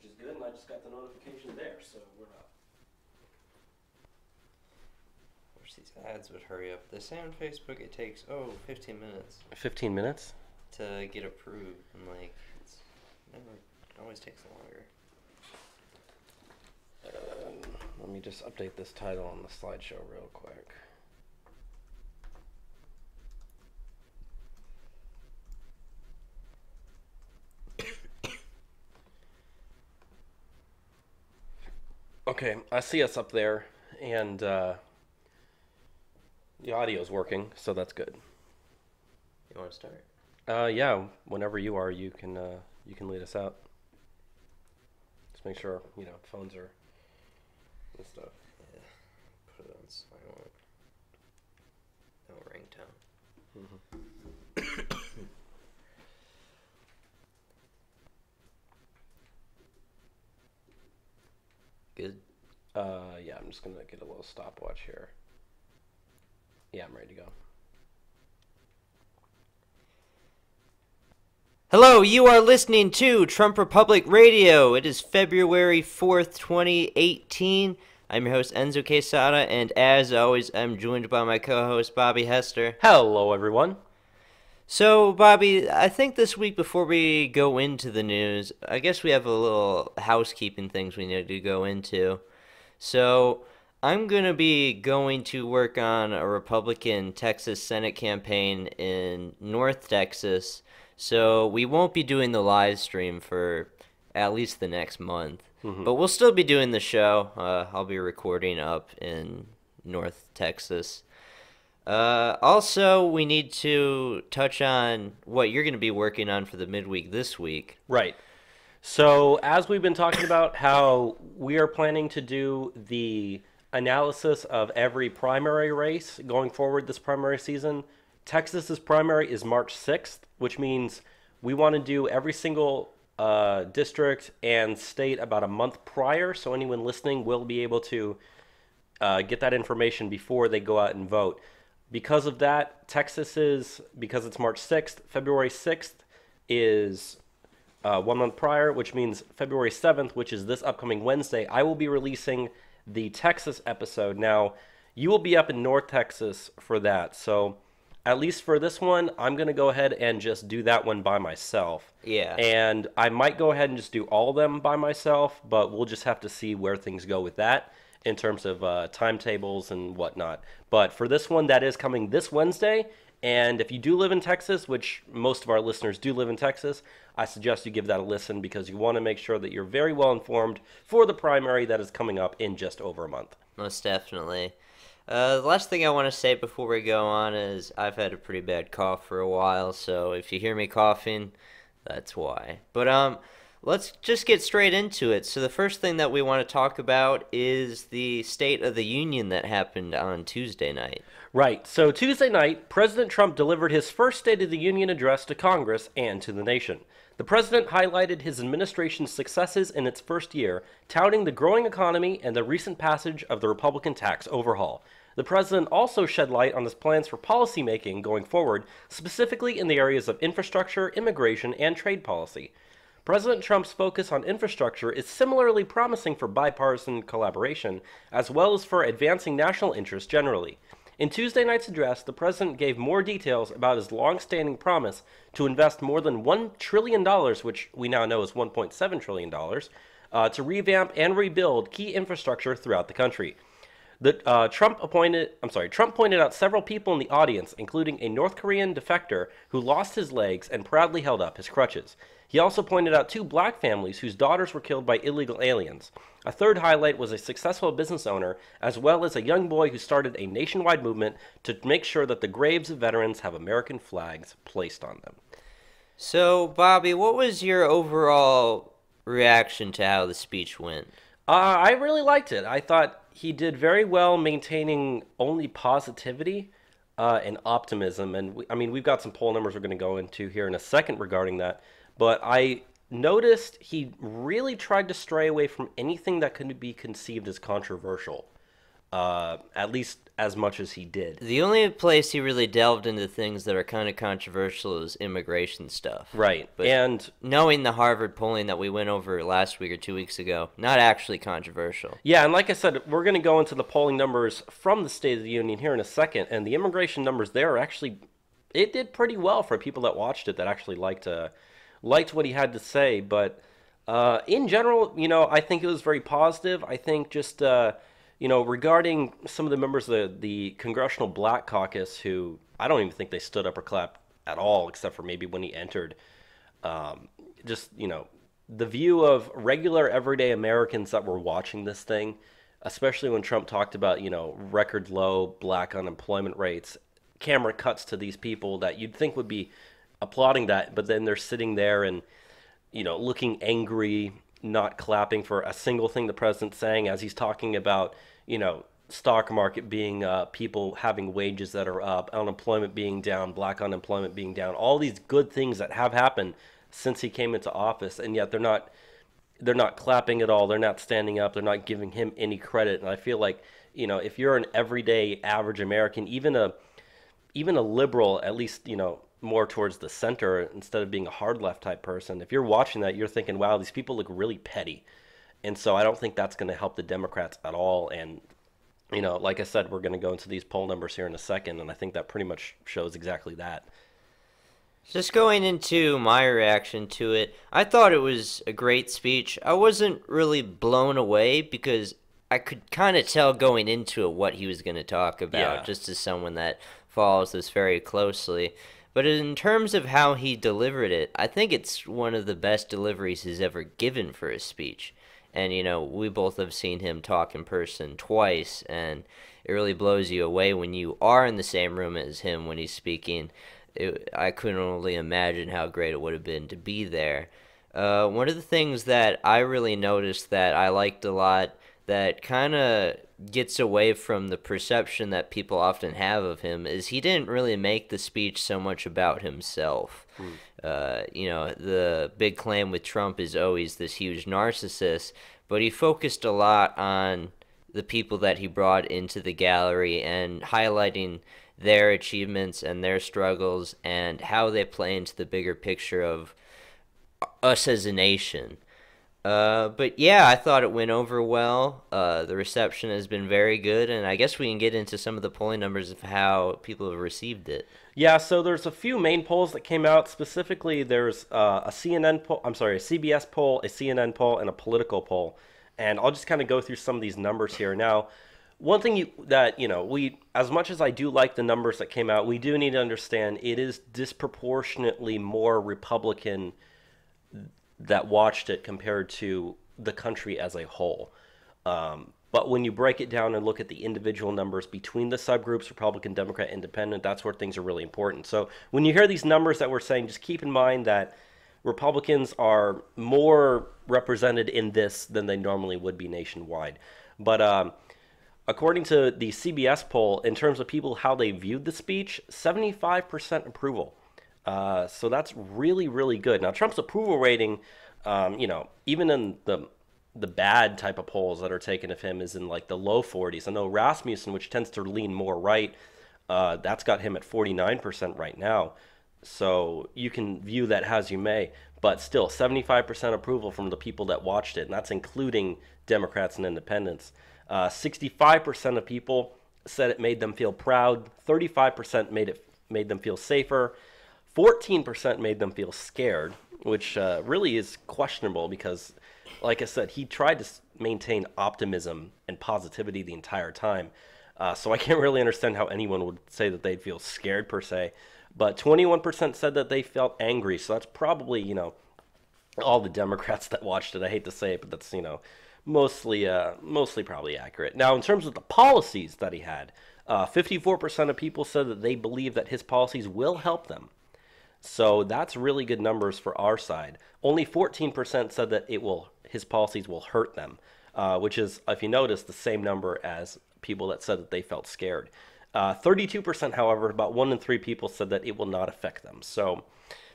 which is good, and I just got the notification there, so we're up. Wish these ads would hurry up. They say on Facebook it takes 15 minutes 15 minutes? to get approved, and like it always takes longer. Let me just update this title on the slideshow real quick. Okay, I see us up there, and the audio's working, so that's good. You want to start? Yeah, whenever you are, you can lead us out. Just make sure phones are and stuff. Yeah. Put it on silent. No ringtone. Good. Yeah, I'm just gonna get a little stopwatch here. Yeah, I'm ready to go. Hello, you are listening to Trump Republic Radio. It is February 4th, 2018. I'm your host, Enzo Quesada, and as always, I'm joined by my co-host, Bobby Hester. Hello, everyone. So, Bobby, I think this week before we go into the news, I guess we have a little housekeeping things we need to go into. So, I'm going to be going to work on a Republican Texas Senate campaign in North Texas. So we won't be doing the live stream for at least the next month. But we'll still be doing the show. I'll be recording up in North Texas. Also, we need to touch on what you're going to be working on for the midweek this week. Right. So as we've been talking about how we are planning to do the analysis of every primary race going forward this primary season, Texas's primary is March 6th, which means we want to do every single district and state about a month prior, so anyone listening will be able to get that information before they go out and vote. Because of that, because it's March 6th, February 6th is 1 month prior, which means February 7th, which is this upcoming Wednesday, I will be releasing the Texas episode. Now, you will be up in North Texas for that, so at least for this one, I'm going to go ahead and just do that one by myself. Yeah. And I might go ahead and just do all of them by myself, but we'll just have to see where things go with that in terms of timetables and whatnot. But for this one, that is coming this Wednesday. And if you do live in Texas, which most of our listeners do live in Texas, I suggest you give that a listen because you want to make sure that you're very well informed for the primary that is coming up in just over a month. Most definitely. The last thing I want to say before we go on is I've had a pretty bad cough for a while, so if you hear me coughing, that's why. But let's just get straight into it. So the first thing that we want to talk about is the State of the Union that happened on Tuesday night. Right. So Tuesday night, President Trump delivered his first State of the Union address to Congress and to the nation. The president highlighted his administration's successes in its first year, touting the growing economy and the recent passage of the Republican tax overhaul. The president also shed light on his plans for policymaking going forward, specifically in the areas of infrastructure, immigration, and trade policy. President Trump's focus on infrastructure is similarly promising for bipartisan collaboration, as well as for advancing national interests generally. In Tuesday night's address, the president gave more details about his long-standing promise to invest more than $1 trillion, which we now know is $1.7 trillion, to revamp and rebuild key infrastructure throughout the country. Trump pointed out several people in the audience, including a North Korean defector who lost his legs and proudly held up his crutches. He also pointed out 2 black families whose daughters were killed by illegal aliens. A third highlight was a successful business owner, as well as a young boy who started a nationwide movement to make sure that the graves of veterans have American flags placed on them. So, Bobby, what was your overall reaction to how the speech went? I really liked it. I thought he did very well maintaining only positivity and optimism. And we've got some poll numbers we're going to go into here in a second regarding that. But I noticed he really tried to stray away from anything that could be conceived as controversial, at least as much as he did. The only place he really delved into things that are kind of controversial is immigration stuff. Right. But And knowing the Harvard polling that we went over last week or 2 weeks ago, not actually controversial. yeah, and like I said, we're going to go into the polling numbers from the State of the Union here in a second, and the immigration numbers there are actually, it did pretty well for people that watched it that actually liked what he had to say. But in general, I think it was very positive. I think just regarding some of the members of the Congressional Black Caucus, who I don't even think they stood up or clapped at all, except for maybe when he entered. Just the view of regular everyday Americans that were watching this thing, especially when Trump talked about record low black unemployment rates. Camera cuts to these people that you'd think would be applauding that, but then they're sitting there and looking angry, not clapping for a single thing the president's saying as he's talking about, stock market being people having wages that are up, unemployment being down, black unemployment being down, all these good things that have happened since he came into office, and yet they're not clapping at all. They're not standing up. They're not giving him any credit. And I feel like, if you're an everyday average American, even a liberal, at least, more towards the center instead of being a hard left type person, if you're watching that, you're thinking, wow, these people look really petty. And so I don't think that's going to help the Democrats at all. And, like I said, we're going to go into these poll numbers here in a second, and I think that pretty much shows exactly that. Just going into my reaction to it, I thought it was a great speech. I wasn't really blown away because I could kind of tell going into it what he was going to talk about, just as someone that follows this very closely. But in terms of how he delivered it, I think it's one of the best deliveries he's ever given for a speech. And, we both have seen him talk in person twice, and it really blows you away when you are in the same room as him when he's speaking. I couldn't only imagine how great it would have been to be there. One of the things that I really noticed that I liked a lot that kind of gets away from the perception that people often have of him is he didn't really make the speech so much about himself. The big claim with Trump is always this huge narcissist, but he focused a lot on the people that he brought into the gallery and highlighting their achievements and their struggles and how they play into the bigger picture of us as a nation. But yeah, I thought it went over well. The reception has been very good, and I guess we can get into some of the polling numbers of how people have received it. Yeah, so there's a few main polls that came out. Specifically, there's a CBS poll, a CNN poll, and a Politico poll. And I'll just kind of go through some of these numbers here. Now, one thing we, as much as I do like the numbers that came out, we do need to understand it is disproportionately more Republican that watched it compared to the country as a whole. But when you break it down and look at the individual numbers between the subgroups, Republican, Democrat, Independent, that's where things are really important. So when you hear these numbers that we're saying, just keep in mind that Republicans are more represented in this than they normally would be nationwide. But according to the CBS poll, in terms of people, how they viewed the speech, 75% approval. So that's really, really good. Now, Trump's approval rating, even in the bad type of polls that are taken of him is in like the low 40s. I know Rasmussen, which tends to lean more right, that's got him at 49% right now. So you can view that as you may, but still 75% approval from the people that watched it, and that's including Democrats and independents. 65% of people said it made them feel proud. 35% made them feel safer. 14% made them feel scared, which really is questionable because, like I said, he tried to maintain optimism and positivity the entire time. So I can't really understand how anyone would say that they'd feel scared per se. But 21% said that they felt angry. So that's probably, all the Democrats that watched it. I hate to say it, but that's, mostly probably accurate. Now, in terms of the policies that he had, 54% of people said that they believe that his policies will help them. So that's really good numbers for our side. Only 14% said that his policies will hurt them, which is, if you notice, the same number as people that said that they felt scared. 32%, however, about 1 in 3 people said that it will not affect them. So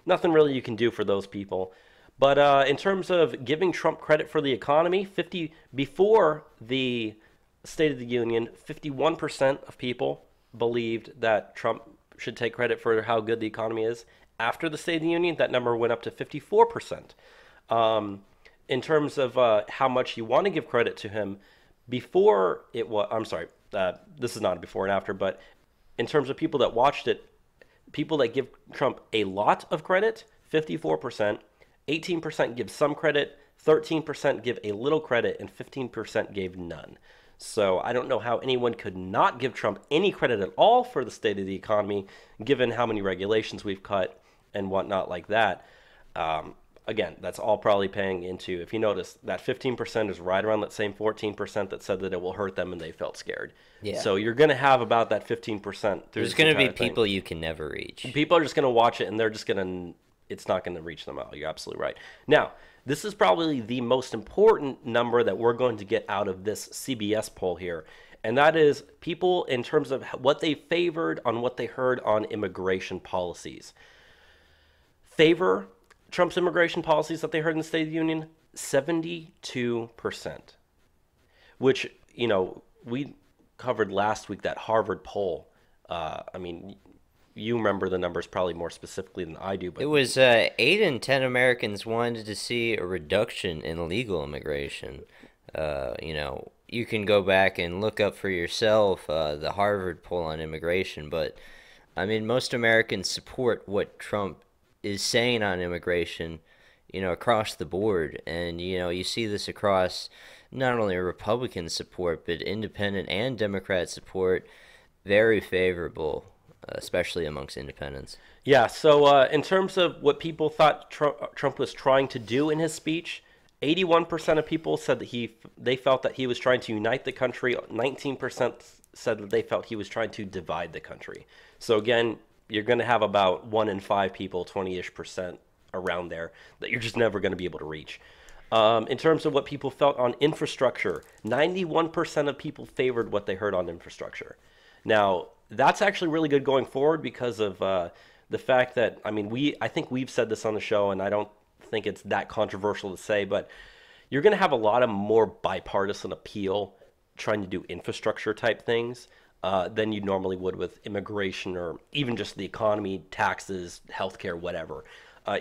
nothing really you can do for those people. But in terms of giving Trump credit for the economy, before the State of the Union, 51% of people believed that Trump should take credit for how good the economy is. After the State of the Union, that number went up to 54%. In terms of how much you want to give credit to him, before it was, I'm sorry, this is not a before and after, but in terms of people that watched it, people that give Trump a lot of credit, 54%, 18% give some credit, 13% give a little credit, and 15% gave none. So I don't know how anyone could not give Trump any credit at all for the state of the economy, given how many regulations we've cut and whatnot like that. Again, that's all probably paying into, if you notice, that 15% is right around that same 14% that said that it will hurt them and they felt scared. Yeah. So you're going to have about that 15% through There's this going to be entire thing. people you can never reach. People are just going to watch it and they're just going to, it's not going to reach them out. You're absolutely right. Now, this is probably the most important number that we're going to get out of this CBS poll here. And that is people in terms of what they favored on what they heard on immigration policies. Favor Trump's immigration policies that they heard in the State of the Union, 72%. Which, you know, we covered last week that Harvard poll. I mean, you remember the numbers probably more specifically than I do. But It was 8 in 10 Americans wanted to see a reduction in illegal immigration. You can go back and look up for yourself the Harvard poll on immigration, but I mean, most Americans support what Trump is saying on immigration, across the board. And, you see this across not only Republican support, but independent and Democrat support, very favorable, especially amongst independents. yeah, so in terms of what people thought Trump was trying to do in his speech, 81% of people said that they felt that he was trying to unite the country. 19% said that they felt he was trying to divide the country. So again, you're going to have about 1 in 5 people, 20-ish% around there, that you're just never going to be able to reach. In terms of what people felt on infrastructure, 91% of people favored what they heard on infrastructure. Now, that's actually really good going forward because of the fact that, I think we've said this on the show, and I don't think it's that controversial to say, but you're going to have a lot of more bipartisan appeal trying to do infrastructure type things than you normally would with immigration or even just the economy, taxes, healthcare, whatever.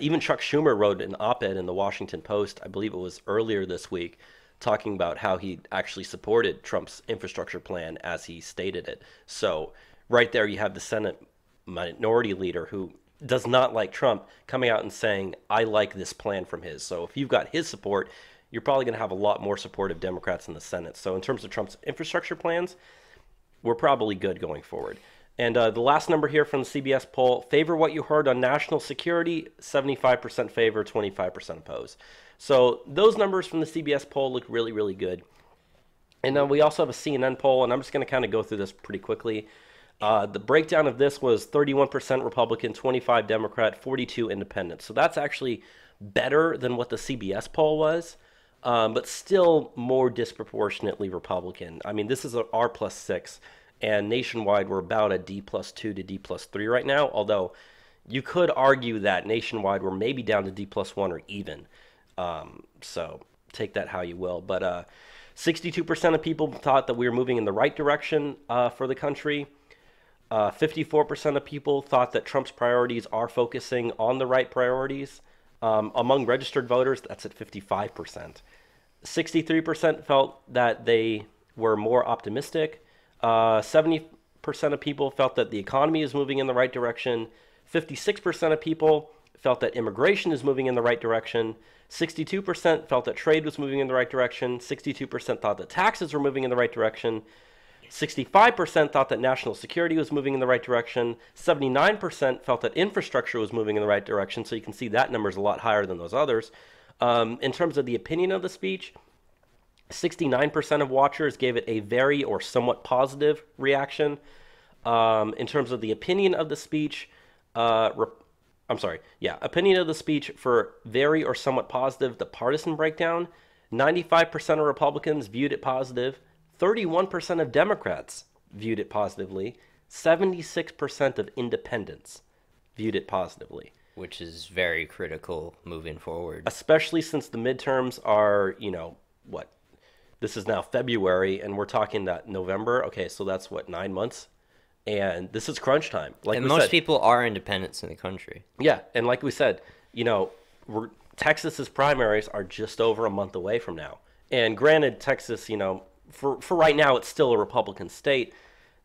Even Chuck Schumer wrote an op-ed in the Washington Post, I believe it was earlier this week, talking about how he actually supported Trump's infrastructure plan as he stated it. So right there you have the Senate minority leader who does not like Trump coming out and saying, I like this plan from his. So if you've got his support, you're probably going to have a lot more supportive Democrats in the Senate. So in terms of Trump's infrastructure plans, we're probably good going forward. And the last number here from the CBS poll, favor what you heard on national security, 75% favor, 25% oppose. So those numbers from the CBS poll look really, really good. And then we also have a CNN poll, and I'm just going to kind of go through this pretty quickly. The breakdown of this was 31% Republican, 25 Democrat, 42 Independent. So that's actually better than what the CBS poll was, but still more disproportionately Republican. I mean, this is a R+6, and nationwide we're about a D+2 to D+3 right now, although you could argue that nationwide we're maybe down to D+1 or even. So take that how you will. But 62% of people thought that we were moving in the right direction for the country. 54% of people thought that Trump's priorities are focusing on the right priorities. Among registered voters, that's at 55%. 63% felt that they were more optimistic. 70% of people felt that the economy is moving in the right direction. 56% of people felt that immigration is moving in the right direction. 62% felt that trade was moving in the right direction. 62% thought that taxes were moving in the right direction. 65% thought that national security was moving in the right direction. 79% felt that infrastructure was moving in the right direction. So you can see that number is a lot higher than those others. In terms of the opinion of the speech, 69% of watchers gave it a very or somewhat positive reaction. In terms of the opinion of the speech, opinion of the speech for very or somewhat positive, the partisan breakdown, 95% of Republicans viewed it positive. 31% of Democrats viewed it positively. 76% of independents viewed it positively. Which is very critical moving forward. Especially since the midterms are, This is now February, and we're talking that November. Okay, so that's what, 9 months? And this is crunch time. Like And we most said, people are independents in the country. yeah, and like we said, Texas's primaries are just over a month away from now. And granted, Texas, for right now, it's still a Republican state.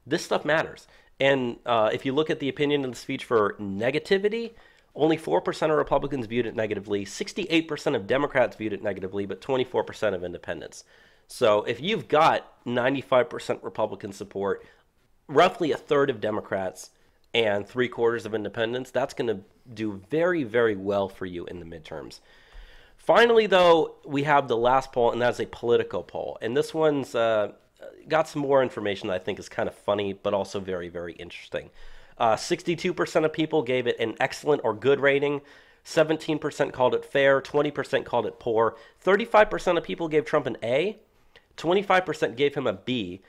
This stuff matters. And if you look at the opinion of the speech for negativity, only 4% of Republicans viewed it negatively, 68% of Democrats viewed it negatively, but 24% of independents. So if you've got 95% Republican support, roughly a third of Democrats, and three-quarters of independents, that's going to do very, very well for you in the midterms. Finally, though, we have the last poll, and that's a Politico poll. And this one's got some more information that I think is kind of funny, but also very, very interesting. 62% of people gave it an excellent or good rating. 17% called it fair. 20% called it poor. 35% of people gave Trump an A. 25% gave him a B.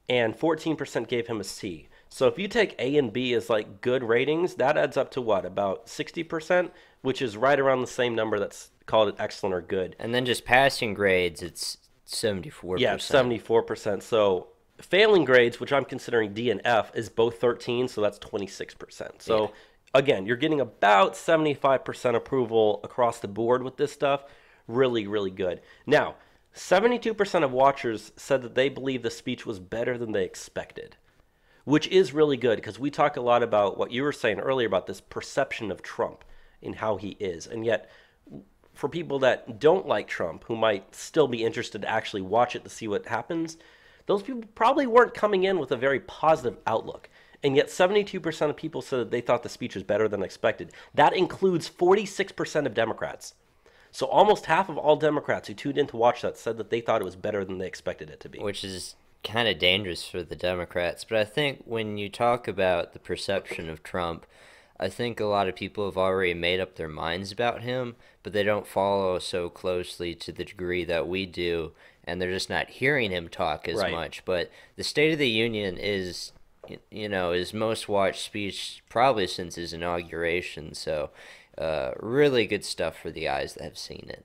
And 14% gave him a C. So if you take A and B as like good ratings, that adds up to what? About 60%, which is right around the same number that's called it excellent or good. And then just passing grades, it's 74%. Yeah, 74%. So failing grades, which I'm considering D and F, is both 13, so that's 26%. So Yeah. again, you're getting about 75% approval across the board with this stuff. Really, really good. Now, 72% of watchers said that they believe the speech was better than they expected, which is really good because we talk a lot about what you were saying earlier about this perception of Trump and how he is. And yet, for people that don't like Trump, who might still be interested to actually watch it to see what happens, those people probably weren't coming in with a very positive outlook. And yet 72% of people said that they thought the speech was better than expected. That includes 46% of Democrats. So almost half of all Democrats who tuned in to watch that said that they thought it was better than they expected it to be. Which is kind of dangerous for the Democrats. But I think when you talk about the perception of Trump, I think a lot of people have already made up their minds about him, but they don't follow so closely to the degree that we do, and they're just not hearing him talk as Right. much. But the State of the Union is, his most watched speech probably since his inauguration. So really good stuff for the eyes that have seen it.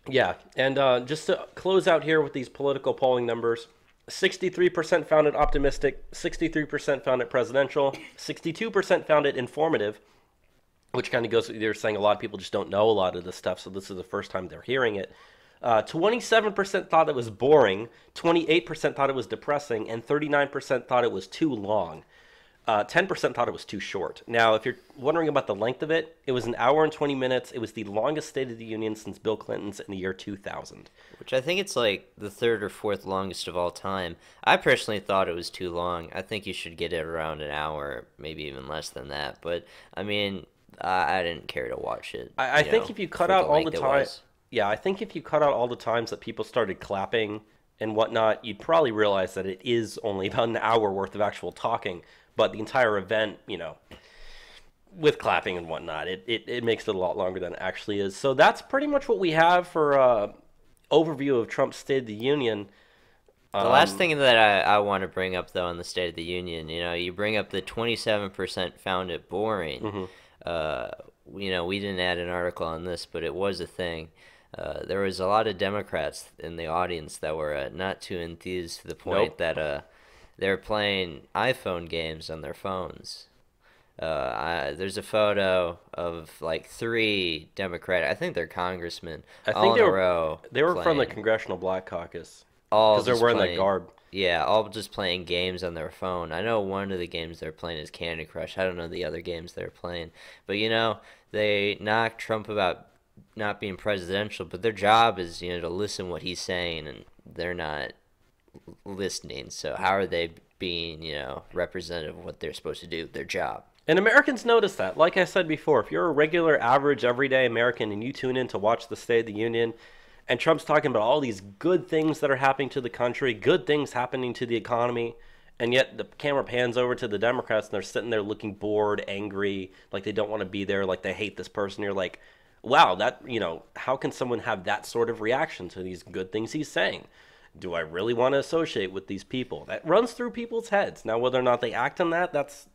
Yeah, and just to close out here with these political polling numbers, 63% found it optimistic, 63% found it presidential, 62% found it informative, which kind of goes with you're saying a lot of people just don't know a lot of this stuff, so this is the first time they're hearing it. 27% thought it was boring, 28% thought it was depressing, and 39% thought it was too long. 10% thought it was too short. Now, if you're wondering about the length of it, it was an hour and 20 minutes. It was the longest State of the Union since Bill Clinton's in the year 2000. Which I think it's like the third or fourth longest of all time. I personally thought it was too long. I think you should get it around an hour, maybe even less than that. But, I mean, I didn't care to watch it. I think if you cut for out all the length it time, was. yeah, I think if you cut out all the times that people started clapping and whatnot, you'd probably realize that it is only about an hour worth of actual talking. But the entire event, with clapping and whatnot, it makes it a lot longer than it actually is. So that's pretty much what we have for overview of Trump's State of the Union. The last thing that I want to bring up, though, in the State of the Union, you bring up the 27% found it boring. We didn't add an article on this, but it was a thing. There was a lot of Democrats in the audience that were not too enthused to the point Nope. that they were playing iPhone games on their phones. There's a photo of like 3 Democratic, I think they're congressmen, I all think in a row. they were from the playing. Congressional Black Caucus All because they're just wearing that playing- garb. Yeah, all just playing games on their phone. I know one of the games they're playing is Candy Crush. I don't know the other games they're playing. But, they knock Trump about not being presidential, but their job is, to listen what he's saying, and they're not listening. So how are they being, representative of what they're supposed to do, their job? And Americans notice that. Like I said before, if you're a regular, average, everyday American and you tune in to watch the State of the Union, and Trump's talking about all these good things that are happening to the country, good things happening to the economy, and yet the camera pans over to the Democrats and they're sitting there looking bored, angry, like they don't want to be there, like they hate this person. You're like, wow, how can someone have that sort of reaction to these good things he's saying? Do I really want to associate with these people? That runs through people's heads. Now, whether or not they act on that, that's,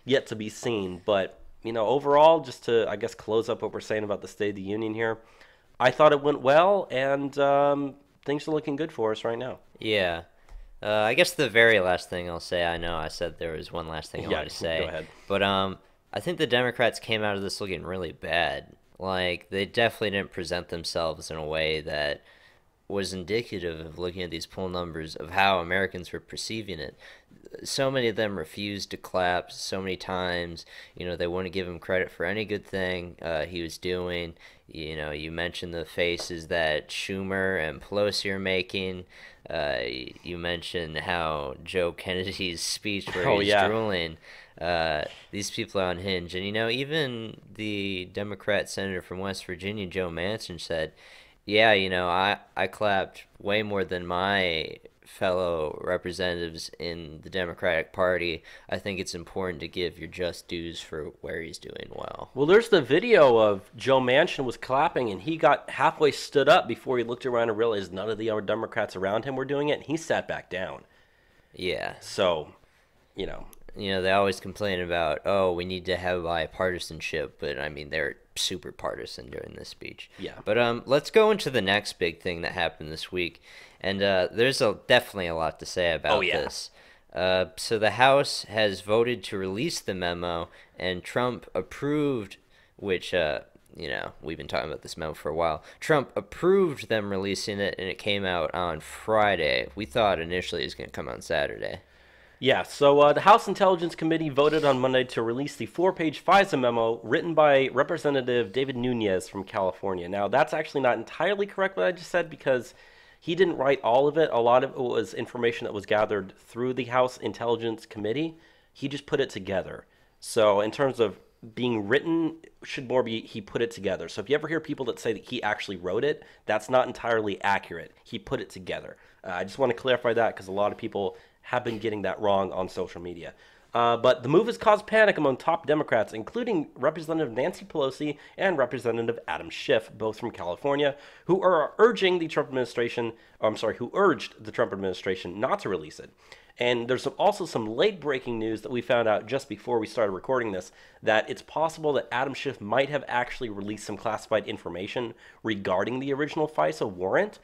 yet to be seen. But, overall, just to, I guess, close up what we're saying about the State of the Union here, I thought it went well, and things are looking good for us right now. Yeah. I guess the very last thing I'll say, I know I said there was one last thing I Yeah, wanted to go say, ahead. but I think the Democrats came out of this looking really bad. Like, they definitely didn't present themselves in a way that was indicative of looking at these poll numbers of how Americans were perceiving it. So many of them refused to clap so many times. You know, they wouldn't give him credit for any good thing he was doing. You know, you mentioned the faces that Schumer and Pelosi are making. You mentioned how Joe Kennedy's speech where Oh he's yeah. drooling. These people are unhinged. And, you know, even the Democrat senator from West Virginia, Joe Manchin, said, yeah, you know, I clapped way more than my fellow representatives in the Democratic Party. I think it's important to give your just dues for where he's doing well. Well, there's the video of Joe Manchin was clapping, and he got halfway stood up before he looked around and realized none of the other Democrats around him were doing it, and he sat back down. Yeah. So, you know, You know, they always complain about, oh, we need to have bipartisanship, but I mean, they're super partisan during this speech. yeah. But let's go into the next big thing that happened this week, and there's definitely a lot to say about Oh, yeah. this. So the House has voted to release the memo, and Trump approved, which you know, we've been talking about this memo for a while. Trump approved them releasing it, and it came out on Friday. We thought initially it was going to come on Saturday. Yeah, so the House Intelligence Committee voted on Monday to release the four-page FISA memo written by Representative David Nunes from California. Now, that's actually not entirely correct what I just said because he didn't write all of it. A lot of it was information that was gathered through the House Intelligence Committee. He just put it together. So in terms of being written, should more be he put it together. So if you ever hear people that say that he actually wrote it, that's not entirely accurate. He put it together. I just want to clarify that because a lot of people have been getting that wrong on social media. But the move has caused panic among top Democrats, including Representative Nancy Pelosi and Representative Adam Schiff, both from California, who are urging the Trump administration, who urged the Trump administration not to release it. And there's also some late-breaking news that we found out just before we started recording this, that it's possible that Adam Schiff might have actually released some classified information regarding the original FISA warrant,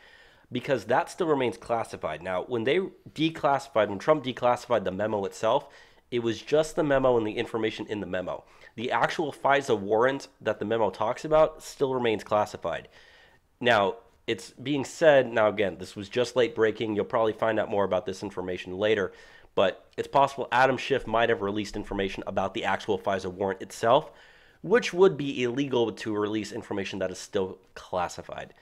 because that still remains classified. Now, when Trump declassified the memo itself, it was just the memo and the information in the memo. The actual FISA warrant that the memo talks about still remains classified. Now, it's being said, now again, this was just late breaking. You'll probably find out more about this information later, but it's possible Adam Schiff might have released information about the actual FISA warrant itself, which would be illegal to release information that is still classified.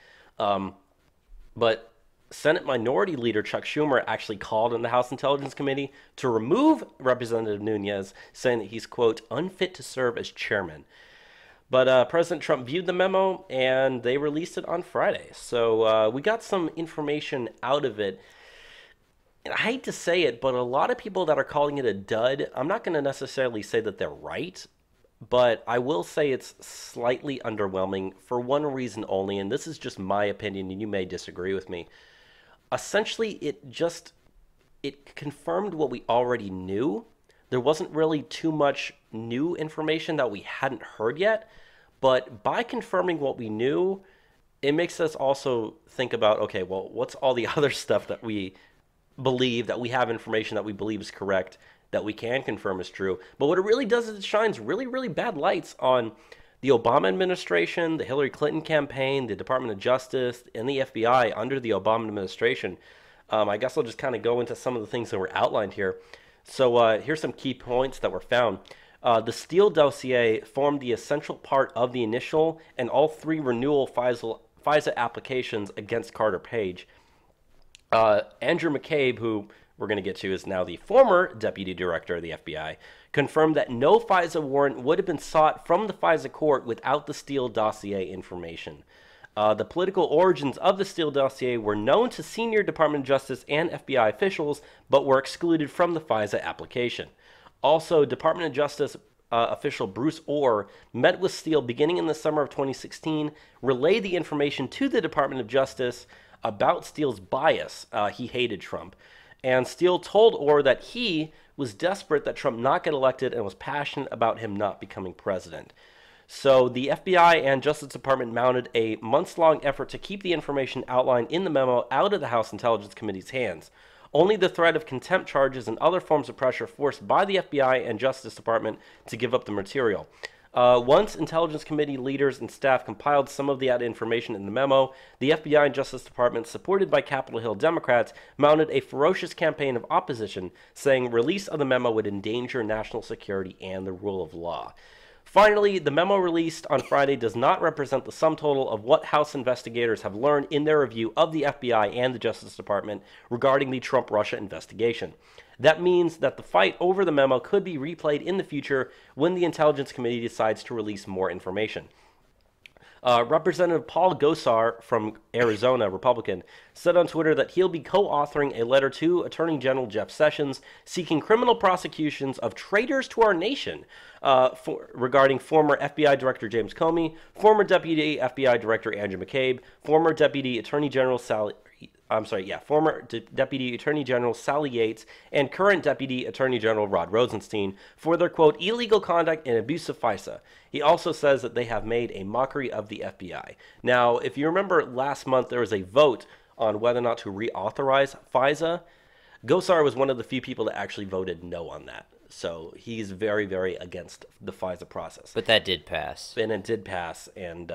But Senate Minority Leader Chuck Schumer actually called on the House Intelligence Committee to remove Representative Nunes, saying that he's, quote, unfit to serve as chairman. But President Trump viewed the memo, and they released it on Friday. So we got some information out of it. And I hate to say it, but a lot of people that are calling it a dud, I'm not going to necessarily say that they're right, but I will say it's slightly underwhelming for one reason only, and this is just my opinion, and you may disagree with me. Essentially, it confirmed what we already knew. There wasn't really too much new information that we hadn't heard yet, but by confirming what we knew, it makes us also think about, okay, well, what's all the other stuff that we believe, that we have information that we believe is correct, that we can confirm is true. But what it really does is it shines really, really bad lights on the Obama administration, the Hillary Clinton campaign, the Department of Justice, and the FBI under the Obama administration. I guess I'll just kind of go into some of the things that were outlined here. So here's some key points that were found. The Steele dossier formed the essential part of the initial and all three renewal FISA applications against Carter Page. Andrew McCabe, who we're going to get to, is now the former deputy director of the FBI, confirmed that no FISA warrant would have been sought from the FISA court without the Steele dossier information. The political origins of the Steele dossier were known to senior Department of Justice and FBI officials, but were excluded from the FISA application. Also, Department of Justice official Bruce Orr met with Steele beginning in the summer of 2016, relayed the information to the Department of Justice about Steele's bias. He hated Trump. And Steele told Orr that he was desperate that Trump not get elected and was passionate about him not becoming president. So the FBI and Justice Department mounted a months-long effort to keep the information outlined in the memo out of the House Intelligence Committee's hands. Only the threat of contempt charges and other forms of pressure forced by the FBI and Justice Department to give up the material. Once Intelligence Committee leaders and staff compiled some of the information in the memo, the FBI and Justice Department, supported by Capitol Hill Democrats, mounted a ferocious campaign of opposition, saying release of the memo would endanger national security and the rule of law. Finally, the memo released on Friday does not represent the sum total of what House investigators have learned in their review of the FBI and the Justice Department regarding the Trump-Russia investigation. That means that the fight over the memo could be replayed in the future when the Intelligence Committee decides to release more information. Representative Paul Gosar from Arizona, Republican, said on Twitter that he'll be co-authoring a letter to Attorney General Jeff Sessions seeking criminal prosecutions of traitors to our nation regarding former FBI Director James Comey, former Deputy FBI Director Andrew McCabe, former Deputy Attorney General former Deputy Attorney General Sally Yates, and current Deputy Attorney General Rod Rosenstein for their, quote, illegal conduct and abuse of FISA. He also says that they have made a mockery of the FBI. Now, if you remember last month, there was a vote on whether or not to reauthorize FISA. Gosar was one of the few people that actually voted no on that. So he's very, very against the FISA process. But that did pass. And it did pass, and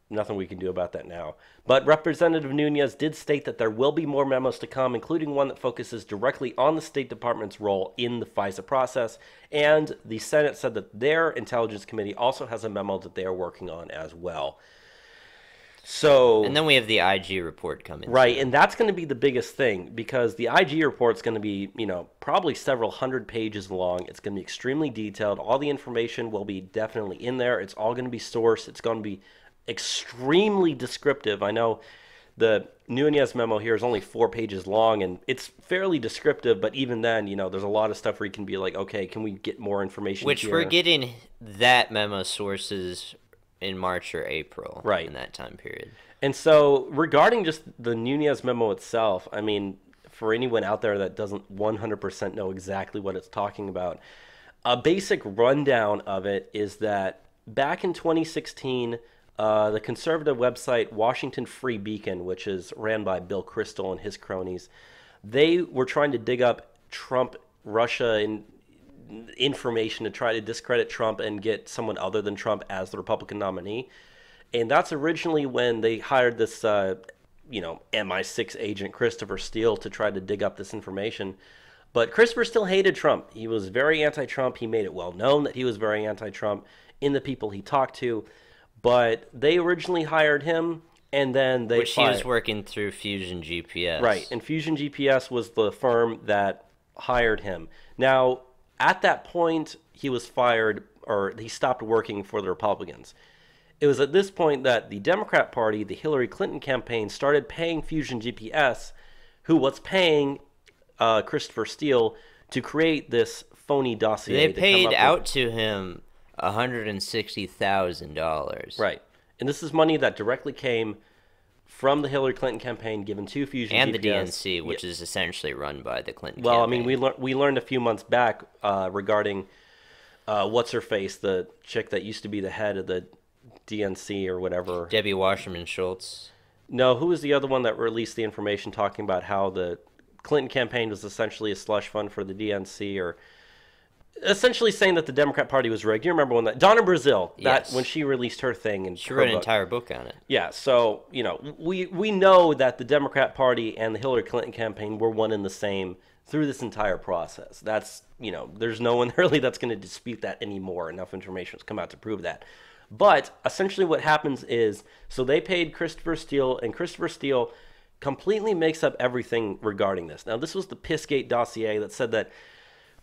nothing we can do about that now. But Representative Nunes did state that there will be more memos to come, including one that focuses directly on the State Department's role in the FISA process. And the Senate said that their Intelligence Committee also has a memo that they are working on as well. So, and then we have the IG report coming. Right, and that's going to be the biggest thing, because the IG report is going to be, probably several hundred pages long. It's going to be extremely detailed. All the information will be definitely in there. It's all going to be sourced. It's going to be extremely descriptive. I know the Nunes memo here is only 4 pages long, and it's fairly descriptive, but even then, there's a lot of stuff where you can be like, okay, can we get more information Which here? We're getting that memo sources in March or April, right, in that time period. And so regarding just the Nunes memo itself, I mean, for anyone out there that doesn't 100% know exactly what it's talking about, a basic rundown of it is that back in 2016, the conservative website Washington Free Beacon, which is ran by Bill Kristol and his cronies, they were trying to dig up Trump-Russia information to try to discredit Trump and get someone other than Trump as the Republican nominee. And that's originally when they hired this, MI6 agent Christopher Steele to try to dig up this information. But Christopher Steele hated Trump. He was very anti-Trump. He made it well known that he was very anti-Trump in the people he talked to. But they originally hired him, and then they he was working through Fusion GPS. Right, and Fusion GPS was the firm that hired him. Now, at that point, he was fired, or he stopped working for the Republicans. It was at this point that the Democrat Party, the Hillary Clinton campaign, started paying Fusion GPS, who was paying Christopher Steele to create this phony dossier. They paid out to him $160,000. Right. And this is money that directly came from the Hillary Clinton campaign given to Fusion and GPS. The DNC, which is essentially run by the Clinton campaign. I mean, we learned a few months back regarding what's-her-face, the chick that used to be the head of the DNC or whatever. Debbie Wasserman Schultz. No, who was the other one that released the information talking about how the Clinton campaign was essentially a slush fund for the DNC, or essentially saying that the Democrat Party was rigged? You remember when Donna Brazile, yes, when she released her thing, and she wrote an entire book on it. Yeah, so we know that the Democrat Party and the Hillary Clinton campaign were one and the same through this entire process. That's there's no one really that's going to dispute that anymore. Enough information has come out to prove that. But essentially, what happens is, so they paid Christopher Steele, and Christopher Steele completely makes up everything regarding this. Now, this was the Pissgate dossier that said that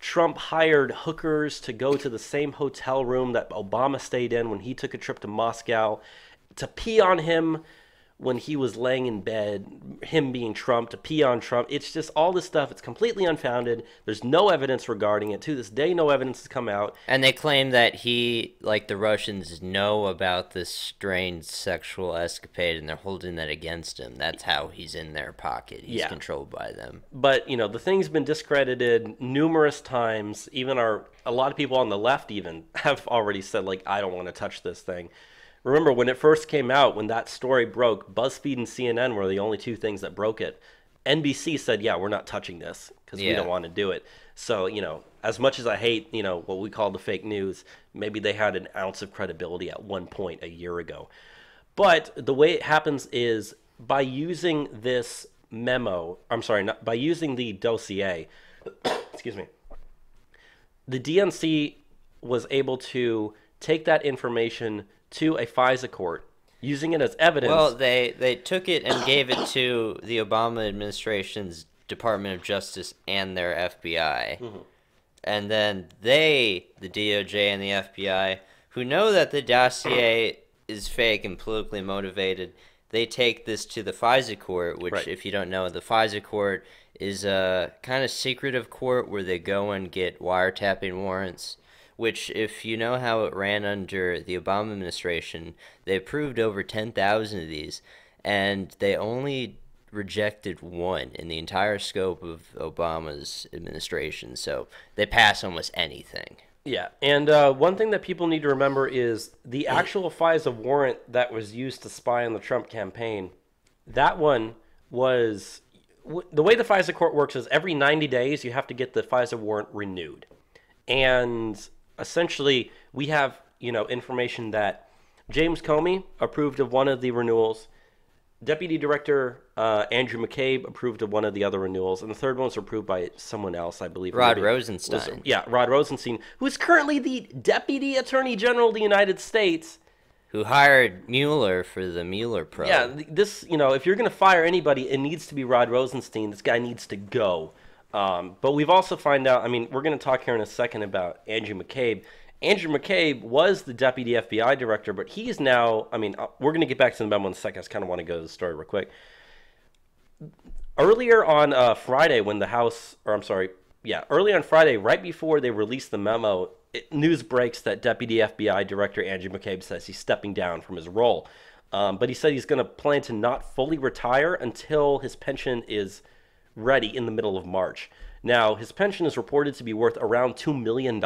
Trump hired hookers to go to the same hotel room that Obama stayed in when he took a trip to Moscow to pee on him when he was laying in bed, him being Trump, to pee on Trump. It's just all this stuff. It's completely unfounded. There's no evidence regarding it. To this day, no evidence has come out. And they claim that he, like the Russians, know about this strange sexual escapade and they're holding that against him. That's how he's in their pocket. He's controlled by them. But, the thing's been discredited numerous times. Even a lot of people on the left even have already said, like, I don't want to touch this thing. Remember, when it first came out, when that story broke, BuzzFeed and CNN were the only two things that broke it. NBC said, yeah, we're not touching this because we don't want to do it. So, as much as I hate, what we call the fake news, maybe they had an ounce of credibility at one point a year ago. But the way it happens is by using this memo, by using the dossier, excuse me, the DNC was able to take that information to a FISA court, using it as evidence. Well, they took it and gave it to the Obama administration's Department of Justice and their FBI. Mm-hmm. And then the DOJ and the FBI, who know that the dossier is fake and politically motivated, they take this to the FISA court, which, if you don't know, the FISA court is a kind of secretive court where they go and get wiretapping warrants, which, if you know how it ran under the Obama administration, they approved over 10,000 of these, and they only rejected one in the entire scope of Obama's administration. So they pass almost anything. Yeah, and one thing that people need to remember is the actual FISA warrant that was used to spy on the Trump campaign, that one was... The way the FISA court works is every 90 days you have to get the FISA warrant renewed. And essentially, we have, information that James Comey approved of one of the renewals. Deputy Director Andrew McCabe approved of one of the other renewals, and the third one was approved by someone else, I believe. Rod Rosenstein. Rod Rosenstein, who is currently the Deputy Attorney General of the United States. Who hired Mueller for the Mueller probe. Yeah, this, if you're going to fire anybody, it needs to be Rod Rosenstein. This guy needs to go. But we've also found out, we're going to talk here in a second about Andrew McCabe. Andrew McCabe was the deputy FBI director, but he's now, we're going to get back to the memo in a second. I just kind of want to go to the story real quick. Earlier on Friday, when the House, early on Friday, right before they released the memo, news breaks that deputy FBI director Andrew McCabe says he's stepping down from his role. But he said he's going to plan to not fully retire until his pension is ready in the middle of March. Now, his pension is reported to be worth around $2 million,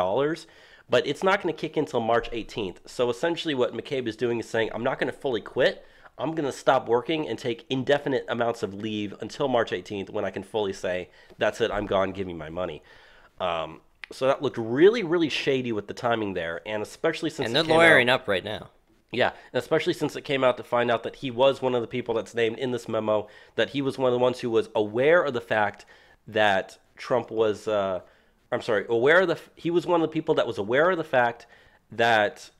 but it's not going to kick in until March 18th. So essentially what McCabe is doing is saying, I'm not going to fully quit. I'm going to stop working and take indefinite amounts of leave until March 18th when I can fully say, that's it, I'm gone, give me my money. So that looked really, really shady with the timing there, and especially since they're lawyering up right now. Yeah, and especially since it came out to find out that he was one of the people that's named in this memo, that he was one of the ones who was aware of the fact that Trump was, he was one of the people that was aware of the fact that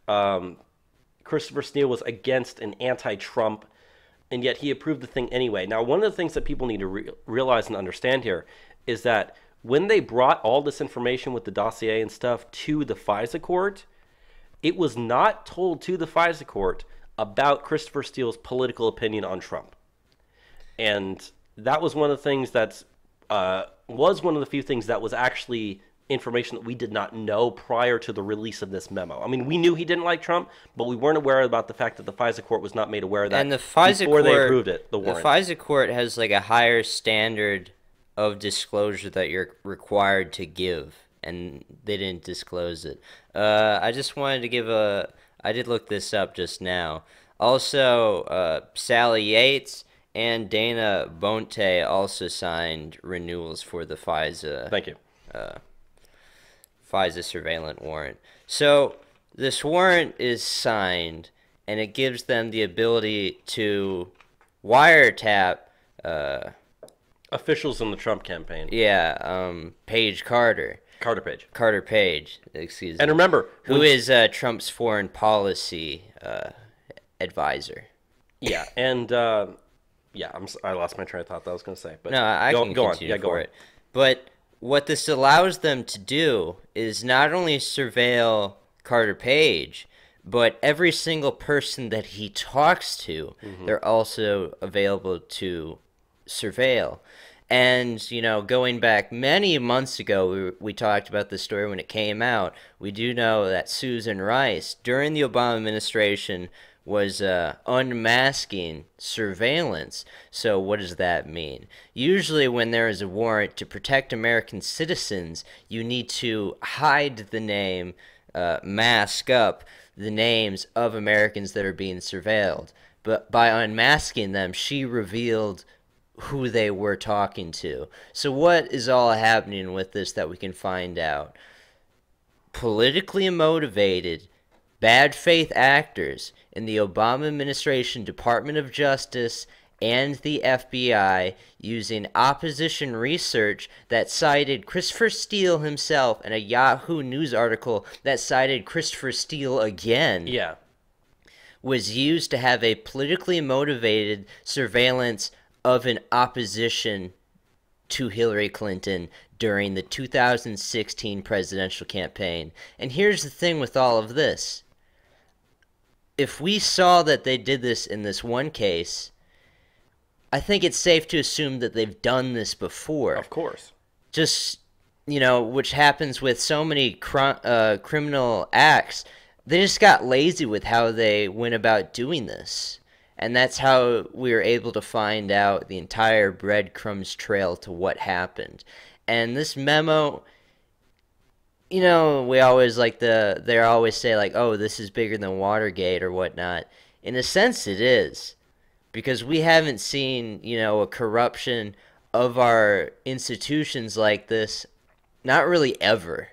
Christopher Steele was against an anti-Trump, and yet he approved the thing anyway. Now, one of the things that people need to realize and understand here is that when they brought all this information with the dossier and stuff to the FISA court, it was not told to the FISA court about Christopher Steele's political opinion on Trump. And that was one of the things that's was one of the few things that was actually information that we did not know prior to the release of this memo. We knew he didn't like Trump, but we weren't aware about the fact that the FISA court was not made aware of that and the FISA before court, they approved it, the warrant. The FISA court has like a higher standard of disclosure that you're required to give, and they didn't disclose it. I just wanted to give I did look this up just now. Also, Sally Yates and Dana Bonte also signed renewals for the FISA. Thank you. FISA surveillance warrant. So this warrant is signed, and it gives them the ability to wiretap officials in the Trump campaign. Yeah, Page Carter. Carter Page, excuse me. And remember, who is Trump's foreign policy advisor. Yeah, and I lost my train of thought that I was going to say. But no, I can continue for it. But what this allows them to do is not only surveil Carter Page, but every single person that he talks to, they're also available to surveil. And, going back many months ago, we talked about this story when it came out. We do know that Susan Rice, during the Obama administration, was unmasking surveillance. So what does that mean? Usually when there is a warrant to protect American citizens, you need to hide the name, mask up the names of Americans that are being surveilled. But by unmasking them, she revealed who they were talking to. So what is all happening with this that we can find out? Politically motivated, bad faith actors in the Obama administration Department of Justice and the FBI using opposition research that cited Christopher Steele himself and a Yahoo News article that cited Christopher Steele again. Yeah. Was used to have a politically motivated surveillance of an opposition to Hillary Clinton during the 2016 presidential campaign. And here's the thing with all of this. If we saw that they did this in this one case, I think it's safe to assume that they've done this before. Of course. Just, which happens with so many criminal acts. They just got lazy with how they went about doing this. And that's how we were able to find out the entire breadcrumbs trail to what happened. And this memo, we always they always say oh, this is bigger than Watergate or whatnot. In a sense, it is. Because we haven't seen, a corruption of our institutions like this, not really ever.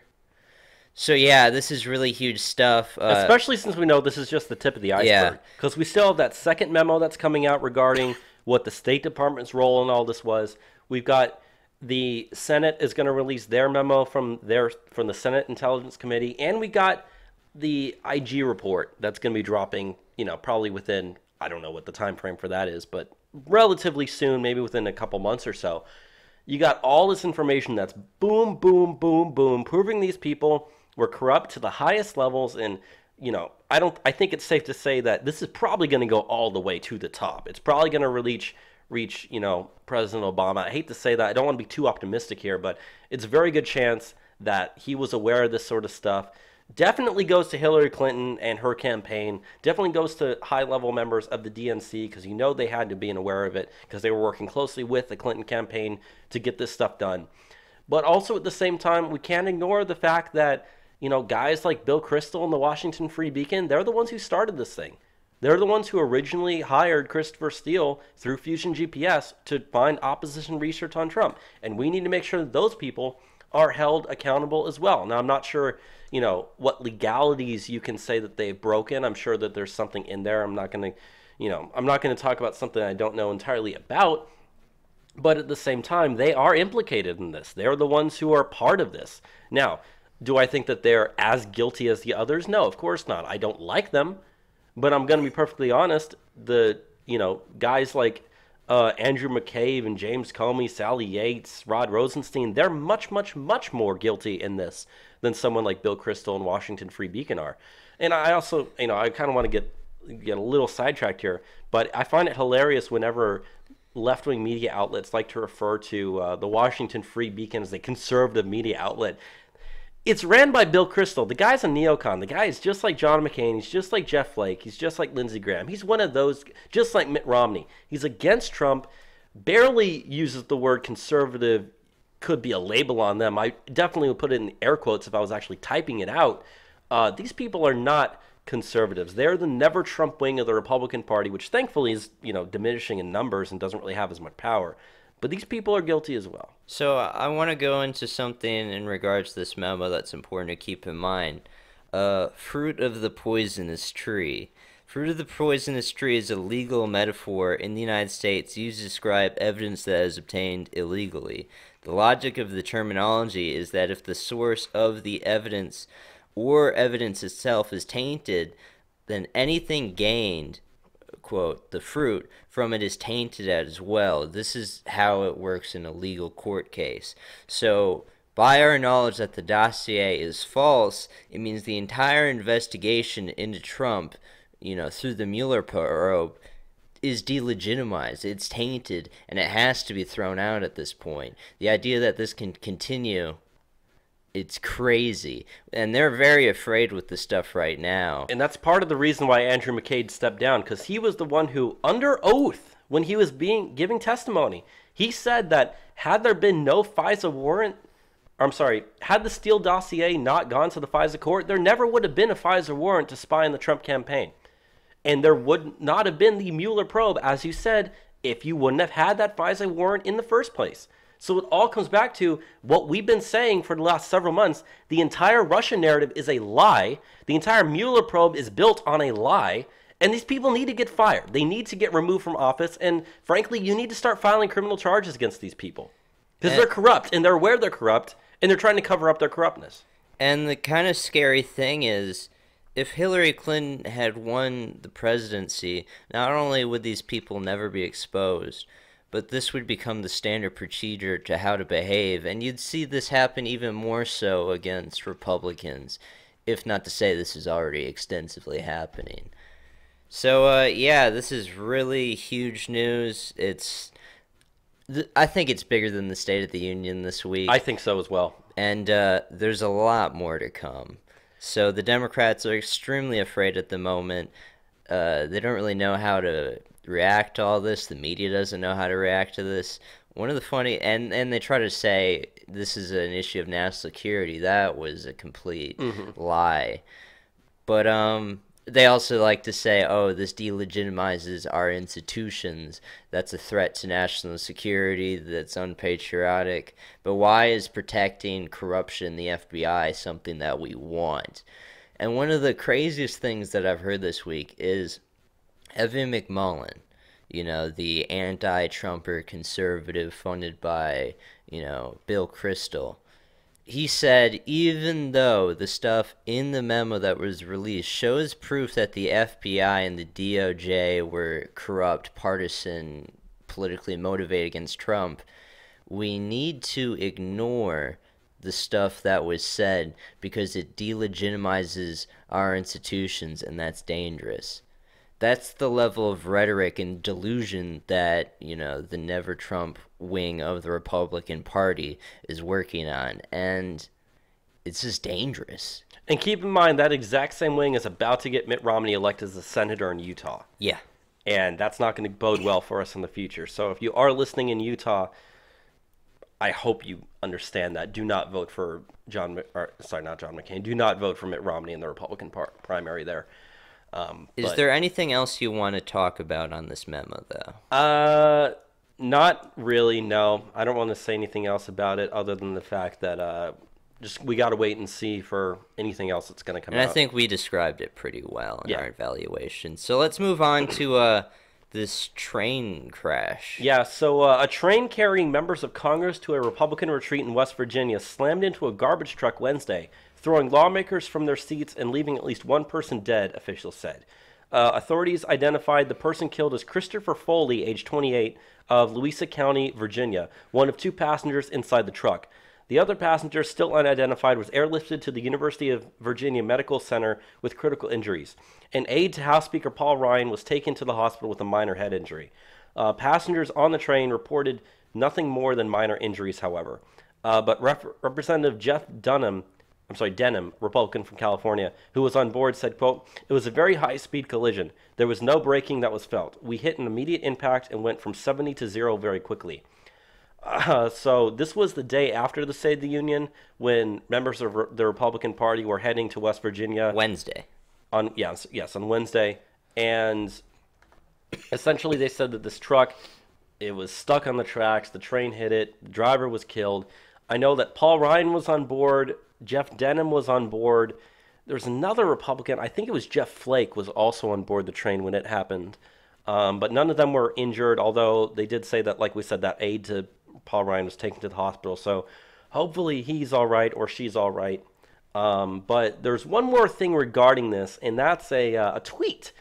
So yeah, this is really huge stuff. Especially since we know this is just the tip of the iceberg. Because we still have that second memo that's coming out regarding what the State Department's role in all this was. We've got the Senate is going to release their memo from the Senate Intelligence Committee, and we got the IG report that's going to be dropping, probably within, I don't know what the time frame for that is, but relatively soon, maybe within a couple months or so. You got all this information that's boom, boom, boom, boom, proving these people were corrupt to the highest levels, and I think it's safe to say that this is probably going to go all the way to the top. It's probably going to reach President Obama. I hate to say that. I don't want to be too optimistic here, but it's a very good chance that he was aware of this sort of stuff. Definitely goes to Hillary Clinton and her campaign. Definitely goes to high-level members of the DNC because they had to be aware of it because they were working closely with the Clinton campaign to get this stuff done. But also at the same time, we can't ignore the fact that guys like Bill Kristol and the Washington Free Beacon, they're the ones who started this thing. They're the ones who originally hired Christopher Steele through Fusion GPS to find opposition research on Trump. And we need to make sure that those people are held accountable as well. Now, I'm not sure, what legalities you can say that they've broken. I'm sure that there's something in there. I'm not going to talk about something I don't know entirely about. But at the same time, they are implicated in this. They're the ones who are part of this. Now, do I think that they're as guilty as the others? No, of course not. I don't like them. But I'm going to be perfectly honest. The, guys like Andrew McCabe and James Comey, Sally Yates, Rod Rosenstein, they're much, much, much more guilty in this than someone like Bill Kristol and Washington Free Beacon are. And I also, I kind of want to get a little sidetracked here, but I find it hilarious whenever left-wing media outlets like to refer to the Washington Free Beacon as a conservative media outlet. It's ran by Bill Kristol. The guy's a neocon. The guy is just like John McCain. He's just like Jeff Flake. He's just like Lindsey Graham. He's one of those, just like Mitt Romney. He's against Trump, barely uses the word conservative, could be a label on them. I definitely would put it in air quotes if I was actually typing it out. These people are not conservatives. They're the never Trump wing of the Republican Party, which thankfully is, diminishing in numbers and doesn't really have as much power. But these people are guilty as well. So I want to go into something in regards to this memo that's important to keep in mind. Fruit of the poisonous tree. Fruit of the poisonous tree is a legal metaphor in the United States used to describe evidence that is obtained illegally. The logic of the terminology is that if the source of the evidence or evidence itself is tainted, then anything gained, quote, the fruit from it is tainted as well. This is how it works in a legal court case. So by our knowledge that the dossier is false, it means the entire investigation into Trump, through the Mueller probe, is delegitimized. It's tainted, and it has to be thrown out at this point. The idea that this can continue, it's crazy. And they're very afraid with this stuff right now. And that's part of the reason why Andrew McCabe stepped down, because he was the one who, under oath, when he was giving testimony, he said that had there been no FISA warrant, had the Steele dossier not gone to the FISA court, there never would have been a FISA warrant to spy on the Trump campaign. And there would not have been the Mueller probe, as you said, if you wouldn't have had that FISA warrant in the first place. So it all comes back to what we've been saying for the last several months. The entire Russia narrative is a lie. The entire Mueller probe is built on a lie. And these people need to get fired. They need to get removed from office. And frankly, you need to start filing criminal charges against these people. Because they're corrupt, and they're aware they're corrupt, and they're trying to cover up their corruptness. And the kind of scary thing is, if Hillary Clinton had won the presidency, not only would these people never be exposed, but this would become the standard procedure to how to behave. And you'd see this happen even more so against Republicans, if not to say this is already extensively happening. So, yeah, this is really huge news. I think it's bigger than the State of the Union this week. I think so as well. And there's a lot more to come. So the Democrats are extremely afraid at the moment. They don't really know how to react to all this. The media doesn't know how to react to this. One of the funny, and they try to say this is an issue of national security. That was a complete lie. But they also like to say, oh, this delegitimizes our institutions. That's a threat to national security. That's unpatriotic. But why is protecting corruption in the FBI something that we want? And one of the craziest things that I've heard this week is Evan McMullin, the anti-Trumper conservative funded by, Bill Kristol. He said even though the stuff in the memo that was released shows proof that the FBI and the DOJ were corrupt, partisan, politically motivated against Trump, we need to ignore the stuff that was said because it delegitimizes our institutions, and that's dangerous. That's the level of rhetoric and delusion that, the Never Trump wing of the Republican Party is working on. And it's just dangerous. And keep in mind, that exact same wing is about to get Mitt Romney elected as a senator in Utah. Yeah. And that's not going to bode well for us in the future. So if you are listening in Utah, I hope you understand that. Do not vote for not John McCain. Do not vote for Mitt Romney in the Republican primary there. Is there anything else you want to talk about on this memo, though? Not really, no. I don't want to say anything else about it other than the fact that we got to wait and see for anything else that's going to come out. And I think we described it pretty well in our evaluation. So let's move on to this train crash. Yeah, so a train carrying members of Congress to a Republican retreat in West Virginia slammed into a garbage truck Wednesday, throwing lawmakers from their seats and leaving at least one person dead, officials said. Authorities identified the person killed as Christopher Foley, age 28, of Louisa County, Virginia, one of two passengers inside the truck. The other passenger, still unidentified, was airlifted to the University of Virginia Medical Center with critical injuries. An aide to House Speaker Paul Ryan was taken to the hospital with a minor head injury. Passengers on the train reported nothing more than minor injuries, however. But Representative Jeff Denham, Republican from California, who was on board, said, quote, "It was a very high-speed collision. There was no braking that was felt. We hit an immediate impact and went from 70 to 0 very quickly." So this was the day after the State of the Union when members of the Republican Party were heading to West Virginia. Wednesday. On Wednesday. And essentially they said that this truck, it was stuck on the tracks. The train hit it. The driver was killed. I know that Paul Ryan was on board. Jeff Denham was on board. There's another Republican, I think it was Jeff Flake, was also on board the train when it happened. But none of them were injured, although they did say that, like we said, that aide to Paul Ryan was taken to the hospital. So hopefully he's all right or she's all right. But there's one more thing regarding this, and that's a tweet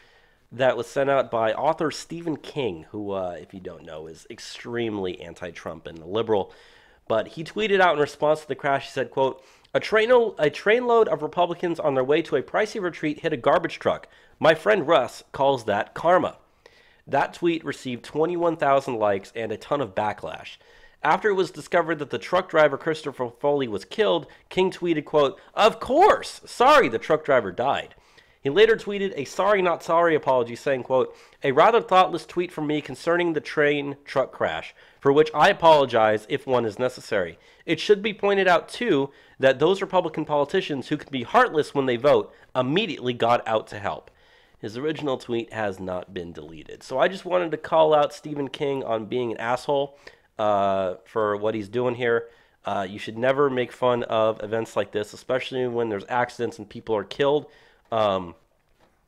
that was sent out by author Stephen King, who, if you don't know, is extremely anti-Trump and a liberal. But he tweeted out in response to the crash, he said, quote, a trainload of Republicans on their way to a pricey retreat hit a garbage truck. My friend Russ calls that karma. That tweet received 21,000 likes and a ton of backlash. After it was discovered that the truck driver Christopher Foley was killed, King tweeted, quote, of course! Sorry the truck driver died. He later tweeted a sorry not sorry apology saying, quote, a rather thoughtless tweet from me concerning the train truck crash, for which I apologize if one is necessary. It should be pointed out, too, that those Republican politicians who can be heartless when they vote immediately got out to help. His original tweet has not been deleted. So I just wanted to call out Stephen King on being an asshole for what he's doing here. You should never make fun of events like this, especially when there's accidents and people are killed.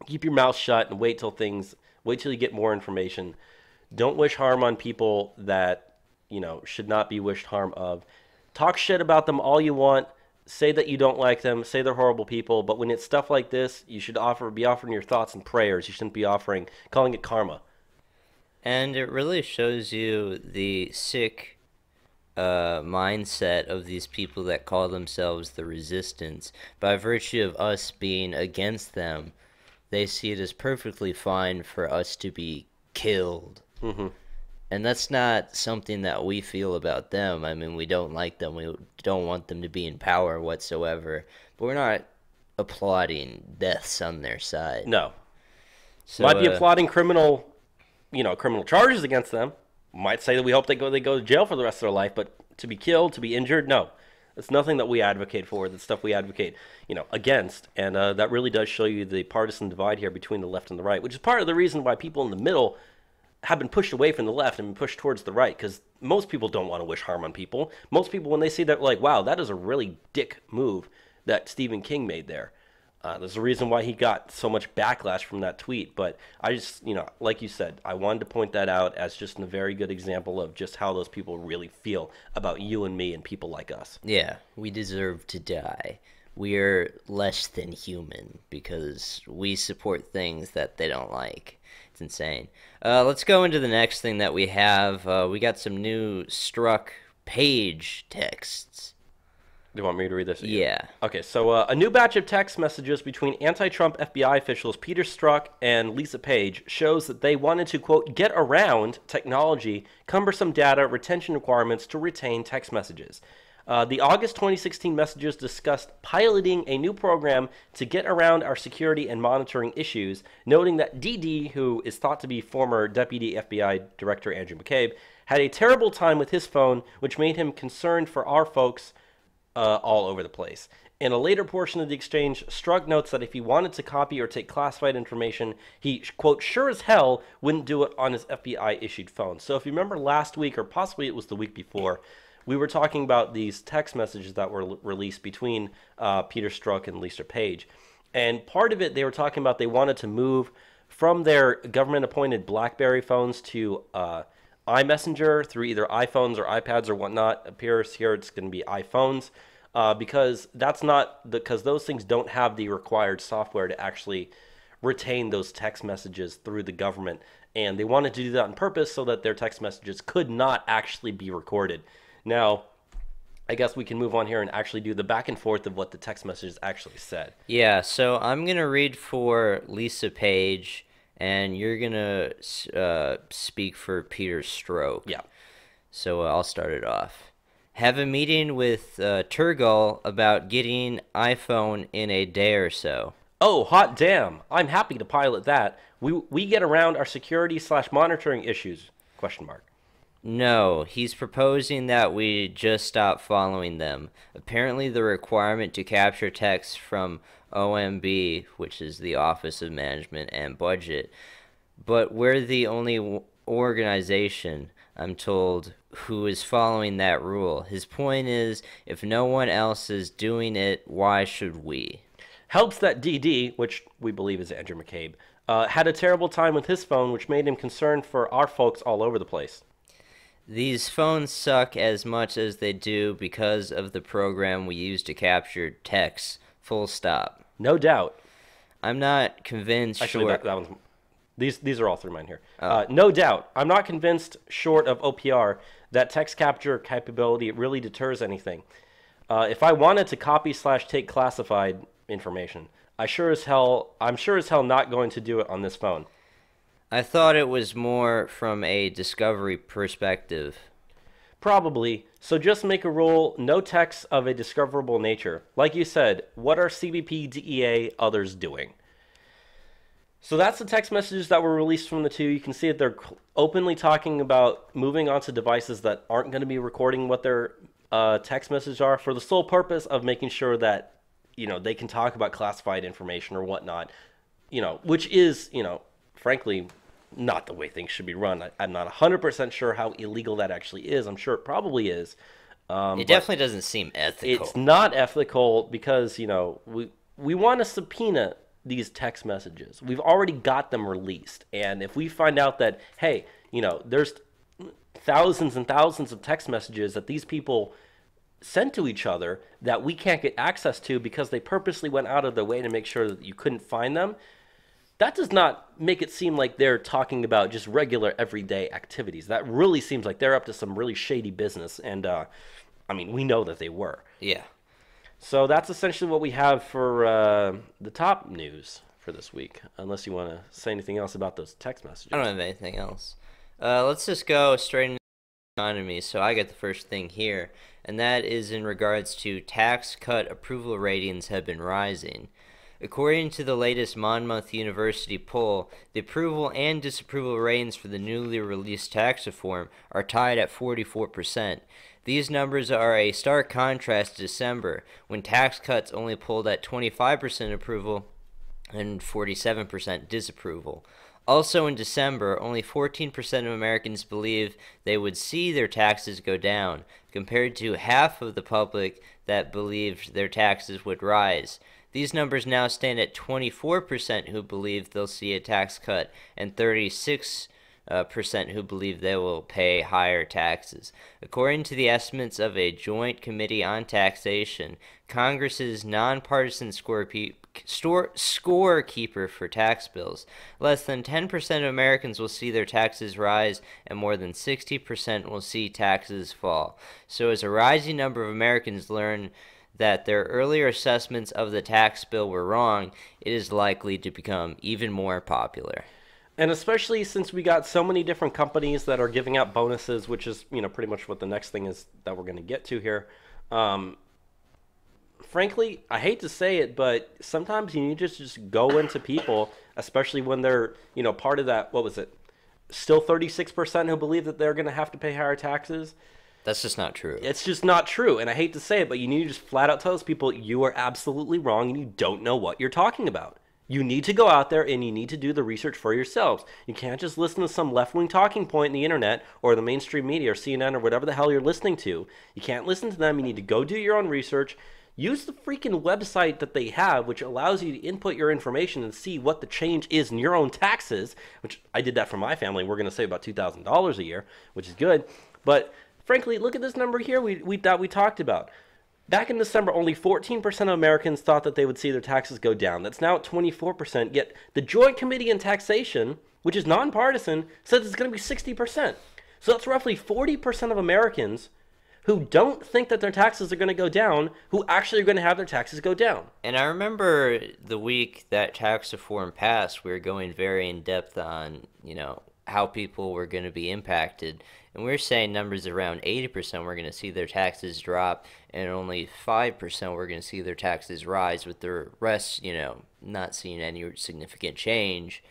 Keep your mouth shut and wait till you get more information. Don't wish harm on people that, should not be wished harm of. Talk shit about them all you want. Say that you don't like them. Say they're horrible people. But when it's stuff like this, you should be offering your thoughts and prayers. You shouldn't be calling it karma. And it really shows you the sick mindset of these people that call themselves the resistance. By virtue of us being against them, they see it as perfectly fine for us to be killed. Mm-hmm. And that's not something that we feel about them. I mean, we don't like them. We don't want them to be in power whatsoever. But we're not applauding deaths on their side. No. So, might be applauding criminal charges against them. Might say that we hope they go to jail for the rest of their life. But to be killed, to be injured, no. It's nothing that we advocate for. That's stuff we advocate, against. And that really does show you the partisan divide here between the left and the right, which is part of the reason why people in the middle have been pushed away from the left and been pushed towards the right, because most people don't want to wish harm on people. Most people, when they see that, like, wow, that is a really dick move that Stephen King made there. There's a reason why he got so much backlash from that tweet. But I just, like you said, I wanted to point that out as just a very good example of just how those people really feel about you and me and people like us. Yeah, we deserve to die. We're less than human because we support things that they don't like. It's insane. Let's go into the next thing that we have. We got some new Strzok page texts. Do you want me to read this? Yeah. Okay, so a new batch of text messages between anti-Trump FBI officials Peter Strzok and Lisa Page shows that they wanted to, quote, get around technology, cumbersome data, retention requirements to retain text messages. The August 2016 messages discussed piloting a new program to get around our security and monitoring issues, noting that DD, who is thought to be former Deputy FBI Director Andrew McCabe, had a terrible time with his phone, which made him concerned for our folks all over the place. In a later portion of the exchange, Strzok notes that if he wanted to copy or take classified information, he, quote, sure as hell wouldn't do it on his FBI-issued phone. So if you remember last week, or possibly it was the week before, we were talking about these text messages that were released between Peter Strzok and Lisa Page. And part of it, they were talking about they wanted to move from their government-appointed BlackBerry phones to iMessenger through either iPhones or iPads or whatnot. It appears here it's going to be iPhones because those things don't have the required software to actually retain those text messages through the government. And they wanted to do that on purpose so that their text messages could not actually be recorded. Now, I guess we can move on here and actually do the back and forth of what the text messages actually said. Yeah, so I'm going to read for Lisa Page, and you're going to speak for Peter Strzok. Yeah. So I'll start it off. Have a meeting with Turgal about getting iPhone in a day or so. Oh, hot damn. I'm happy to pilot that. We get around our security/monitoring issues, ? No, he's proposing that we just stop following them. Apparently the requirement to capture text from OMB, which is the Office of Management and Budget, but we're the only organization, I'm told, who is following that rule. His point is, if no one else is doing it, why should we? Helps that DD, which we believe is Andrew McCabe, had a terrible time with his phone, which made him concerned for our folks all over the place. These phones suck as much as they do because of the program we use to capture texts. Full stop. No doubt. I'm not convinced. Actually, that one's... These are all through mine here. No doubt. I'm not convinced, short of OPR, that text capture capability really deters anything. If I wanted to copy/take classified information, I'm sure as hell not going to do it on this phone. I thought it was more from a discovery perspective. Probably. So just make a rule, no text of a discoverable nature. Like you said, what are CBP, DEA, others doing? So that's the text messages that were released from the two. You can see that they're openly talking about moving onto devices that aren't going to be recording what their text messages are for the sole purpose of making sure that, they can talk about classified information or whatnot, which is, frankly, not the way things should be run. I'm not 100% sure how illegal that actually is. I'm sure it probably is. It definitely doesn't seem ethical. It's not ethical because, we want to subpoena these text messages. We've already got them released. And if we find out that, hey, there's thousands and thousands of text messages that these people sent to each other that we can't get access to because they purposely went out of their way to make sure that you couldn't find them, that does not make it seem like they're talking about just regular everyday activities. That really seems like they're up to some really shady business. And, we know that they were. Yeah. So that's essentially what we have for the top news for this week, unless you want to say anything else about those text messages. I don't have anything else. Let's just go straight into the economy. So I get the first thing here, and that is in regards to tax cut approval ratings have been rising. According to the latest Monmouth University poll, the approval and disapproval ratings for the newly released tax reform are tied at 44%. These numbers are a stark contrast to December, when tax cuts only polled at 25% approval and 47% disapproval. Also in December, only 14% of Americans believe they would see their taxes go down, compared to half of the public that believed their taxes would rise. These numbers now stand at 24% who believe they'll see a tax cut and 36% who believe they will pay higher taxes. According to the estimates of a joint committee on taxation, Congress's nonpartisan scorekeeper for tax bills, less than 10% of Americans will see their taxes rise and more than 60% will see taxes fall. So as a rising number of Americans learn that their earlier assessments of the tax bill were wrong, it is likely to become even more popular. And especially since we got so many different companies that are giving out bonuses, which is, pretty much what the next thing is that we're going to get to here. Frankly, I hate to say it, but sometimes you need to just go into people, especially when they're, part of that, what was it? Still 36% who believe that they're going to have to pay higher taxes. That's just not true. It's just not true. And I hate to say it, but you need to just flat out tell those people you are absolutely wrong and you don't know what you're talking about. You need to go out there and you need to do the research for yourselves. You can't just listen to some left-wing talking point in the internet or the mainstream media or CNN or whatever the hell you're listening to. You can't listen to them. You need to go do your own research. Use the freaking website that they have, which allows you to input your information and see what the change is in your own taxes, which I did that for my family. We're going to save about $2,000 a year, which is good. But frankly, look at this number here we talked about. Back in December, only 14% of Americans thought that they would see their taxes go down. That's now at 24%, yet the Joint Committee on Taxation, which is nonpartisan, says it's going to be 60%. So that's roughly 40% of Americans who don't think that their taxes are going to go down, who actually are going to have their taxes go down. And I remember the week that tax reform passed, we were going very in depth on, how people were going to be impacted. And we're saying numbers around 80% we're going to see their taxes drop, and only 5% we're going to see their taxes rise, with the rest, not seeing any significant change.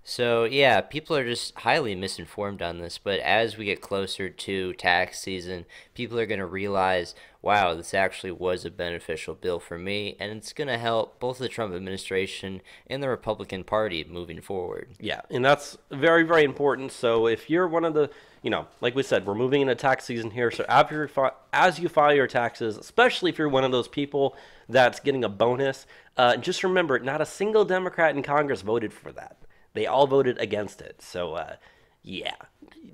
So, yeah, people are just highly misinformed on this, but as we get closer to tax season, people are going to realize, wow, this actually was a beneficial bill for me, and it's going to help both the Trump administration and the Republican Party moving forward. Yeah, and that's very, very important. So if you're one of the, like we said, we're moving into tax season here, so as you file your taxes, especially if you're one of those people that's getting a bonus, just remember, not a single Democrat in Congress voted for that. They all voted against it. So, yeah,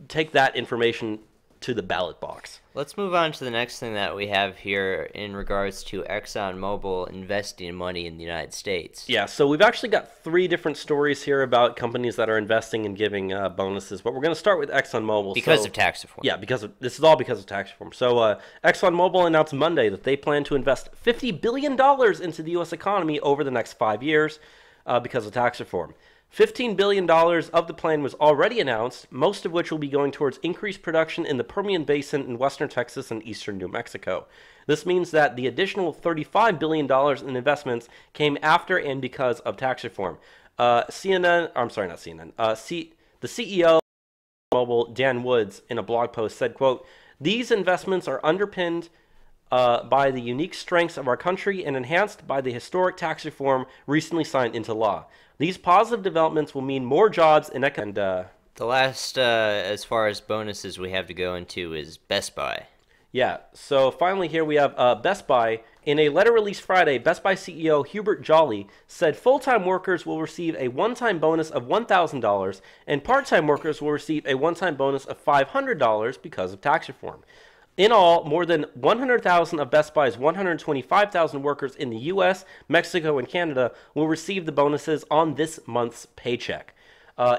take that information to the ballot box. Let's move on to the next thing that we have here in regards to ExxonMobil investing money in the United States. Yeah, so we've actually got 3 different stories here about companies that are investing and giving bonuses, but we're going to start with ExxonMobil. Because of tax reform. Yeah, this is all because of tax reform. So ExxonMobil announced Monday that they plan to invest $50 billion into the U.S. economy over the next 5 years because of tax reform. $15 billion of the plan was already announced, most of which will be going towards increased production in the Permian Basin in western Texas and eastern New Mexico. This means that the additional $35 billion in investments came after and because of tax reform. The CEO of ExxonMobil, Dan Woods, in a blog post said, quote, "These investments are underpinned by the unique strengths of our country and enhanced by the historic tax reform recently signed into law. These positive developments will mean more jobs and the last, as far as bonuses we have to go into, is Best Buy. Yeah, so finally here we have Best Buy. In a letter released Friday, Best Buy CEO Hubert Joly said full-time workers will receive a one-time bonus of $1,000 and part-time workers will receive a one-time bonus of $500 because of tax reform. In all, more than 100,000 of Best Buy's 125,000 workers in the U.S., Mexico, and Canada will receive the bonuses on this month's paycheck.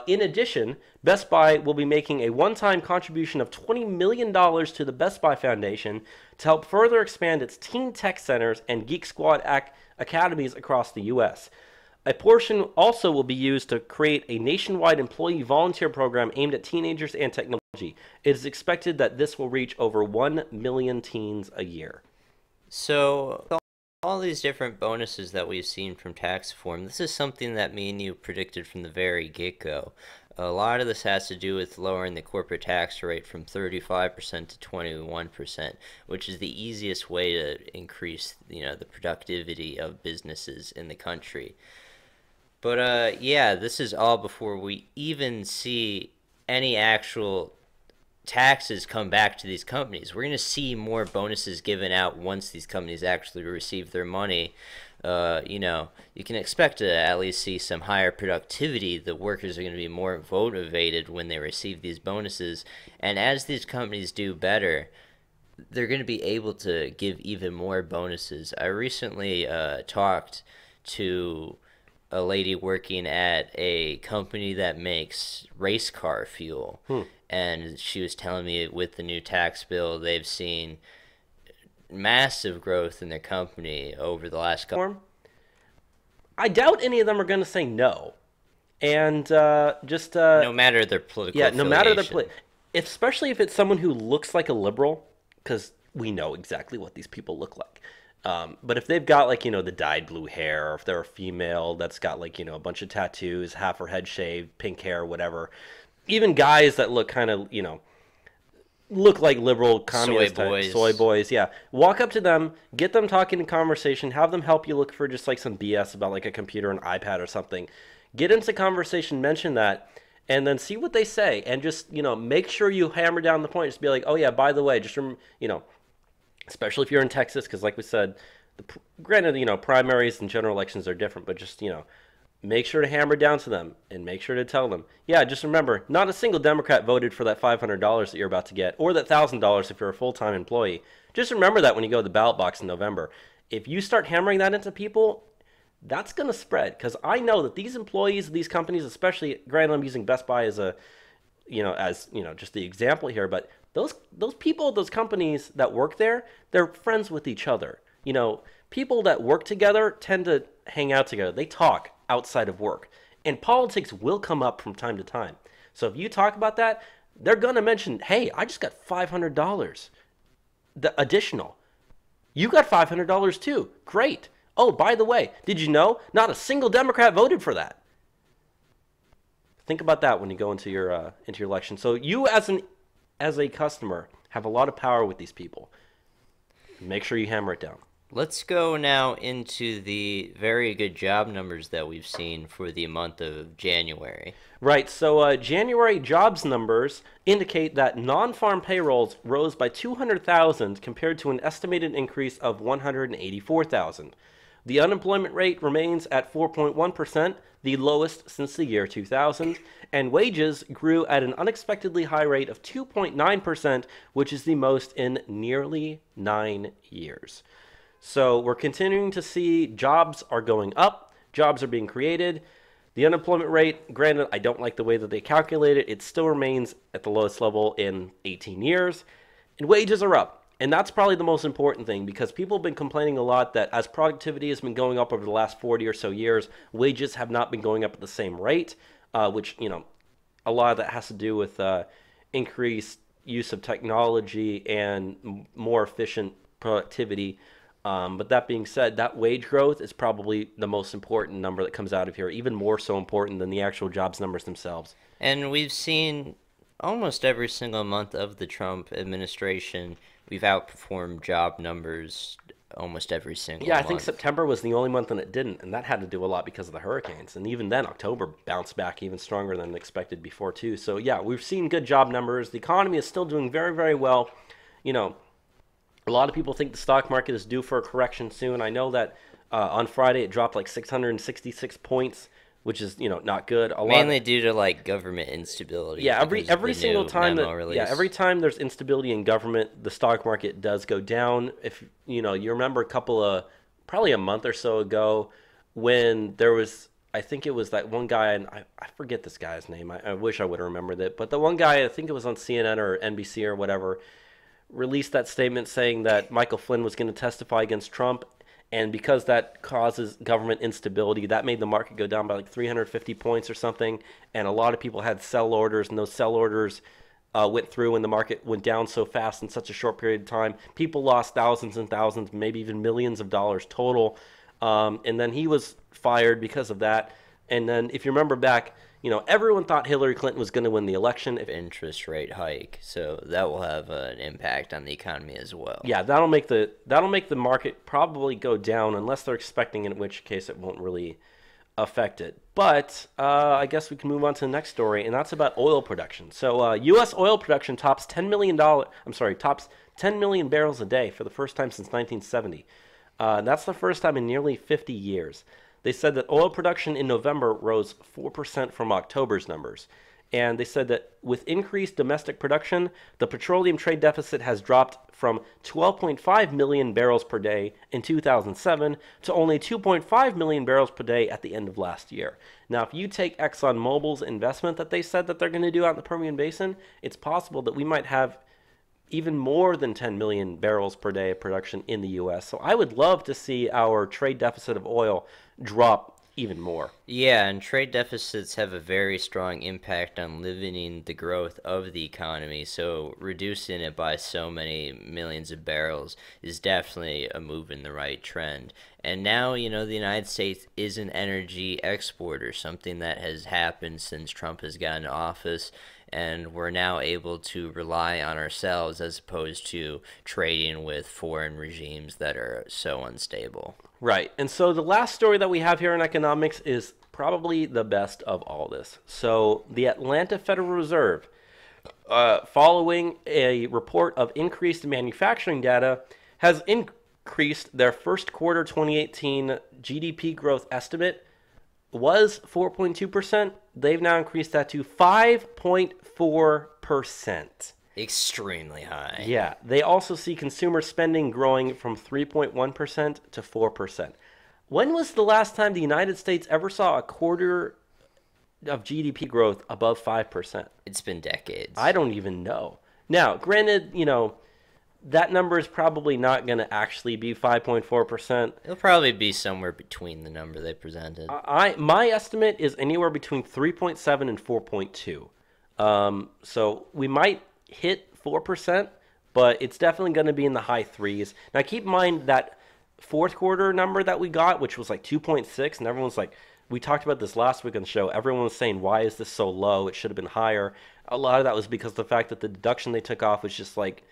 In addition, Best Buy will be making a one-time contribution of $20 million to the Best Buy Foundation to help further expand its teen tech centers and Geek Squad academies across the U.S. A portion also will be used to create a nationwide employee volunteer program aimed at teenagers and technology. It is expected that this will reach over 1 million teens a year. So, all these different bonuses that we've seen from tax reform, this is something that me and you predicted from the very get-go. A lot of this has to do with lowering the corporate tax rate from 35% to 21%, which is the easiest way to increase, the productivity of businesses in the country. But yeah, this is all before we even see any actual taxes come back to these companies. We're going to see more bonuses given out once these companies actually receive their money. You can expect to at least see some higher productivity. The workers are going to be more motivated when they receive these bonuses. And as these companies do better, they're going to be able to give even more bonuses. I recently talked to a lady working at a company that makes race car fuel. And she was telling me with the new tax bill, they've seen massive growth in their company over the last couple. I doubt any of them are going to say no. And no matter their political affiliation. No matter their especially if it's someone who looks like a liberal, because we know exactly what these people look like. But if they've got the dyed blue hair, or if they're a female that's got a bunch of tattoos, half her head shaved, pink hair, whatever. Even guys that look kind of, look like liberal communist soy boys, yeah. Walk up to them, get them talking in conversation, have them help you look for just some BS about a computer, an iPad or something. Get into conversation, mention that, and then see what they say, and just, make sure you hammer down the point. Just be like, oh yeah, by the way, just especially if you're in Texas, because like we said, granted, primaries and general elections are different, but just, make sure to hammer down to them and make sure to tell them, yeah, just remember, not a single Democrat voted for that $500 that you're about to get, or that $1,000 if you're a full-time employee. Just remember that when you go to the ballot box in November. If you start hammering that into people, that's going to spread, because I know that these employees, these companies, especially, granted, I'm using Best Buy as just the example here, but those people, those companies that work there, they're friends with each other. People that work together tend to hang out together. They talk outside of work. And politics will come up from time to time. So if you talk about that, they're going to mention, hey, I just got $500 additional. You got $500 too. Great. Oh, by the way, did you know not a single Democrat voted for that? Think about that when you go into your election. So you as a customer have a lot of power with these people. Make sure you hammer it down. Let's go now into the very good job numbers that we've seen for the month of January. Right, so January jobs numbers indicate that non-farm payrolls rose by 200,000 compared to an estimated increase of 184,000. The unemployment rate remains at 4.1%, the lowest since the year 2000, and wages grew at an unexpectedly high rate of 2.9%, which is the most in nearly 9 years. So we're continuing to see jobs are going up, jobs are being created. The unemployment rate, granted, I don't like the way that they calculate it. It still remains at the lowest level in 18 years. And wages are up. And that's probably the most important thing because people have been complaining a lot that as productivity has been going up over the last 40 or so years, wages have not been going up at the same rate, which, a lot of that has to do with increased use of technology and more efficient productivity. But that being said, that wage growth is probably the most important number that comes out of here, even more so important than the actual jobs numbers themselves. And we've seen almost every single month of the Trump administration, we've outperformed job numbers almost every single Yeah, I month. think September was the only month when it didn't, and that had to do a lot because of the hurricanes. And even then, October bounced back even stronger than expected before, too. So, yeah, we've seen good job numbers. The economy is still doing very, very well. You know, a lot of people think the stock market is due for a correction soon. I know that on Friday it dropped like 666 points, which is not good. Mainly due to like government instability. Yeah, every single time every time there's instability in government, the stock market does go down. If you remember probably a month or so ago, when there was, I think it was that one guy, and I forget this guy's name. I wish I would have remembered it, but the one guy, I think it was on CNN or NBC or whatever, released that statement saying that Michael Flynn was going to testify against Trump. And because that causes government instability, that made the market go down by like 350 points or something. And a lot of people had sell orders, and those sell orders went through, and the market went down so fast in such a short period of time. People lost thousands and thousands, maybe even millions of dollars total. And then he was fired because of that. And then if you remember back, everyone thought Hillary Clinton was going to win the election. Interest rate hike, so that will have an impact on the economy as well. Yeah, that'll make the market probably go down unless they're expecting, in which case it won't really affect it. But I guess we can move on to the next story, and that's about oil production. So U.S. oil production tops $10 million. Tops 10 million barrels a day for the first time since 1970. That's the first time in nearly 50 years. They said that oil production in November rose 4% from October's numbers. And they said that with increased domestic production, the petroleum trade deficit has dropped from 12.5 million barrels per day in 2007 to only 2.5 million barrels per day at the end of last year. Now, if you take ExxonMobil's investment that they said that they're going to do out in the Permian Basin, it's possible that we might have even more than 10 million barrels per day of production in the U.S. So I would love to see our trade deficit of oil drop even more. Yeah, and trade deficits have a very strong impact on limiting the growth of the economy, so reducing it by so many millions of barrels is definitely a move in the right trend. And now, the United States is an energy exporter, something that has happened since Trump has gotten into office, and we're now able to rely on ourselves as opposed to trading with foreign regimes that are so unstable. Right. And so the last story that we have here in economics is probably the best of all this. So the Atlanta Federal Reserve, following a report of increased manufacturing data, has increased their first quarter 2018 GDP growth estimate was 4.2%. They've now increased that to 5.4%. Extremely high. Yeah. They also see consumer spending growing from 3.1% to 4%. When was the last time the United States ever saw a quarter of GDP growth above 5%? It's been decades. I don't even know. Now, granted, that number is probably not going to actually be 5.4%. It'll probably be somewhere between the number they presented. My estimate is anywhere between 3.7 and 4.2. So we might hit 4%, but it's definitely going to be in the high threes. Now, keep in mind that fourth quarter number that we got, which was like 2.6, and everyone's like, we talked about this last week on the show. Everyone was saying, why is this so low? It should have been higher. A lot of that was because of the fact that the deduction they took off was just like,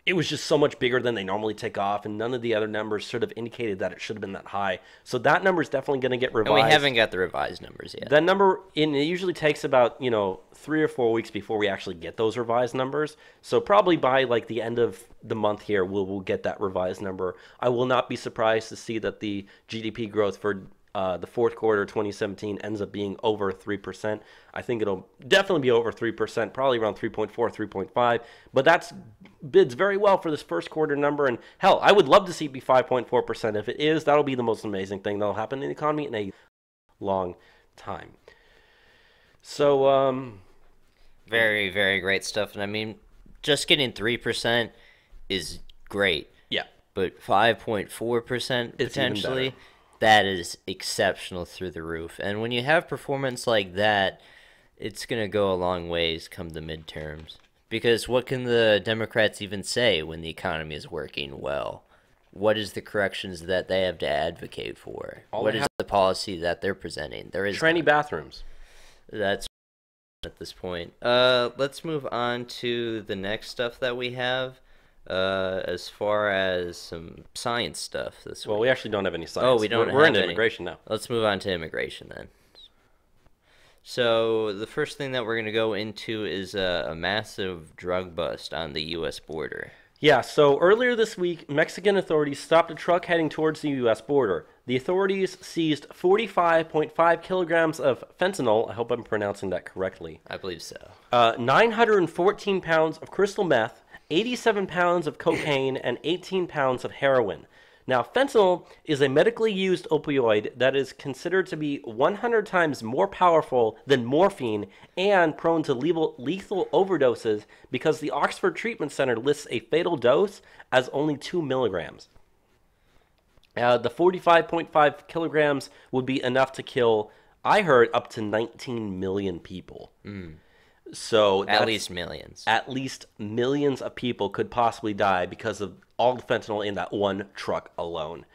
it was just so much bigger than they normally take off, and none of the other numbers sort of indicated that it should have been that high. So that number is definitely going to get revised. And we haven't got the revised numbers yet. That number, it usually takes about 3 or 4 weeks before we actually get those revised numbers. So probably by like the end of the month here, we'll get that revised number. I will not be surprised to see that the GDP growth for the fourth quarter 2017 ends up being over 3%. I think it'll definitely be over 3%, probably around 3.4, 3.5. But that's bids very well for this first quarter number. And hell, I would love to see it be 5.4%. If it is, that'll be the most amazing thing that'll happen in the economy in a long time. So, very, very great stuff. And I mean, just getting 3% is great. Yeah. But 5.4% potentially, that is exceptional through the roof. And when you have performance like that, it's going to go a long ways come the midterms. Because what can the Democrats even say when the economy is working well? What is the corrections that they have to advocate for? What is the policy that they're presenting? There is tranny bathrooms. That's at this point. Let's move on to the next stuff that we have. As far as some science stuff this week. Well, we actually don't have any science. Oh, we don't. We're into immigration now. Let's move on to immigration then. So the first thing that we're going to go into is a massive drug bust on the U.S. border. Yeah, so earlier this week, Mexican authorities stopped a truck heading towards the U.S. border. The authorities seized 45.5 kilograms of fentanyl. I hope I'm pronouncing that correctly. I believe so. 914 pounds of crystal meth, 87 pounds of cocaine, and 18 pounds of heroin. Now, fentanyl is a medically used opioid that is considered to be 100 times more powerful than morphine and prone to lethal overdoses because the Oxford Treatment Center lists a fatal dose as only 2 milligrams. The 45.5 kilograms would be enough to kill, I heard, up to 19 million people. So at least millions. At least millions of people could possibly die because of all the fentanyl in that one truck alone.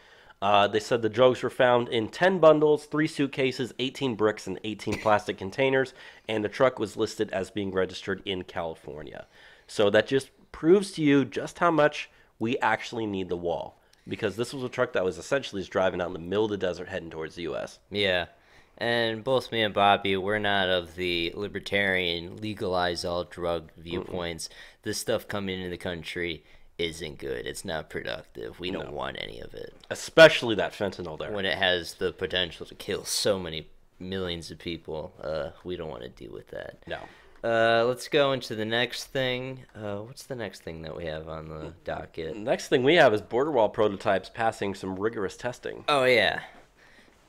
They said the drugs were found in 10 bundles, 3 suitcases, 18 bricks, and 18 plastic containers, and the truck was listed as being registered in California. So that just proves to you just how much we actually need the wall, because this was a truck that was essentially just driving out in the middle of the desert heading towards the U.S. Yeah. And both me and Bobby, we're not of the libertarian, legalize all drug viewpoints. This stuff coming into the country isn't good. It's not productive. We don't want any of it. Especially that fentanyl there. When it has the potential to kill so many millions of people, we don't want to deal with that. No. Let's go into the next thing. What's the next thing that we have on the docket? Next thing we have is border wall prototypes passing some rigorous testing. Oh, yeah.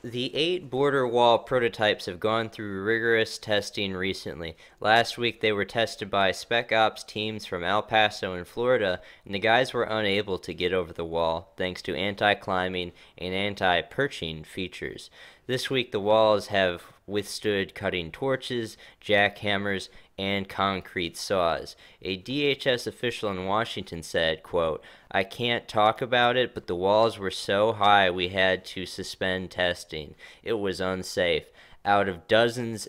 The 8 border wall prototypes have gone through rigorous testing recently. Last week they were tested by Spec Ops teams from El Paso in Florida, and the guys were unable to get over the wall thanks to anti-climbing and anti-perching features. This week the walls have withstood cutting torches, jackhammers, and concrete saws. A DHS official in Washington said, quote, "I can't talk about it, but the walls were so high we had to suspend testing. It was unsafe. Out of dozens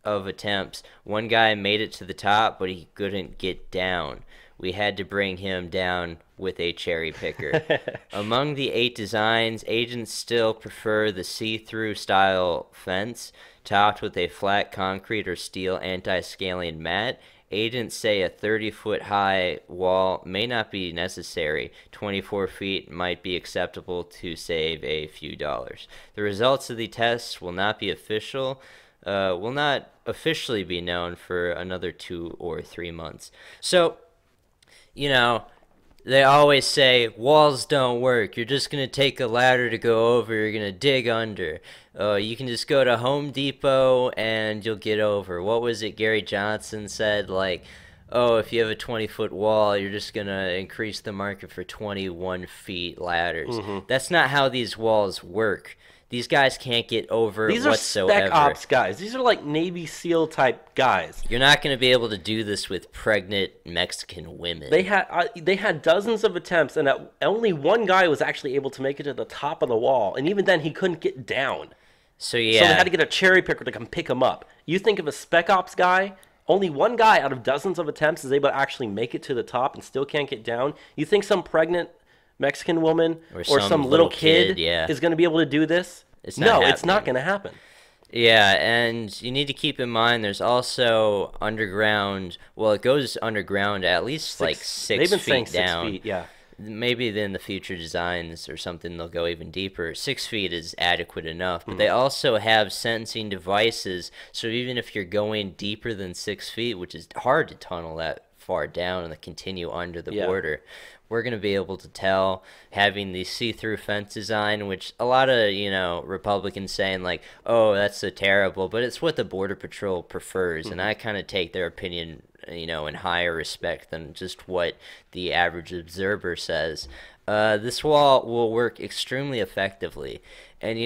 of attempts, one guy made it to the top, but he couldn't get down. We had to bring him down with a cherry picker." Among the 8 designs, agents still prefer the see-through style fence, topped with a flat concrete or steel anti-scaling mat. Agents say a 30-foot high wall may not be necessary. 24 feet might be acceptable to save a few dollars. The results of the tests will not officially be known for another 2 or 3 months. So, you know, they always say walls don't work. You're just going to take a ladder to go over. You're going to dig under. You can just go to Home Depot and you'll get over. What was it Gary Johnson said? Like, oh, if you have a 20-foot wall, you're just going to increase the market for 21-feet ladders. That's not how these walls work. These guys can't get over These whatsoever. are Spec Ops guys. These are like Navy SEAL type guys. You're not going to be able to do this with pregnant Mexican women. They had dozens of attempts, and only one guy was actually able to make it to the top of the wall, and even then he couldn't get down. So yeah, So they had to get a cherry picker to come pick him up. You think of a Spec Ops guy, Only one guy out of dozens of attempts is able to actually make it to the top and still can't get down. You think some pregnant Mexican woman or some little kid yeah. is going to be able to do this? It's not happening. It's not going to happen. Yeah, and you need to keep in mind there's also underground. Well, it goes underground at least like 6 They've been feet saying down. 6 feet, yeah. Maybe in the future designs or something they'll go even deeper. 6 feet is adequate enough, but they also have sensing devices. So even if you're going deeper than 6 feet, which is hard to tunnel that far down and continue under the border, we're going to be able to tell, having the see-through fence design, which a lot of, Republicans saying like, oh, that's so terrible, but it's what the Border Patrol prefers, and I kind of take their opinion, in higher respect than just what the average observer says. This wall will work extremely effectively, and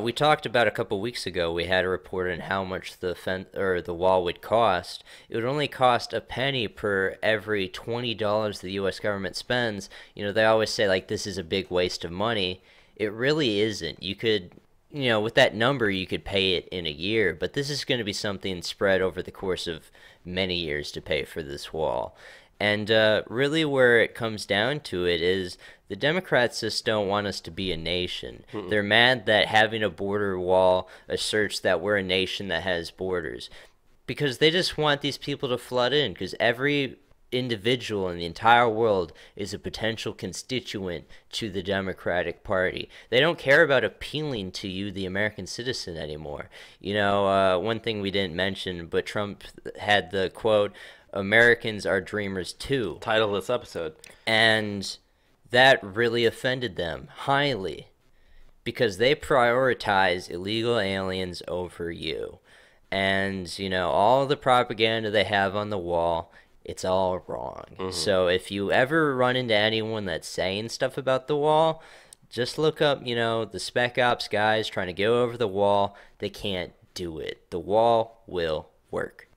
we talked about a couple weeks ago. We had a report on how much the wall would cost. It would only cost a penny per every $20 the U.S. government spends. They always say like this is a big waste of money. It really isn't. You could, with that number, you could pay it in a year, but this is going to be something spread over the course of many years to pay for this wall. And really where it comes down to it is the Democrats just don't want us to be a nation. They're mad that having a border wall asserts that we're a nation that has borders, because they just want these people to flood in, because every individual in the entire world is a potential constituent to the Democratic Party. They don't care about appealing to you, the American citizen, anymore. One thing we didn't mention, but Trump had the quote, "Americans are dreamers too." Title of this episode. And that really offended them highly, because they prioritize illegal aliens over you. And, all the propaganda they have on the wall, it's all wrong. So if you ever run into anyone that's saying stuff about the wall, just look up, the Spec Ops guys trying to go over the wall. They can't do it. The wall will work.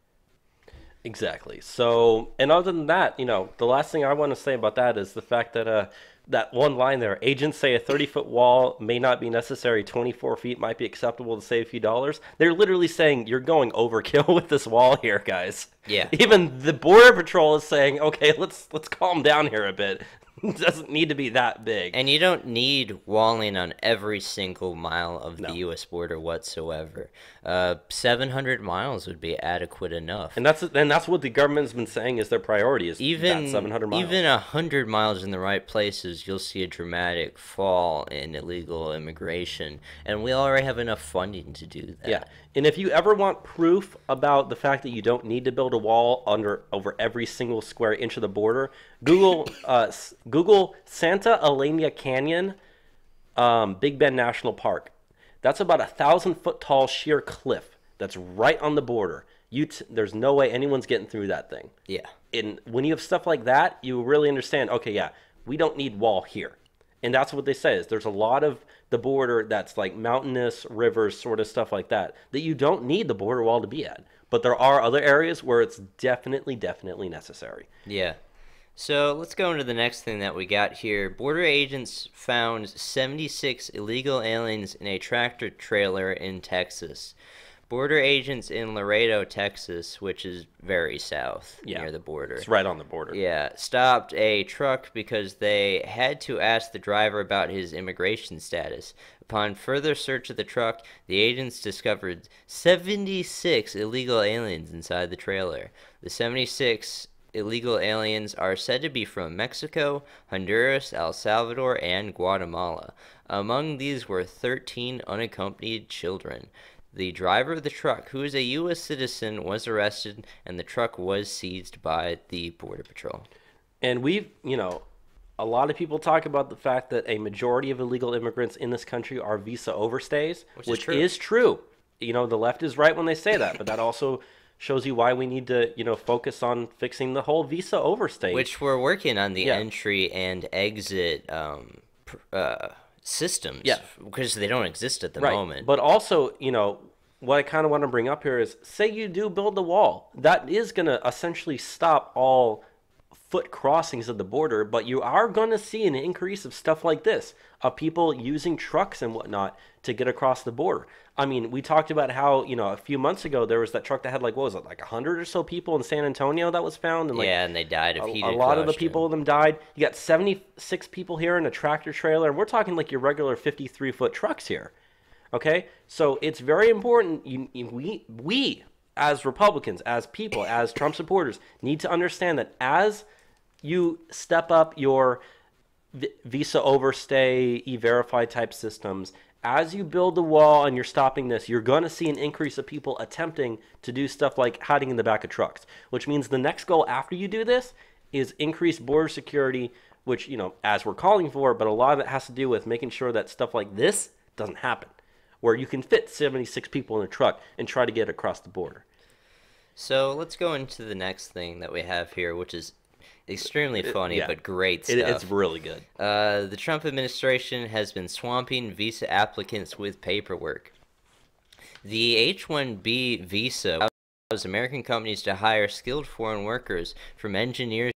Exactly. So, and other than that, the last thing I want to say about that is the fact that that one line there, agents say a 30-foot wall may not be necessary, 24 feet might be acceptable to save a few dollars. They're literally saying you're going overkill with this wall here, guys. Yeah. Even the Border Patrol is saying, okay, let's calm down here a bit. It doesn't need to be that big. And you don't need walling on every single mile of the U.S. border whatsoever. 700 miles would be adequate enough. And that's what the government's been saying is their priority, is even that 700 miles. Even 100 miles in the right places, you'll see a dramatic fall in illegal immigration. And we already have enough funding to do that. Yeah. And if you ever want proof about the fact that you don't need to build a wall over every single square inch of the border, Google Santa Elena Canyon, Big Bend National Park. That's about 1,000-foot tall sheer cliff that's right on the border. There's no way anyone's getting through that thing. Yeah. And when you have stuff like that, you really understand, okay, yeah, we don't need wall here. And that's what they say, is there's a lot of the border that's like mountainous, rivers, sort of stuff like that you don't need the border wall to be at. But there are other areas where it's definitely necessary. Yeah. So let's go into the next thing that we got here. Border agents found 76 illegal aliens in a tractor trailer in Texas. Border agents in Laredo, Texas, which is very south near the border. It's right on the border. Yeah, stopped a truck because they had to ask the driver about his immigration status. Upon further search of the truck, the agents discovered 76 illegal aliens inside the trailer. The 76 illegal aliens are said to be from Mexico, Honduras, El Salvador, and Guatemala. Among these were 13 unaccompanied children. The driver of the truck, who is a U.S. citizen, was arrested, and the truck was seized by the Border Patrol. And a lot of people talk about the fact that a majority of illegal immigrants in this country are visa overstays, which is true. The left is right when they say that, but that also shows you why we need to, focus on fixing the whole visa overstay. Which we're working on the entry and exit systems, because they don't exist at the moment. But also, what I kind of want to bring up here is, say you do build the wall, that is going to essentially stop all foot crossings of the border, but you are going to see an increase of stuff like this, of people using trucks and whatnot to get across the border. I mean, we talked about how, a few months ago there was that truck that had like, what was it, like 100 or so people in San Antonio that was found, and like Yeah, and they died of a heat lot of the exhaustion. people of them died. You got 76 people here in a tractor trailer, and we're talking like your regular 53-foot trucks here. Okay, so it's very important. We as Republicans, as people, as Trump supporters, need to understand that as you step up your visa overstay, e-verify type systems, as you build the wall and you're stopping this, you're going to see an increase of people attempting to do stuff like hiding in the back of trucks, which means the next goal after you do this is increased border security, which, as we're calling for, but a lot of it has to do with making sure that stuff like this doesn't happen, where you can fit 76 people in a truck and try to get across the border. So let's go into the next thing that we have here, which is extremely funny Yeah. but great stuff. It's really good. The Trump administration has been swamping visa applicants with paperwork. The H-1B visa allows American companies to hire skilled foreign workers from engineers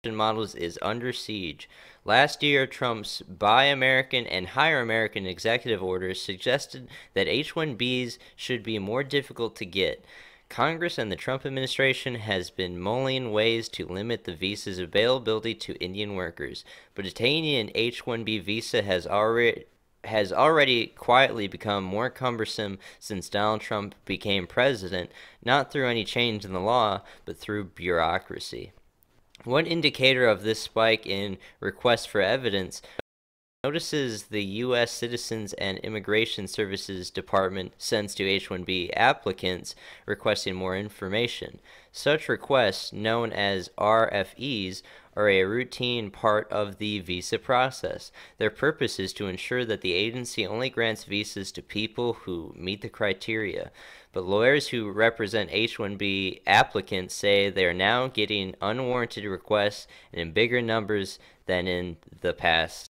and models is under siege. Last year, Trump's Buy American and Hire American executive orders suggested that H-1Bs should be more difficult to get. Congress and the Trump administration has been mulling ways to limit the visa's availability to Indian workers, but obtaining an H-1B visa has already quietly become more cumbersome since Donald Trump became president, not through any change in the law, but through bureaucracy. One indicator of this spike in requests for evidence notices the U.S. Citizens and Immigration Services Department sends to H-1B applicants requesting more information. Such requests, known as RFEs, are a routine part of the visa process. Their purpose is to ensure that the agency only grants visas to people who meet the criteria. But lawyers who represent H-1B applicants say they are now getting unwarranted requests and in bigger numbers than in the past.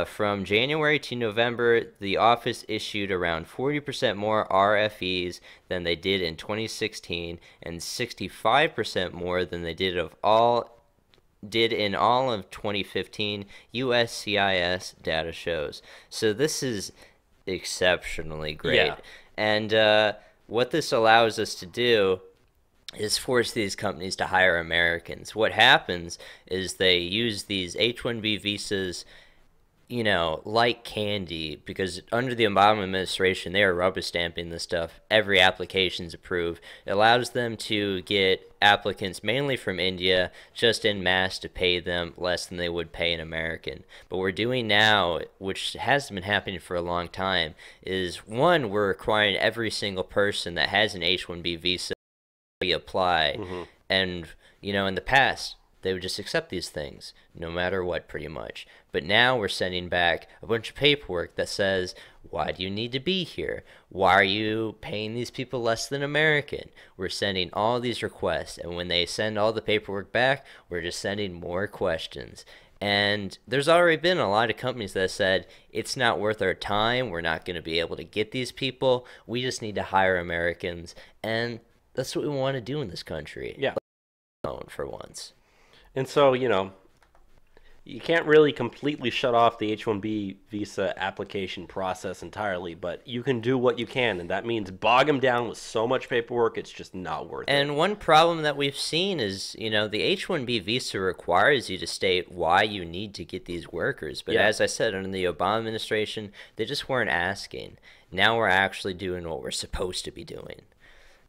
From January to November, the office issued around 40% more RFEs than they did in 2016 and 65% more than they did in all of 2015, USCIS data shows. So this is exceptionally great. Yeah. And what this allows us to do is force these companies to hire Americans. What happens is they use these H-1B visas like candy, because under the Obama administration, they are rubber stamping this stuff. Every application's approved. It allows them to get applicants mainly from India just en masse to pay them less than they would pay an American. But what we're doing now, which has been happening for a long time, is one, we're requiring every single person that has an H-1B visa to apply. Mm-hmm. And, in the past, they would just accept these things, no matter what, pretty much. But now we're sending back a bunch of paperwork that says, why do you need to be here? Why are you paying these people less than American? We're sending all these requests, and when they send all the paperwork back, we're just sending more questions. And there's already been a lot of companies that said, it's not worth our time, we're not going to be able to get these people, we just need to hire Americans. And that's what we want to do in this country. Yeah. For once. And so, you can't really completely shut off the H-1B visa application process entirely, but you can do what you can, and that means bog them down with so much paperwork, it's just not worth it. And one problem that we've seen is, the H-1B visa requires you to state why you need to get these workers. But as I said, under the Obama administration, they just weren't asking. Now we're actually doing what we're supposed to be doing.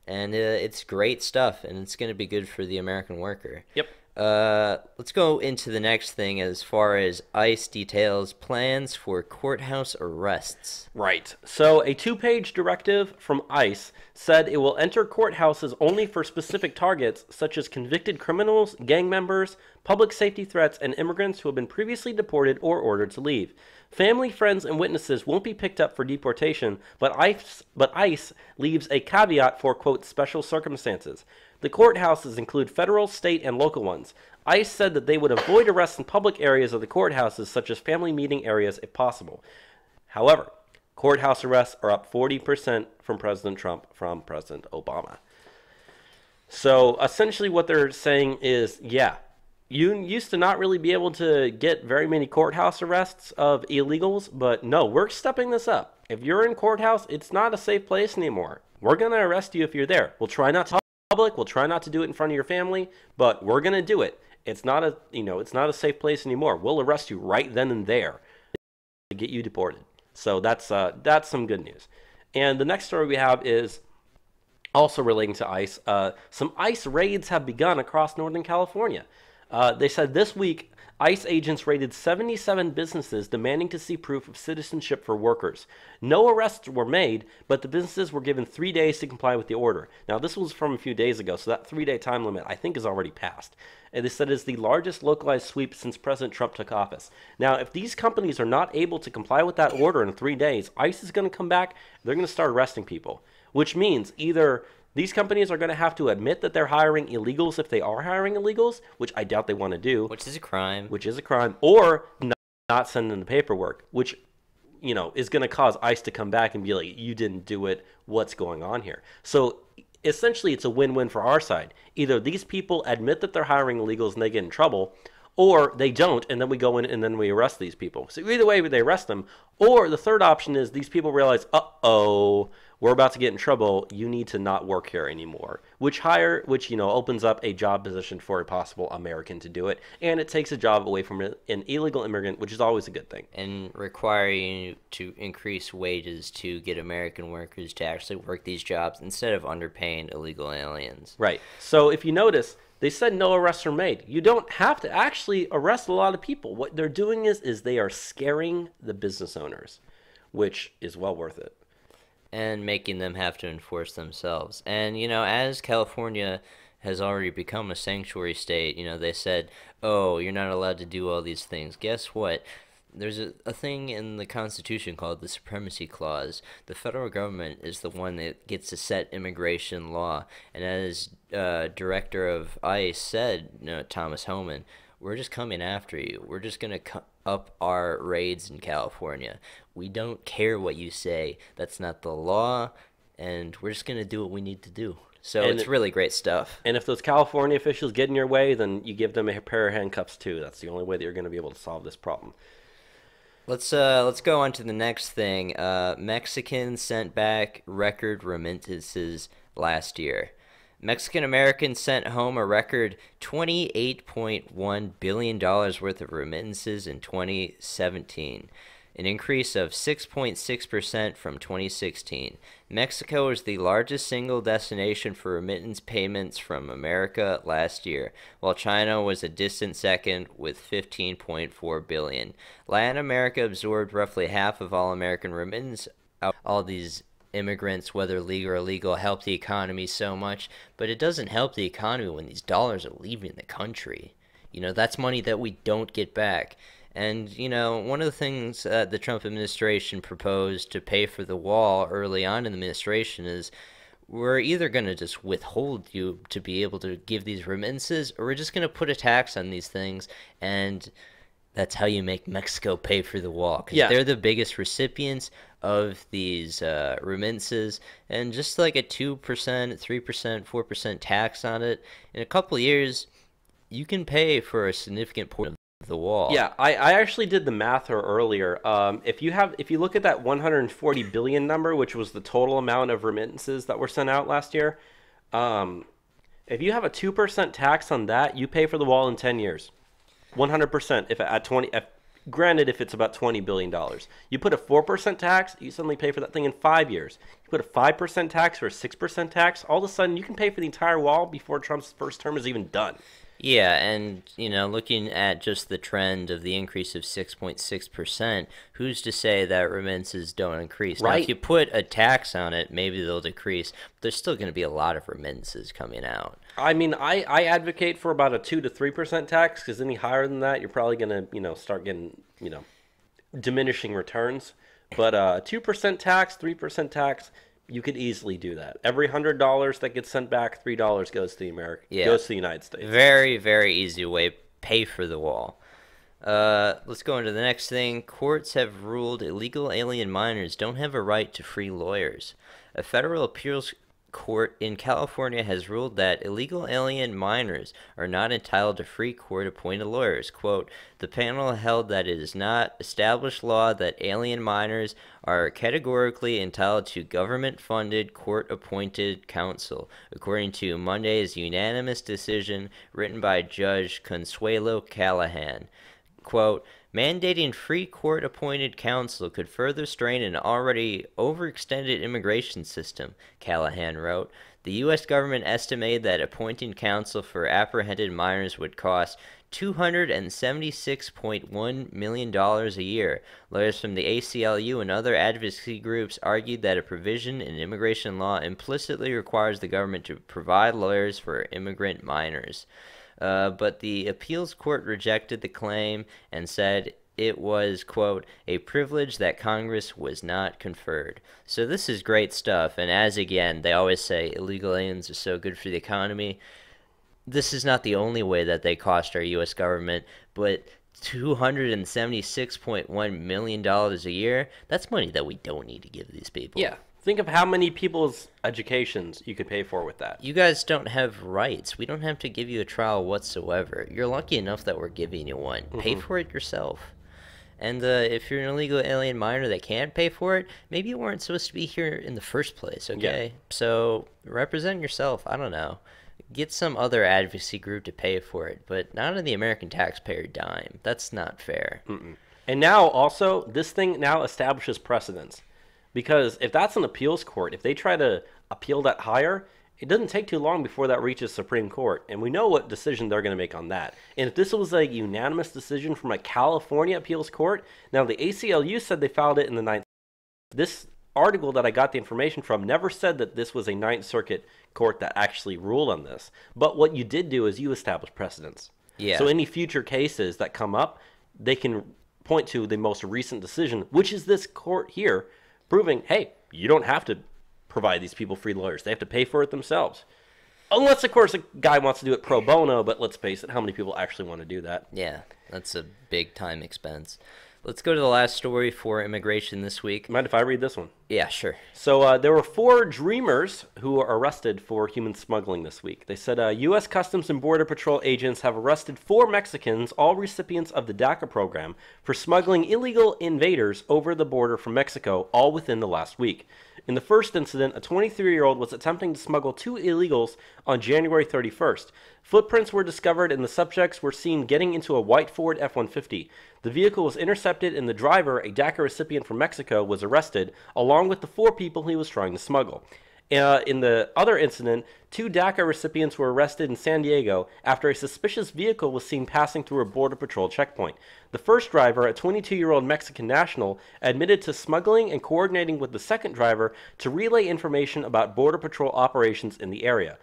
And it's great stuff, and it's going to be good for the American worker. Yep. Let's go into the next thing as far as ICE details plans for courthouse arrests. Right. So a 2-page directive from ICE said it will enter courthouses only for specific targets such as convicted criminals, gang members, public safety threats, and immigrants who have been previously deported or ordered to leave. Family, friends, and witnesses won't be picked up for deportation, but ICE leaves a caveat for, quote, special circumstances. The courthouses include federal, state, and local ones. ICE said that they would avoid arrests in public areas of the courthouses, such as family meeting areas, if possible. However, courthouse arrests are up 40% from President Trump from President Obama. So essentially what they're saying is, you used to not really be able to get very many courthouse arrests of illegals, but no, we're stepping this up. if you're in courthouse, it's not a safe place anymore. We're going to arrest you if you're there. We'll try not to public. We'll try not to do it in front of your family, but we're going to do it. It's not a, it's not a safe place anymore. We'll arrest you right then and there to get you deported. So that's some good news. And the next story we have is also relating to ICE. Some ICE raids have begun across Northern California. They said this week ICE agents raided 77 businesses demanding to see proof of citizenship for workers. No arrests were made, but the businesses were given 3 days to comply with the order. Now, this was from a few days ago, so that 3-day time limit, I think, is already passed. And they said it's the largest localized sweep since President Trump took office. Now, if these companies are not able to comply with that order in 3 days, ICE is going to come back, they're going to start arresting people, which means either these companies are going to have to admit that they're hiring illegals if they are hiring illegals, which I doubt they want to do. Which is a crime. Or not send in the paperwork, which, is going to cause ICE to come back and be like, you didn't do it. What's going on here? So essentially, it's a win-win for our side. Either these people admit that they're hiring illegals and they get in trouble, or they don't, and then we go in and then we arrest these people. So either way, they arrest them. Or the third option is these people realize, uh-oh, we're about to get in trouble. You need to not work here anymore. Which opens up a job position for a possible American to do it, and it takes a job away from an illegal immigrant, which is always a good thing. And requiring you to increase wages to get American workers to actually work these jobs instead of underpaying illegal aliens. Right. So if you notice, they said no arrests are made. You don't have to actually arrest a lot of people. What they're doing is they are scaring the business owners, which is well worth it. And making them have to enforce themselves. And, as California has already become a sanctuary state, they said, oh, you're not allowed to do all these things. Guess what? There's a thing in the Constitution called the Supremacy Clause. The federal government is the one that gets to set immigration law. And as director of ICE said, Thomas Homan, we're just coming after you. We're just going to up our raids in California. We don't care what you say. That's not the law, and we're just going to do what we need to do. So it's really great stuff. And if those California officials get in your way, then you give them a pair of handcuffs too. That's the only way that you're going to be able to solve this problem. Let's go on to the next thing. Mexicans sent back record remittances last year. Mexican Americans sent home a record $28.1 billion worth of remittances in 2017, an increase of 6.6% from 2016. Mexico is the largest single destination for remittance payments from America last year, while China was a distant second with $15.4 billion. Latin America absorbed roughly half of all American remittance. All these immigrants, whether legal or illegal, help the economy so much, but it doesn't help the economy when these dollars are leaving the country. That's money that we don't get back. And, one of the things the Trump administration proposed to pay for the wall early on in the administration is we're either going to just withhold you to be able to give these remittances, or we're just going to put a tax on these things, and that's how you make Mexico pay for the wall, because they're the biggest recipients of these remittances, and just like a 2%, 3%, 4% tax on it, in a couple of years, you can pay for a significant portion of the wall. Yeah, I actually did the math earlier. If you look at that 140 billion number, which was the total amount of remittances that were sent out last year, if you have a 2% tax on that, you pay for the wall in 10 years. 100% if at 20. Granted, if it's about $20 billion. You put a 4% tax, you suddenly pay for that thing in 5 years. You put a 5% tax or a 6% tax, all of a sudden you can pay for the entire wall before Trump's first term is even done. Yeah, and, looking at just the trend of the increase of 6.6%, who's to say that remittances don't increase? Right. Now, if you put a tax on it, maybe they'll decrease, but there's still going to be a lot of remittances coming out. I mean, I advocate for about a 2 to 3% tax, because any higher than that, you're probably going to, start getting, diminishing returns. But 2% tax, 3% tax, you could easily do that. Every $100 that gets sent back, $3 goes to goes to the United States. Very, very easy way. Pay for the wall. Let's go into the next thing. Courts have ruled illegal alien minors don't have a right to free lawyers. A federal appeals court in California has ruled that illegal alien minors are not entitled to free court-appointed lawyers. Quote, the panel held that it is not established law that alien minors are categorically entitled to government-funded court-appointed counsel, according to Monday's unanimous decision written by Judge Consuelo Callahan. Quote, mandating free court-appointed counsel could further strain an already overextended immigration system, Callahan wrote. The U.S. government estimated that appointing counsel for apprehended minors would cost $276.1 million a year. Lawyers from the ACLU and other advocacy groups argued that a provision in immigration law implicitly requires the government to provide lawyers for immigrant minors. But the appeals court rejected the claim and said it was, quote, a privilege that Congress was not conferred. So this is great stuff, and as again, they always say illegal aliens are so good for the economy. This is not the only way that they cost our U.S. government, but $276.1 million a year, that's money that we don't need to give these people. Yeah. Think of how many people's educations you could pay for with that. You guys don't have rights. We don't have to give you a trial whatsoever. You're lucky enough that we're giving you one. Pay for it yourself. And if you're an illegal alien minor that can't pay for it, maybe you weren't supposed to be here in the first place, okay? Yeah. So represent yourself. I don't know. Get some other advocacy group to pay for it, but not on the American taxpayer dime. That's not fair. And now also, this thing now establishes precedents. Because if that's an appeals court, if they try to appeal that higher, it doesn't take too long before that reaches Supreme Court. And we know what decision they're going to make on that. And if this was a unanimous decision from a California appeals court, now the ACLU said they filed it in the Ninth. This article that I got the information from never said that this was a Ninth Circuit court that actually ruled on this. But what you did do is you established precedents. Yeah. So any future cases that come up, they can point to the most recent decision, which is this court here, proving, hey, you don't have to provide these people free lawyers. They have to pay for it themselves. Unless, of course, a guy wants to do it pro bono, but let's face it, how many people actually want to do that? Yeah, that's a big time expense. Let's go to the last story for immigration this week. Mind if I read this one? Yeah, sure. So there were 4 dreamers who were arrested for human smuggling this week. They said U.S. Customs and Border Patrol agents have arrested 4 Mexicans, all recipients of the DACA program, for smuggling illegal invaders over the border from Mexico, all within the last week. In the first incident, a 23-year-old was attempting to smuggle 2 illegals on January 31st. Footprints were discovered and the subjects were seen getting into a white Ford F-150. The vehicle was intercepted and the driver, a DACA recipient from Mexico, was arrested, along with the 4 people he was trying to smuggle. In the other incident, 2 DACA recipients were arrested in San Diego after a suspicious vehicle was seen passing through a Border Patrol checkpoint. The first driver, a 22-year-old Mexican national, admitted to smuggling and coordinating with the second driver to relay information about Border Patrol operations in the area.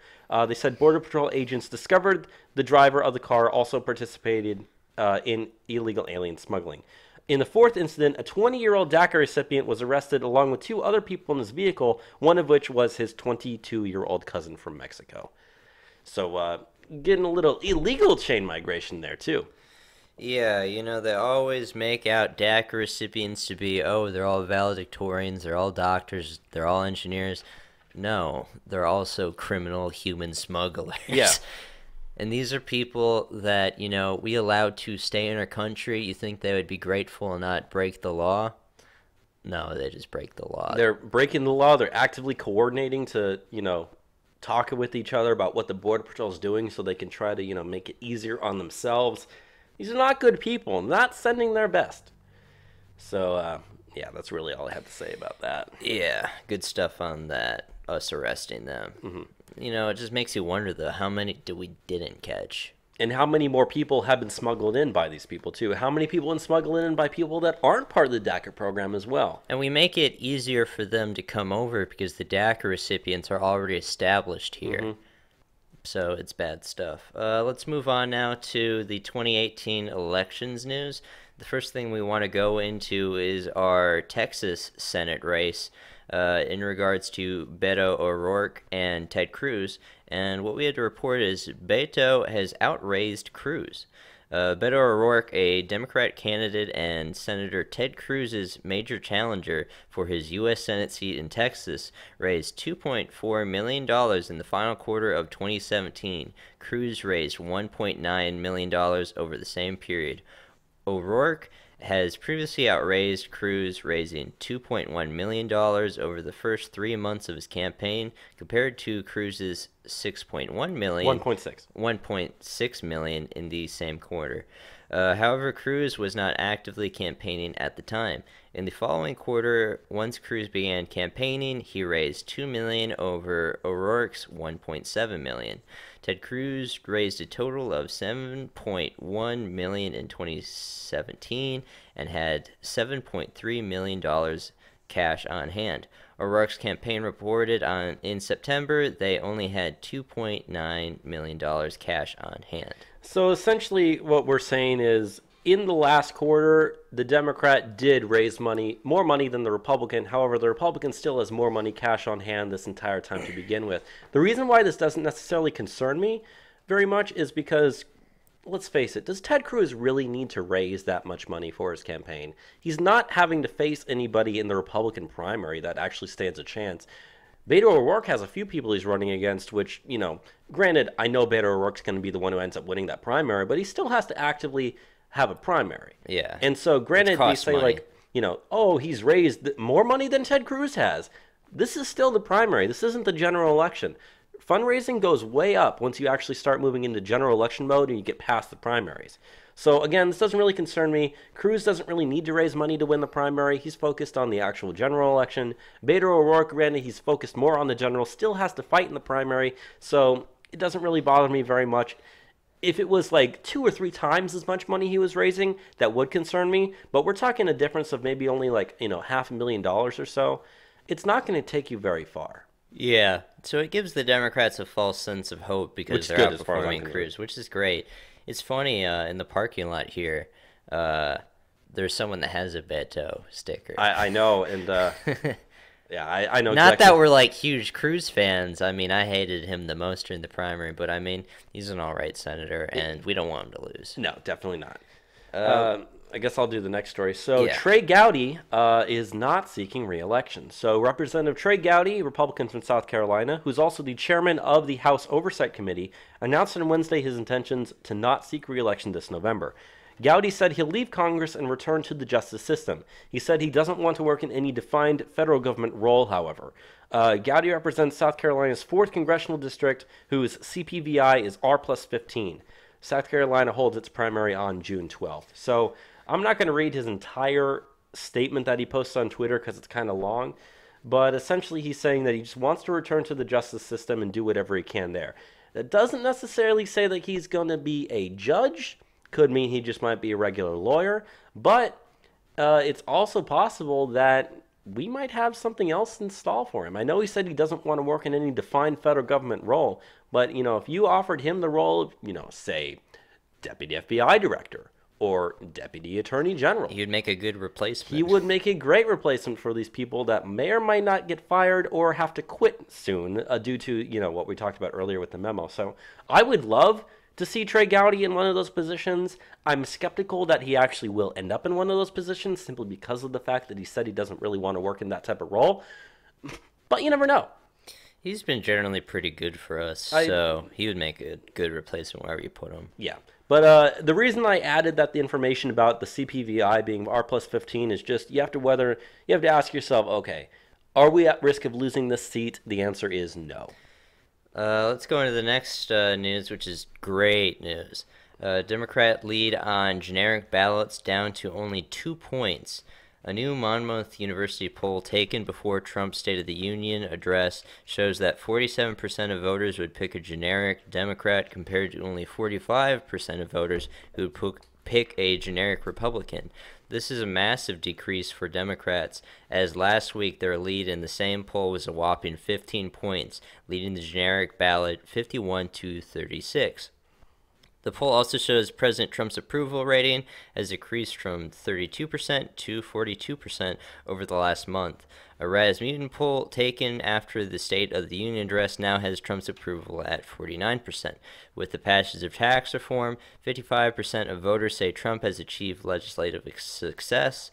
They said Border Patrol agents discovered the driver of the car also participated in illegal alien smuggling. In the fourth incident, a 20-year-old DACA recipient was arrested along with 2 other people in his vehicle, one of which was his 22-year-old cousin from Mexico. So, getting a little illegal chain migration there, too. Yeah, you know, they always make out DACA recipients to be, oh, they're all valedictorians, they're all doctors, they're all engineers. No, they're also criminal human smugglers. Yeah. And these are people that, you know, we allowed to stay in our country. You think they would be grateful and not break the law? No, they just break the law. They're breaking the law. They're actively coordinating to, you know, talk with each other about what the Border Patrol is doing so they can try to, you know, make it easier on themselves. These are not good people, not sending their best. So, yeah, that's really all I have to say about that. Yeah, good stuff on that, us arresting them. You know, it just makes you wonder, though, how many we didn't catch. And how many more people have been smuggled in by these people, too? How many people have been smuggled in by people that aren't part of the DACA program as well? And we make it easier for them to come over because the DACA recipients are already established here. So it's bad stuff. Let's move on now to the 2018 elections news. The first thing we want to go into is our Texas Senate race in regards to Beto O'Rourke and Ted Cruz. And what we had to report is Beto has outraised Cruz. Beto O'Rourke, a Democrat candidate and Senator Ted Cruz's major challenger for his U.S. Senate seat in Texas, raised $2.4 million in the final quarter of 2017. Cruz raised $1.9 million over the same period. O'Rourke has previously outraised Cruz, raising $2.1 million over the first 3 months of his campaign, compared to Cruz's $6.1 million, 1.6 million in the same quarter. However, Cruz was not actively campaigning at the time. In the following quarter, once Cruz began campaigning, he raised $2 million over O'Rourke's $1.7 million. Ted Cruz raised a total of $7.1 million in 2017 and had $7.3 million cash on hand. O'Rourke's campaign reported in September they only had $2.9 million cash on hand. So essentially what we're saying is, in the last quarter, the Democrat did raise money, more money than the Republican. However, the Republican still has more money cash on hand this entire time to begin with. The reason why this doesn't necessarily concern me very much is because, let's face it, does Ted Cruz really need to raise that much money for his campaign? He's not having to face anybody in the Republican primary that actually stands a chance. Beto O'Rourke has a few people he's running against, which, granted, I know Beto O'Rourke's going to be the one who ends up winning that primary, but he still has to actively have a primary. Yeah. And so, granted, we say, money. he's raised more money than Ted Cruz has. This is still the primary. This isn't the general election. Fundraising goes way up once you actually start moving into general election mode and you get past the primaries. So again, this doesn't really concern me. Cruz doesn't really need to raise money to win the primary. He's focused on the actual general election. Beto O'Rourke, granted, he's focused more on the general, still has to fight in the primary, so it doesn't really bother me very much. If it was like 2 or 3 times as much money he was raising, that would concern me. But we're talking a difference of maybe only like, $500,000 or so. It's not going to take you very far. Yeah, so it gives the Democrats a false sense of hope because they're outperforming Cruz, which is great. It's funny, in the parking lot here, there's someone that has a Beto sticker. I know, and yeah, I know. Not that we're like huge Cruz fans. I mean, I hated him the most during the primary, but I mean, he's an all right senator, and we don't want him to lose. No, definitely not. I guess I'll do the next story. So yeah. Trey Gowdy is not seeking re-election. So Representative Trey Gowdy, Republican from South Carolina, who's also the chairman of the House Oversight Committee, announced on Wednesday his intentions to not seek re-election this November. Gowdy said he'll leave Congress and return to the justice system. He said he doesn't want to work in any defined federal government role, however. Gowdy represents South Carolina's 4th congressional district, whose CPVI is R+15. South Carolina holds its primary on June 12th. So I'm not going to read his entire statement that he posts on Twitter because it's kind of long, but essentially he's saying that he just wants to return to the justice system and do whatever he can there. That doesn't necessarily say that he's going to be a judge. Could mean he just might be a regular lawyer, but it's also possible that we might have something else in stall for him. I know he said he doesn't want to work in any defined federal government role, but, if you offered him the role of, say, Deputy FBI Director or Deputy Attorney General, he would make a good replacement. He would make a great replacement for these people that may or might not get fired or have to quit soon due to, what we talked about earlier with the memo. So I would love to see Trey Gowdy in one of those positions. I'm skeptical that he actually will end up in one of those positions simply because of the fact that he said he doesn't really want to work in that type of role. But you never know. He's been generally pretty good for us, so he would make a good replacement wherever you put him. Yeah. But the reason I added the information about the CPVI being R+15 is just you have to ask yourself, okay, are we at risk of losing this seat? The answer is no. Let's go into the next news, which is great news. Democrat lead on generic ballots down to only 2 points. A new Monmouth University poll taken before Trump's State of the Union address shows that 47% of voters would pick a generic Democrat compared to only 45% of voters who would pick a generic Republican. This is a massive decrease for Democrats, as last week their lead in the same poll was a whopping 15 points, leading the generic ballot 51-36. The poll also shows President Trump's approval rating has decreased from 32% to 42% over the last month. A Rasmussen poll taken after the State of the Union address now has Trump's approval at 49%. With the passage of tax reform, 55% of voters say Trump has achieved legislative success,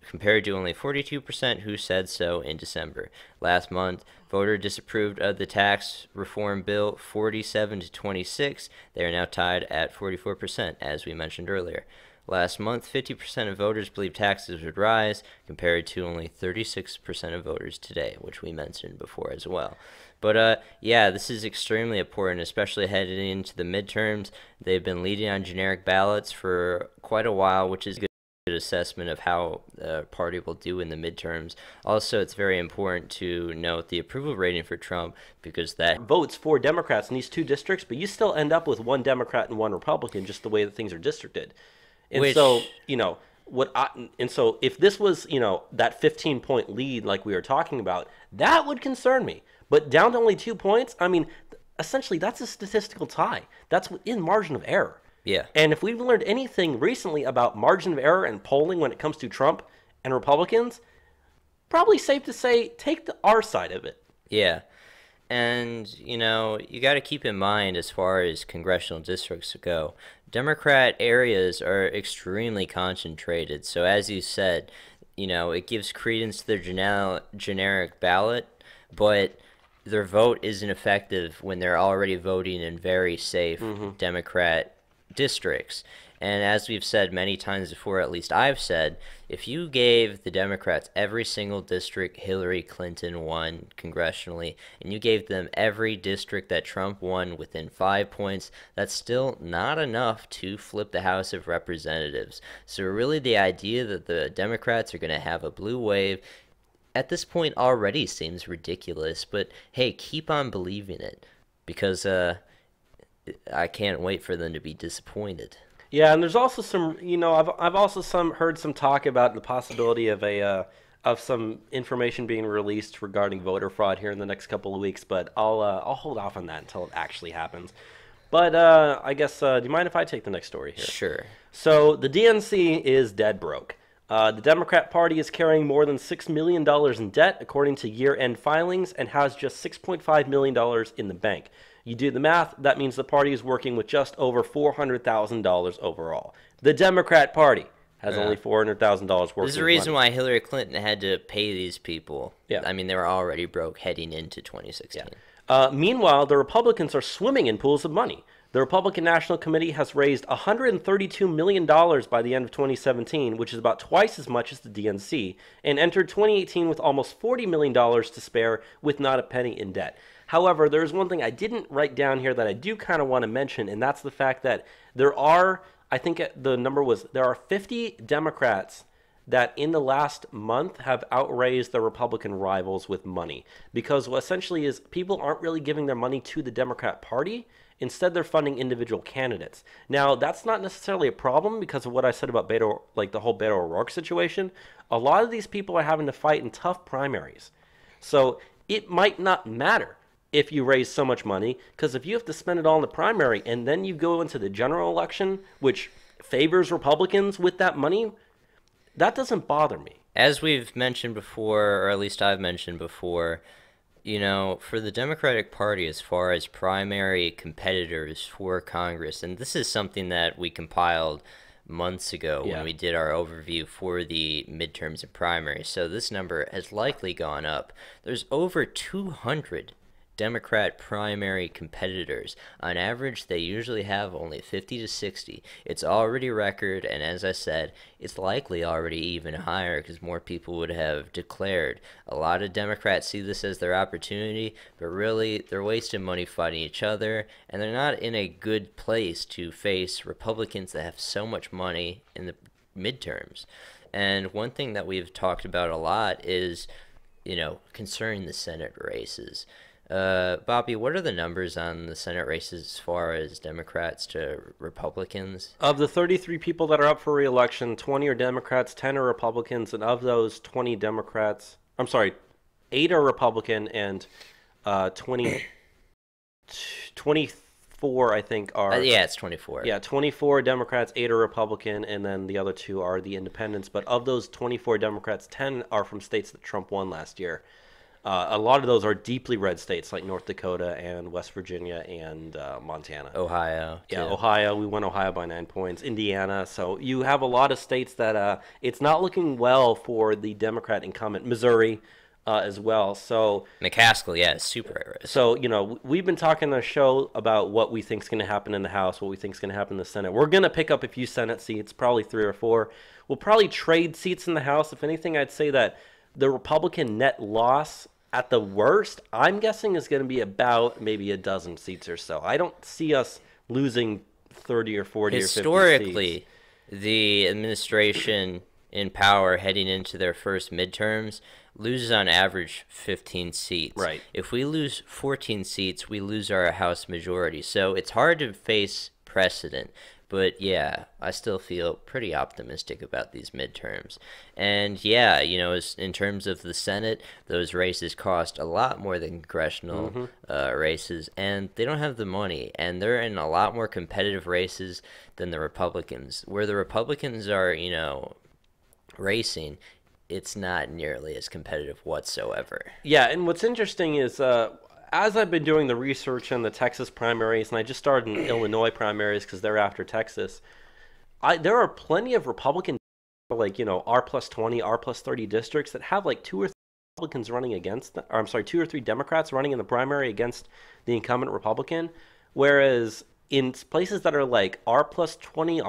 compared to only 42% who said so in December. Last month, voters disapproved of the tax reform bill 47 to 26. They are now tied at 44%, as we mentioned earlier. Last month, 50% of voters believed taxes would rise, compared to only 36% of voters today, which we mentioned before as well. But yeah, this is extremely important, especially heading into the midterms. They've been leading on generic ballots for quite a while, which is good assessment of how the party will do in the midterms. Also, it's very important to note the approval rating for Trump, because that votes for Democrats in these two districts, but you still end up with one Democrat and one Republican, just the way that things are districted. And so, so if this was, that 15-point lead like we were talking about, that would concern me. But down to only 2 points, I mean, essentially that's a statistical tie. That's within margin of error. Yeah. And if we've learned anything recently about margin of error and polling when it comes to Trump and Republicans, probably safe to say take our side of it. Yeah. And, you got to keep in mind, as far as congressional districts go, Democrat areas are extremely concentrated. So as you said, it gives credence to their generic ballot, but their vote isn't effective when they're already voting in very safe Democrat districts. And as we've said many times before, at least I've said, if you gave the Democrats every single district Hillary Clinton won congressionally, and you gave them every district that Trump won within 5 points, that's still not enough to flip the House of Representatives. So really the idea that the Democrats are going to have a blue wave at this point already seems ridiculous, but hey, keep on believing it, because I can't wait for them to be disappointed. Yeah, and there's also some, I've also heard some talk about the possibility of of some information being released regarding voter fraud here in the next couple of weeks, but I'll hold off on that until it actually happens. But I guess, do you mind if I take the next story here? Sure. So the DNC is dead broke. The Democrat Party is carrying more than $6 million in debt, according to year-end filings, and has just $6.5 million in the bank. You do the math, that means the party is working with just over $400,000 overall. The Democrat Party has only $400,000 worth. There's a reason why Hillary Clinton had to pay these people. Yeah. I mean, they were already broke heading into 2016. Yeah. Meanwhile, the Republicans are swimming in pools of money. The Republican National Committee has raised $132 million by the end of 2017, which is about twice as much as the DNC, and entered 2018 with almost $40 million to spare with not a penny in debt. However, there's one thing I didn't write down here that I do kind of want to mention, and that's the fact that there are, I think the number was, there are 50 Democrats that in the last month have outraised their Republican rivals with money. Because what essentially is people aren't really giving their money to the Democrat Party. Instead, they're funding individual candidates. Now, that's not necessarily a problem because of what I said about the whole Beto O'Rourke situation. A lot of these people are having to fight in tough primaries. So it might not matter if you raise so much money, because if you have to spend it all in the primary and then you go into the general election, which favors Republicans with that money, that doesn't bother me. As we've mentioned before, or at least I've mentioned before, for the Democratic Party, as far as primary competitors for Congress, and this is something that we compiled months ago when we did our overview for the midterms and primaries, so this number has likely gone up. There's over 200 Democrat primary competitors. On average, they usually have only 50 to 60. It's already record, and as I said, it's likely already even higher because more people would have declared. A lot of Democrats see this as their opportunity, but really they're wasting money fighting each other, and they're not in a good place to face Republicans that have so much money in the midterms. And one thing that we've talked about a lot is, concerning the Senate races. Bobby, what are the numbers on the Senate races as far as Democrats to Republicans? Of the 33 people that are up for re-election, 20 are Democrats, 10 are Republicans, and of those 20 Democrats, 8 are Republican, and 23 24, I think, are Yeah, it's 24. yeah, 24 Democrats, 8 are Republican, and then the other 2 are the independents. But of those 24 Democrats, 10 are from states that Trump won last year. A lot of those are deeply red states like North Dakota and West Virginia and Montana. Ohio, Yeah, too. Ohio. We won Ohio by 9 points. Indiana. So you have a lot of states that it's not looking well for the Democrat incumbent. Missouri as well. So McCaskill, yeah, is super high risk. so, we've been talking on the show about what we think is going to happen in the House, what we think is going to happen in the Senate. We're going to pick up a few Senate seats, probably 3 or 4. We'll probably trade seats in the House. If anything, I'd say that the Republican net loss at the worst, I'm guessing, is going to be about maybe a dozen seats or so. I don't see us losing 30 or 40 or 50 seats. Historically, the administration in power heading into their first midterms loses on average 15 seats. Right. If we lose 14 seats, we lose our House majority. So it's hard to face precedent. But yeah, I still feel pretty optimistic about these midterms. And yeah, in terms of the Senate, those races cost a lot more than congressional races, and they don't have the money. And they're in a lot more competitive races than the Republicans. Where the Republicans are, racing, it's not nearly as competitive whatsoever. Yeah, and what's interesting is as I've been doing the research on the Texas primaries, and I just started in Illinois primaries because they're after Texas, there are plenty of Republican, like, R plus 20, R plus 30 districts that have like 2 or 3 Republicans running against, or I'm sorry, 2 or 3 Democrats running in the primary against the incumbent Republican, whereas in places that are like R plus 20,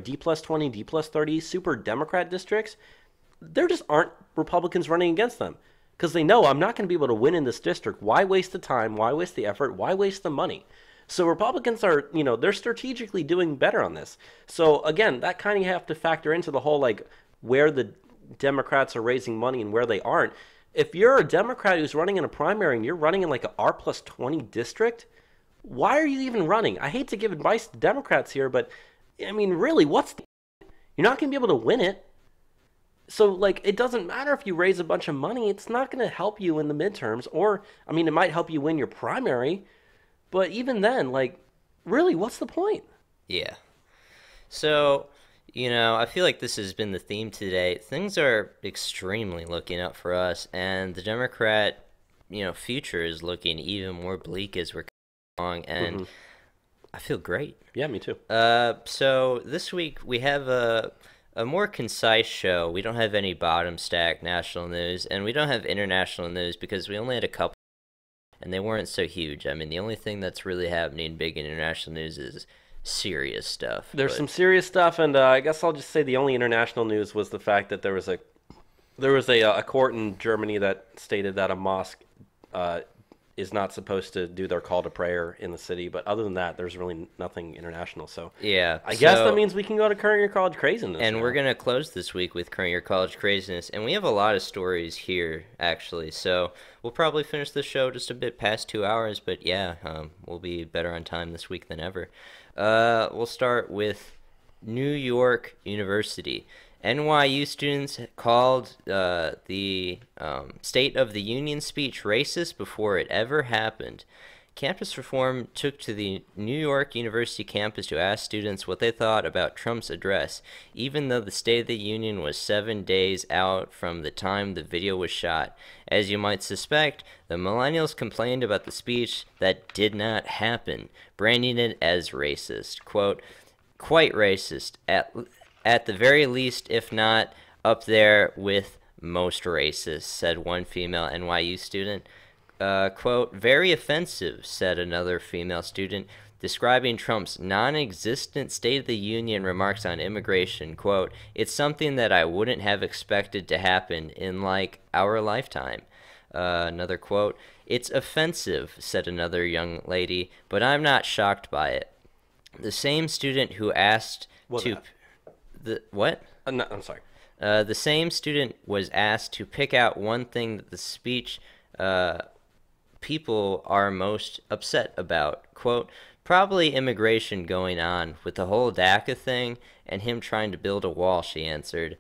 D plus 20, D plus 30, super Democrat districts, there just aren't Republicans running against them. Because they know I'm not going to be able to win in this district. Why waste the time? Why waste the effort? Why waste the money? So Republicans are, they're strategically doing better on this. So again, that kind of have to factor into the whole, like, where the Democrats are raising money and where they aren't. If you're a Democrat who's running in a primary and you're running in like a R plus 20 district, why are you even running? I hate to give advice to Democrats here, but I mean, really, you're not going to be able to win it. So, like, it doesn't matter if you raise a bunch of money. It's not going to help you in the midterms. Or, I mean, it might help you win your primary. But even then, like, really, what's the point? Yeah. So, I feel like this has been the theme today. Things are extremely looking up for us. And the Democrat, future is looking even more bleak as we're going along. And I feel great. Yeah, me too. So this week we have a more concise show. We don't have any bottom stack national news, and we don't have international news because we only had a couple, and they weren't so huge. I mean, the only thing that's really happening big in international news is serious stuff. There's some serious stuff, and I guess I'll just say the only international news was the fact that there was a court in Germany that stated that a mosque is not supposed to do their call to prayer in the city. But other than that, there's really nothing international. So yeah, I guess that means we can go to Current Year College Craziness. And we're going to close this week with Current Year College Craziness. And we have a lot of stories here, actually. So we'll probably finish the show just a bit past 2 hours. But yeah, we'll be better on time this week than ever. We'll start with New York University. NYU students called the State of the Union speech racist before it ever happened. Campus Reform took to the New York University campus to ask students what they thought about Trump's address, even though the State of the Union was 7 days out from the time the video was shot. As you might suspect, the millennials complained about the speech that did not happen, branding it as racist. Quote, quite racist, at the very least, if not up there with most racist, said one female NYU student. Quote, very offensive, said another female student, describing Trump's non-existent State of the Union remarks on immigration. Quote, it's something that I wouldn't have expected to happen in, like, our lifetime. Another quote, it's offensive, said another young lady, but I'm not shocked by it. The same student who asked what? No, I'm sorry. The same student was asked to pick out one thing that the speech people are most upset about. Quote, probably immigration going on with the whole DACA thing and him trying to build a wall, she answered.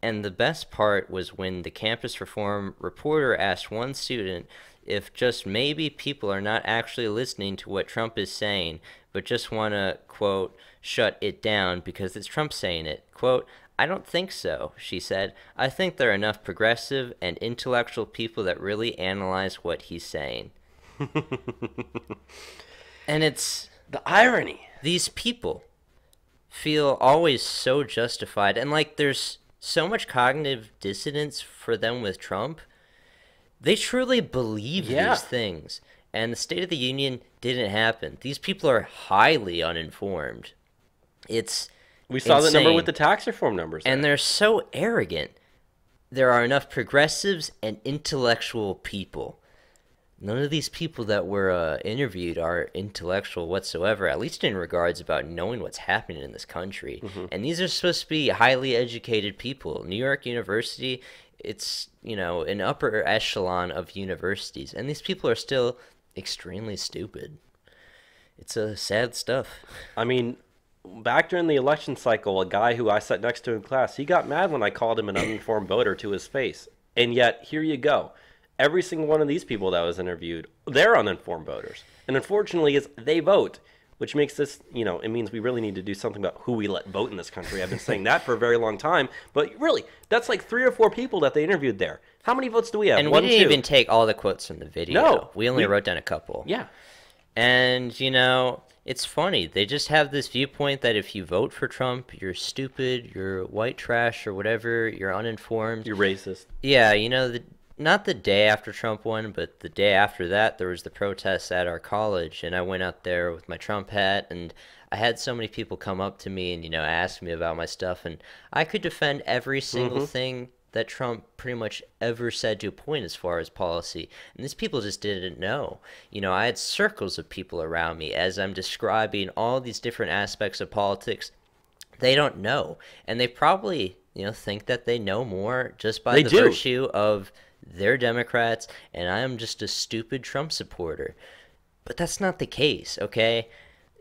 And the best part was when the Campus Reform reporter asked one student if just maybe people are not actually listening to what Trump is saying, but just want to, quote, shut it down because it's Trump saying it. Quote, I don't think so, she said. I think there are enough progressive and intellectual people that really analyze what he's saying. And it's the irony. These people feel always so justified, and like there's so much cognitive dissonance for them with Trump. They truly believe these things, and the State of the Union didn't happen. These people are highly uninformed. We saw the number with the tax reform numbers. And they're so arrogant. There are enough progressives and intellectual people. None of these people that were interviewed are intellectual whatsoever, at least in regards about knowing what's happening in this country. And these are supposed to be highly educated people. New York University, it's, an upper echelon of universities. And these people are still extremely stupid. It's sad stuff. I mean, back during the election cycle, a guy who I sat next to in class, he got mad when I called him an uninformed voter to his face. And yet, here you go. Every single one of these people that was interviewed, they're uninformed voters. And unfortunately, they vote, which makes this, it means we really need to do something about who we let vote in this country. I've been saying that for a very long time. But really, that's like 3 or 4 people that they interviewed there. How many votes do we have? And we didn't even take all the quotes from the video. No. We only wrote down a couple. Yeah. And, it's funny. They just have this viewpoint that if you vote for Trump, you're stupid, you're white trash or whatever, you're uninformed. You're racist. Yeah, not the day after Trump won, but the day after that, there was the protests at our college, and I went out there with my Trump hat, and I had so many people come up to me and, ask me about my stuff, and I could defend every single thing that Trump pretty much ever said to a point as far as policy, and these people just didn't know. I had circles of people around me as I'm describing all these different aspects of politics. They don't know, and they probably, think that they know more just by the virtue of they're Democrats, and I am just a stupid Trump supporter. But that's not the case, okay?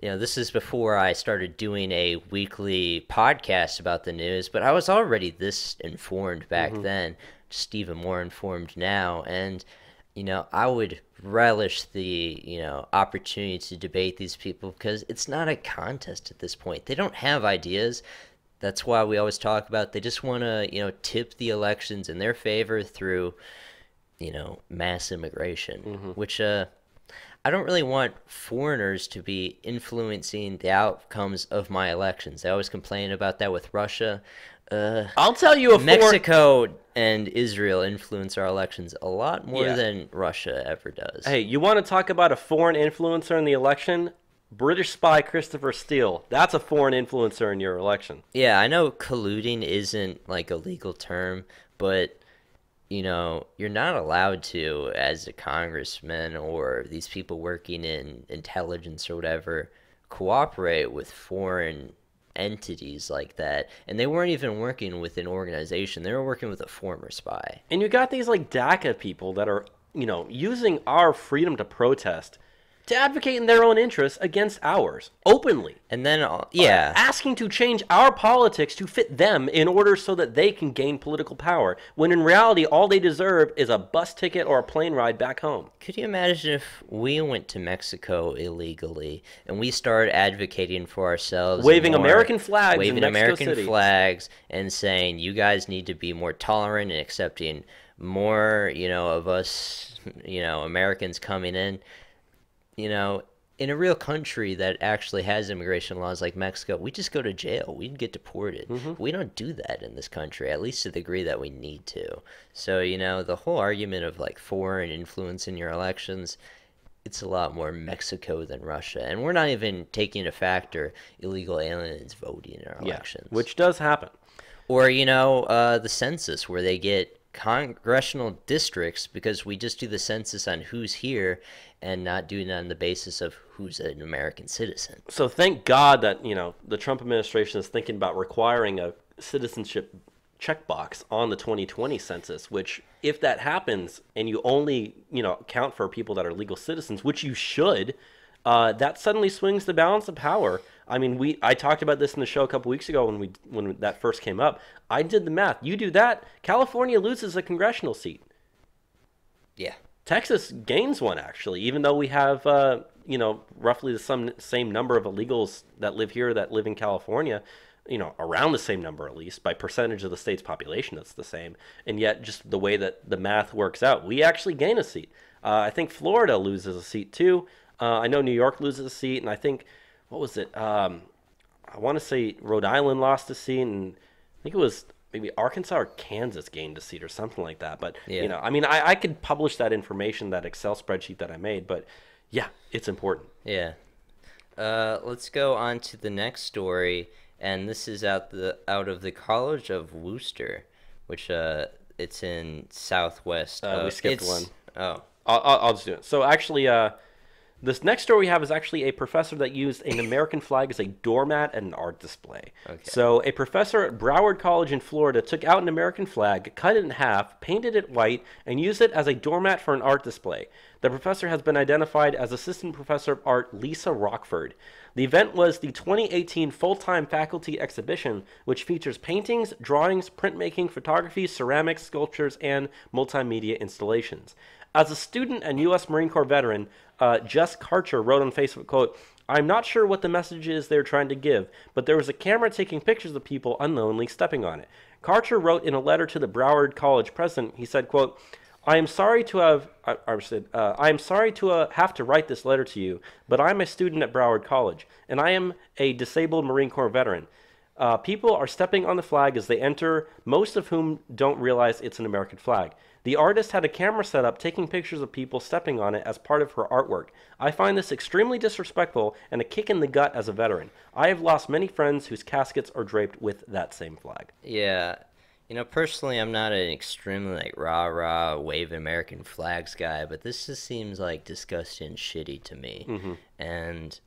This is before I started doing a weekly podcast about the news, but I was already this informed back then, just even more informed now, and, I would relish the, opportunity to debate these people because it's not a contest at this point. They don't have ideas. That's why we always talk about they just want to, tip the elections in their favor through, mass immigration, which I don't really want foreigners to be influencing the outcomes of my elections. I always complain about that with Russia. I'll tell you, Mexico and Israel influence our elections a lot more than Russia ever does. Hey, you want to talk about a foreign influencer in the election? British spy Christopher Steele. That's a foreign influencer in your election. Yeah, I know colluding isn't like a legal term, but you're not allowed to, as a congressman or these people working in intelligence or whatever, cooperate with foreign entities like that. And they weren't even working with an organization. They were working with a former spy. And you got these like DACA people that are, using our freedom to protest to advocate in their own interests against ours, openly. And then, asking to change our politics to fit them in order so that they can gain political power, when in reality, all they deserve is a bus ticket or a plane ride back home. Could you imagine if we went to Mexico illegally and we started advocating for ourselves? Waving American flags waving in Mexico American City. flags and saying, you guys need to be more tolerant and accepting more, of us, Americans coming in. In a real country that actually has immigration laws like Mexico, we just go to jail. We'd get deported. We don't do that in this country, at least to the degree that we need to. So, the whole argument of like foreign influence in your elections, it's a lot more Mexico than Russia. And we're not even taking into factor illegal aliens voting in our elections. Which does happen. Or, the census where they get congressional districts because we just do the census on who's here and not doing it on the basis of who's an American citizen. So thank God that, the Trump administration is thinking about requiring a citizenship checkbox on the 2020 census, which if that happens and you only, count for people that are legal citizens, which you should, that suddenly swings the balance of power. I mean, I talked about this in the show a couple weeks ago when that first came up. I did the math. You do that, California loses a congressional seat. Yeah. Texas gains one actually, even though we have roughly the same number of illegals that live here that live in California. Around the same number at least by percentage of the state's population. That's the same, and yet just the way that the math works out, we actually gain a seat. I think Florida loses a seat too. I know New York loses a seat, and I think what was it? I want to say Rhode Island lost a seat, and I think it was maybe Arkansas or Kansas gained a seat or something like that. But Yeah. I mean, I could publish that information, that Excel spreadsheet that I made, but yeah, it's important. Yeah. Let's go on to the next story, and this is out of the College of Worcester, which it's in southwest. We skipped one. Oh. I'll just do it. So actually, this next story we have is actually a professor that used an American flag as a doormat at an art display. Okay. So a professor at Broward College in Florida took out an American flag, cut it in half, painted it white, and used it as a doormat for an art display. The professor has been identified as Assistant Professor of Art Lisa Rockford. The event was the 2018 full-time faculty exhibition, which features paintings, drawings, printmaking, photography, ceramics, sculptures, and multimedia installations. As a student and U.S. Marine Corps veteran, Jess Karcher wrote on Facebook, quote, "I'm not sure what the message is they're trying to give, but there was a camera taking pictures of people unknowingly stepping on it." Karcher wrote in a letter to the Broward College president, he said, quote, I am sorry to have to write this letter to you, but I'm a student at Broward College, and I am a disabled Marine Corps veteran. People are stepping on the flag as they enter, most of whom don't realize it's an American flag. The artist had a camera set up taking pictures of people stepping on it as part of her artwork. I find this extremely disrespectful and a kick in the gut as a veteran. I have lost many friends whose caskets are draped with that same flag. Yeah. Personally, I'm not an extremely rah-rah wave American flags guy, but this just seems disgusting and shitty to me. Mm-hmm. And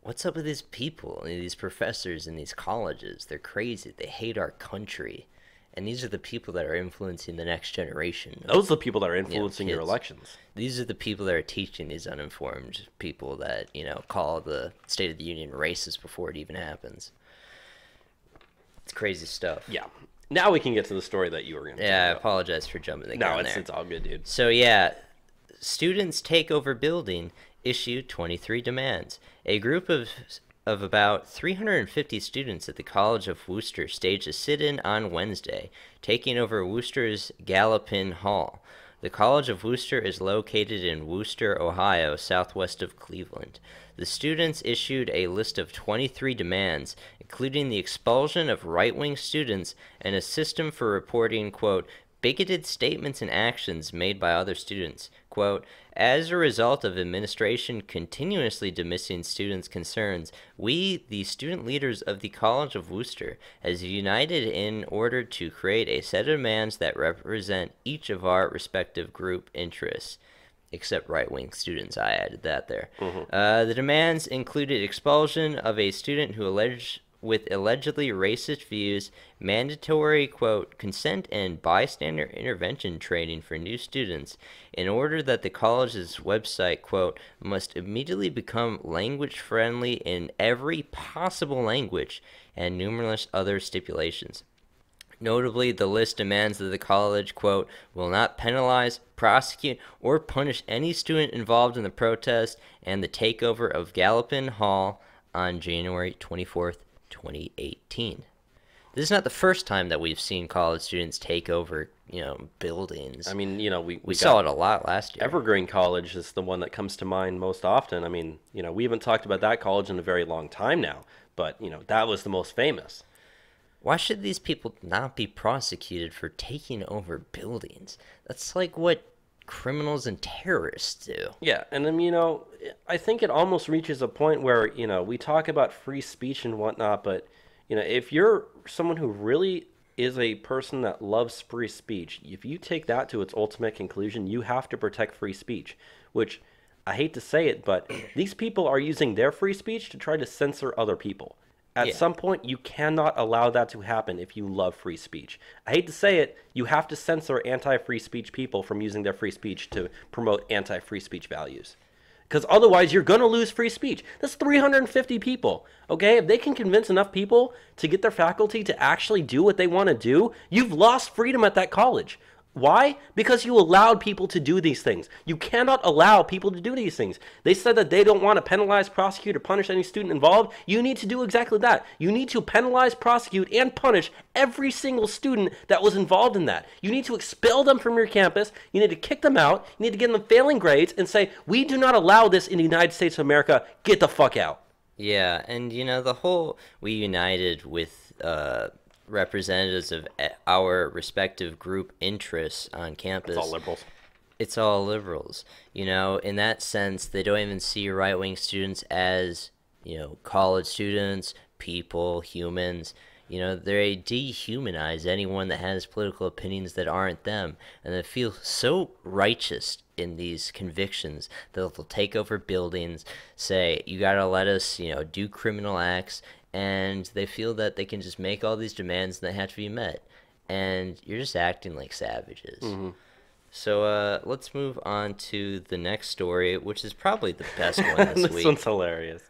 what's up with these people, these professors in these colleges? They're crazy. They hate our country. And these are the people that are influencing the next generation. Those are the people that are influencing your elections. These are the people that are teaching these uninformed people that, call the State of the Union racist before it even happens. It's crazy stuff. Yeah. Now we can get to the story that you were going to Yeah, I apologize for jumping the gun there. No, it's all good, dude. So, yeah, students take over building, issue 23 demands. A group of about 350 students at the College of Worcester staged a sit-in on Wednesday, taking over Worcester's Gallopin Hall. The College of Worcester is located in Worcester, Ohio, southwest of Cleveland. The students issued a list of 23 demands, including the expulsion of right-wing students and a system for reporting, quote, bigoted statements and actions made by other students. Quote, as a result of administration continuously dismissing students' concerns, we, the student leaders of the College of Worcester, has united in order to create a set of demands that represent each of our respective group interests. Except right-wing students, I added that there. Mm-hmm. The demands included expulsion of a student who with allegedly racist views, mandatory, quote, consent and bystander intervention training for new students in order that the college's website, quote, must immediately become language-friendly in every possible language, and numerous other stipulations. Notably, the list demands that the college, quote, will not penalize, prosecute, or punish any student involved in the protest and the takeover of Gallopin Hall on January 24th, 2018. This is not the first time that we've seen college students take over, buildings. I mean, we saw it a lot last year. Evergreen College is the one that comes to mind most often. I mean, we haven't talked about that college in a very long time now, but, that was the most famous. Why should these people not be prosecuted for taking over buildings? That's like what criminals and terrorists do. Yeah, and then, I think it almost reaches a point where, we talk about free speech and whatnot, but, if you're someone who really is a person that loves free speech, if you take that to its ultimate conclusion, you have to protect free speech, which I hate to say it, but these people are using their free speech to try to censor other people. At some point, you cannot allow that to happen if you love free speech. I hate to say it, you have to censor anti-free speech people from using their free speech to promote anti-free speech values. Because otherwise, you're going to lose free speech. That's 350 people, okay? If they can convince enough people to get their faculty to actually do what they want to do, you've lost freedom at that college. Why? Because you allowed people to do these things. You cannot allow people to do these things. They said that they don't want to penalize, prosecute, or punish any student involved. You need to do exactly that. You need to penalize, prosecute, and punish every single student that was involved in that. You need to expel them from your campus. You need to kick them out. You need to give them failing grades and say, we do not allow this in the United States of America. Get the fuck out. Yeah, and the whole we united with representatives of our respective group interests on campus. It's all liberals. It's all liberals. In that sense, they don't even see right-wing students as, college students, people, humans. They dehumanize anyone that has political opinions that aren't them, and they feel so righteous in these convictions that they'll take over buildings, say, you gotta let us, do criminal acts, and they feel that they can just make all these demands and they have to be met. And you're just acting like savages. Mm-hmm. So let's move on to the next story, which is probably the best one this week. This one's hilarious.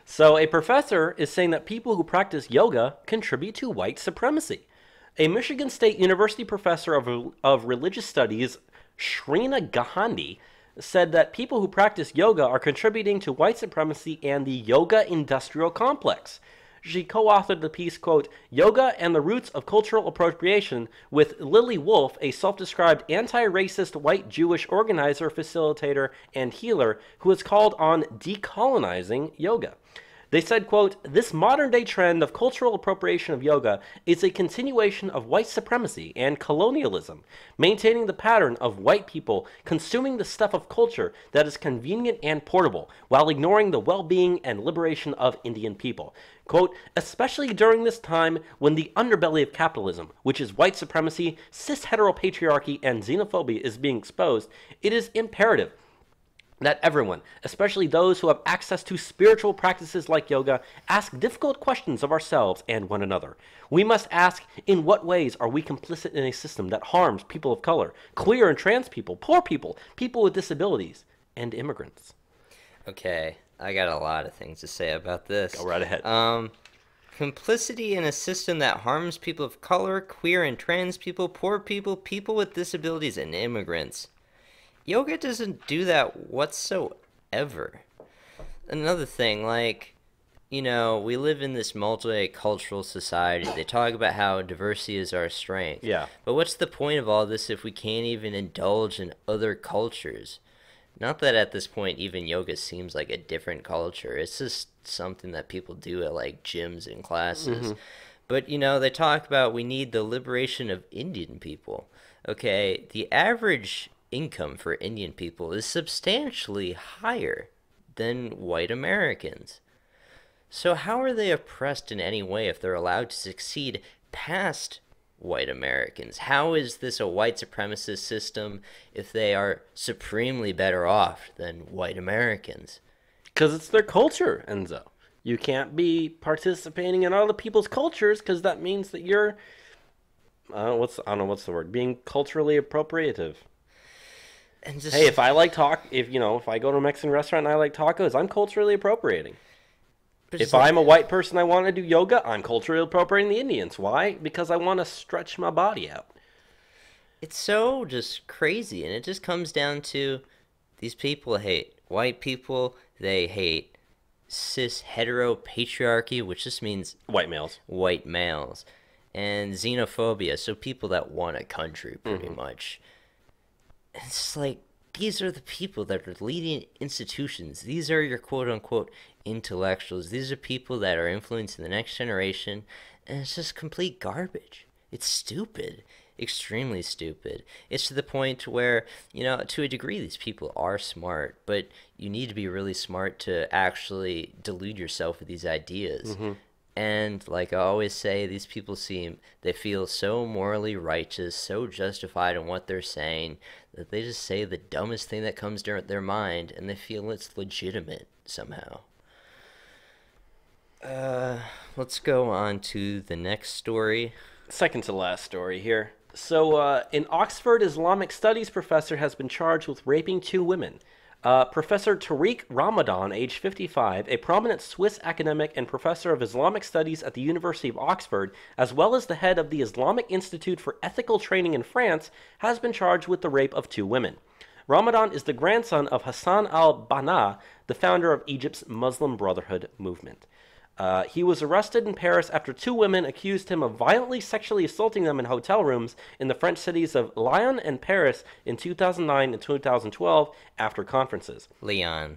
So a professor is saying that people who practice yoga contribute to white supremacy. A Michigan State University professor of religious studies, Shrina Gandhi, said that people who practice yoga are contributing to white supremacy and the yoga industrial complex. She co-authored the piece, quote, Yoga and the Roots of Cultural Appropriation, with Lily Wolf, a self-described anti-racist white Jewish organizer, facilitator, and healer who has called on decolonizing yoga. They said, quote, this modern-day trend of cultural appropriation of yoga is a continuation of white supremacy and colonialism, maintaining the pattern of white people consuming the stuff of culture that is convenient and portable, while ignoring the well-being and liberation of Indian people. Quote, especially during this time when the underbelly of capitalism, which is white supremacy, cis-heteropatriarchy, and xenophobia is being exposed, it is imperative that everyone, especially those who have access to spiritual practices like yoga, ask difficult questions of ourselves and one another. We must ask, in what ways are we complicit in a system that harms people of color, queer and trans people, poor people, people with disabilities, and immigrants? Okay, I got a lot of things to say about this. Go right ahead. Complicity in a system that harms people of color, queer and trans people, poor people, people with disabilities, and immigrants. Yoga doesn't do that whatsoever. Another thing, we live in this multicultural society. They talk about how diversity is our strength. Yeah. But what's the point of all this if we can't even indulge in other cultures? Not that at this point even yoga seems like a different culture. It's just something that people do at gyms and classes. Mm-hmm. But they talk about we need the liberation of Indian people. Okay, the average income for Indian people is substantially higher than white Americans. So how are they oppressed in any way if they're allowed to succeed past white Americans? How is this a white supremacist system if they are supremely better off than white Americans? Because it's their culture, Enzo. You can't be participating in other people's cultures because that means that you're, I don't know what's the word, being culturally appropriative. And just, hey, if I go to a Mexican restaurant and I like tacos, I'm culturally appropriating. If I'm a white person, I want to do yoga, I'm culturally appropriating the Indians. Why? Because I want to stretch my body out. It's so just crazy, and it just comes down to these people hate white people, they hate cis-heteropatriarchy, which just means white males, and xenophobia, so people that want a country, pretty much. It's these are the people that are leading institutions. These are your quote-unquote intellectuals. These are people that are influencing the next generation, and it's just complete garbage. It's stupid. Extremely stupid. It's to the point where, to a degree, these people are smart, but you need to be really smart to actually delude yourself with these ideas. Mm-hmm. And like I always say, these people they feel so morally righteous, so justified in what they're saying, that they just say the dumbest thing that comes to their mind, and they feel it's legitimate somehow. Let's go on to the next story. Second to last story here. So, an Oxford Islamic Studies professor has been charged with raping 2 women. Professor Tariq Ramadan, age 55, a prominent Swiss academic and professor of Islamic studies at the University of Oxford, as well as the head of the Islamic Institute for Ethical Training in France, has been charged with the rape of 2 women. Ramadan is the grandson of Hassan al-Banna, the founder of Egypt's Muslim Brotherhood movement. He was arrested in Paris after 2 women accused him of violently sexually assaulting them in hotel rooms in the French cities of Lyon and Paris in 2009 and 2012 after conferences. Leon.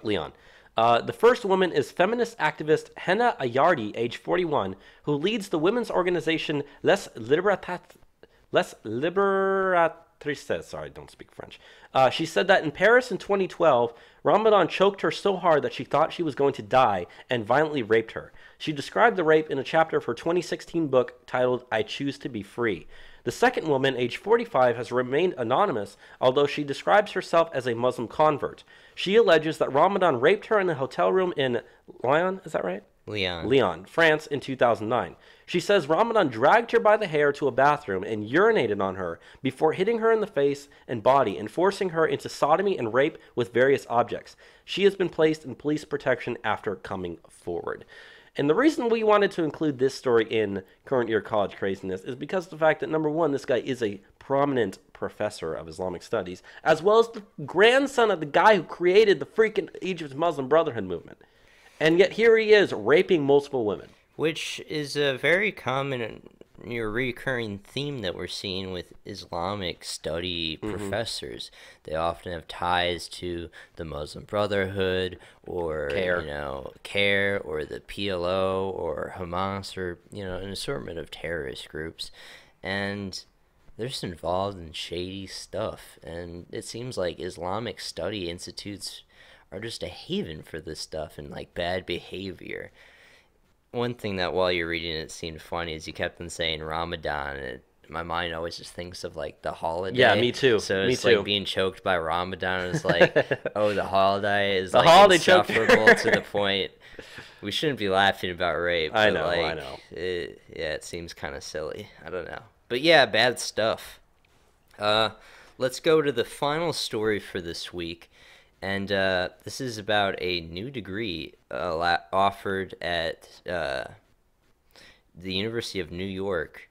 Leon. The first woman is feminist activist Henna Ayardi, age 41, who leads the women's organization Les Liberatrices. Sorry, I don't speak French. She said that in Paris in 2012, Ramadan choked her so hard that she thought she was going to die and violently raped her. She described the rape in a chapter of her 2016 book titled I Choose to Be Free. The second woman, age 45, has remained anonymous, although she describes herself as a Muslim convert. She alleges that Ramadan raped her in a hotel room in Lyon, is that right? Lyon, France in 2009. She says Ramadan dragged her by the hair to a bathroom and urinated on her before hitting her in the face and body and forcing her into sodomy and rape with various objects. She has been placed in police protection after coming forward. And the reason we wanted to include this story in Current Year College Craziness is because of the fact that, number one, this guy is a prominent professor of Islamic studies, as well as the grandson of the guy who created the freaking Egypt's Muslim Brotherhood movement. And yet here he is raping multiple women. Which is a very common recurring theme that we're seeing with Islamic study professors. They often have ties to the Muslim Brotherhood or CARE or the PLO or Hamas or an assortment of terrorist groups, and they're just involved in shady stuff. And it seems like Islamic study institutes are just a haven for this stuff and like bad behavior. One thing that while you're reading it seemed funny is you kept on saying Ramadan, and my mind always just thinks of like the holiday. Yeah, me too. So it's like being choked by Ramadan. It's like, oh, the holiday is the like holiday insufferable to the point we shouldn't be laughing about rape. I know. It seems kind of silly. I don't know, but yeah, bad stuff. Let's go to the final story for this week. And this is about a new degree offered at the University of New York.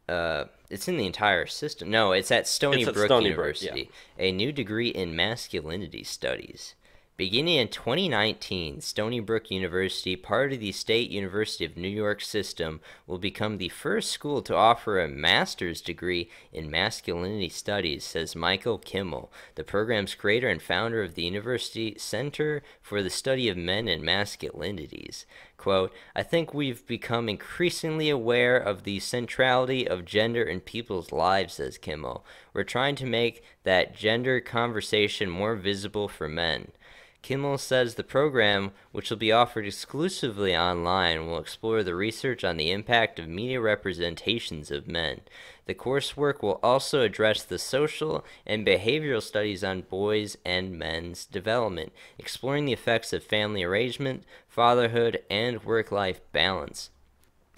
It's in the entire system. No, it's at Stony Brook University. Yeah. A new degree in masculinity studies. Beginning in 2019, Stony Brook University, part of the State University of New York system, will become the first school to offer a master's degree in masculinity studies, says Michael Kimmel, the program's creator and founder of the University Center for the Study of Men and Masculinities. Quote, I think we've become increasingly aware of the centrality of gender in people's lives, says Kimmel. We're trying to make that gender conversation more visible for men. Kimmel says the program, which will be offered exclusively online, will explore the research on the impact of media representations of men. The coursework will also address the social and behavioral studies on boys' and men's development, exploring the effects of family arrangement, fatherhood, and work-life balance.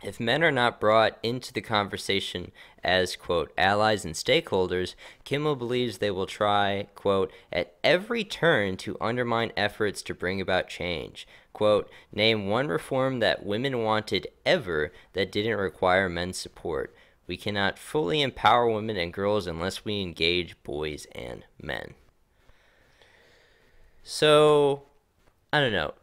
If men are not brought into the conversation as, quote, allies and stakeholders, Kimmel believes they will try, quote, at every turn to undermine efforts to bring about change. Quote, name one reform that women wanted ever that didn't require men's support. We cannot fully empower women and girls unless we engage boys and men. So, I don't know.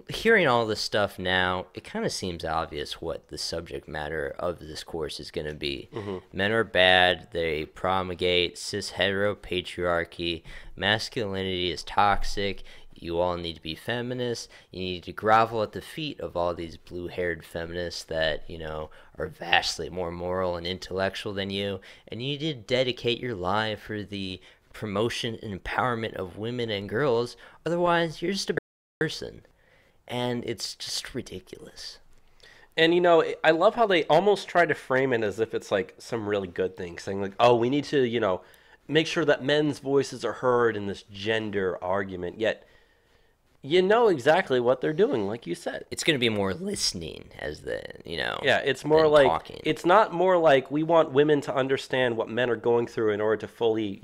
Hearing all this stuff now, it kind of seems obvious what the subject matter of this course is going to be. Men are bad, they promulgate cis-heteropatriarchy, masculinity is toxic, you all need to be feminists, you need to grovel at the feet of all these blue-haired feminists that, are vastly more moral and intellectual than you, and you need to dedicate your life for the promotion and empowerment of women and girls, otherwise you're just a person. And it's just ridiculous. And, I love how they almost try to frame it as if it's like some really good thing, saying like, oh, we need to, make sure that men's voices are heard in this gender argument. Yet, you know exactly what they're doing, like you said. It's going to be more listening as Yeah, it's more like, talking. It's not more like we want women to understand what men are going through in order to fully,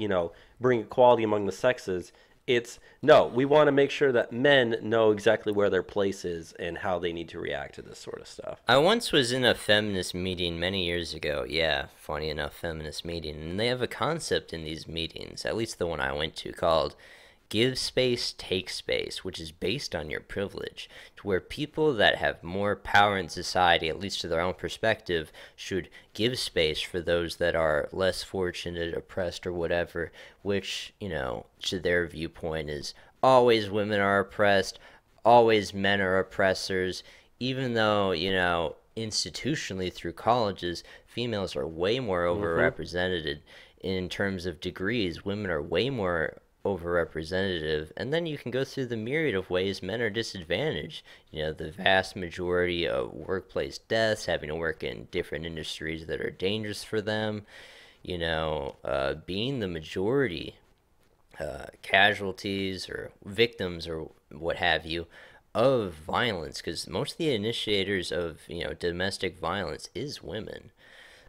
bring equality among the sexes. We want to make sure that men know exactly where their place is and how they need to react to this sort of stuff. I once was in a feminist meeting many years ago. Yeah, funny enough, feminist meeting. And they have a concept in these meetings, at least the one I went to, called give space, take space, which is based on your privilege, to where people that have more power in society, at least to their own perspective, should give space for those that are less fortunate, oppressed, or whatever, which, to their viewpoint is always women are oppressed, always men are oppressors, even though, institutionally through colleges, females are way more overrepresented in terms of degrees. Women are way more overrepresentative, and then you can go through the myriad of ways men are disadvantaged. The vast majority of workplace deaths, having to work in different industries that are dangerous for them, being the majority casualties or victims or what have you of violence, because most of the initiators of domestic violence is women.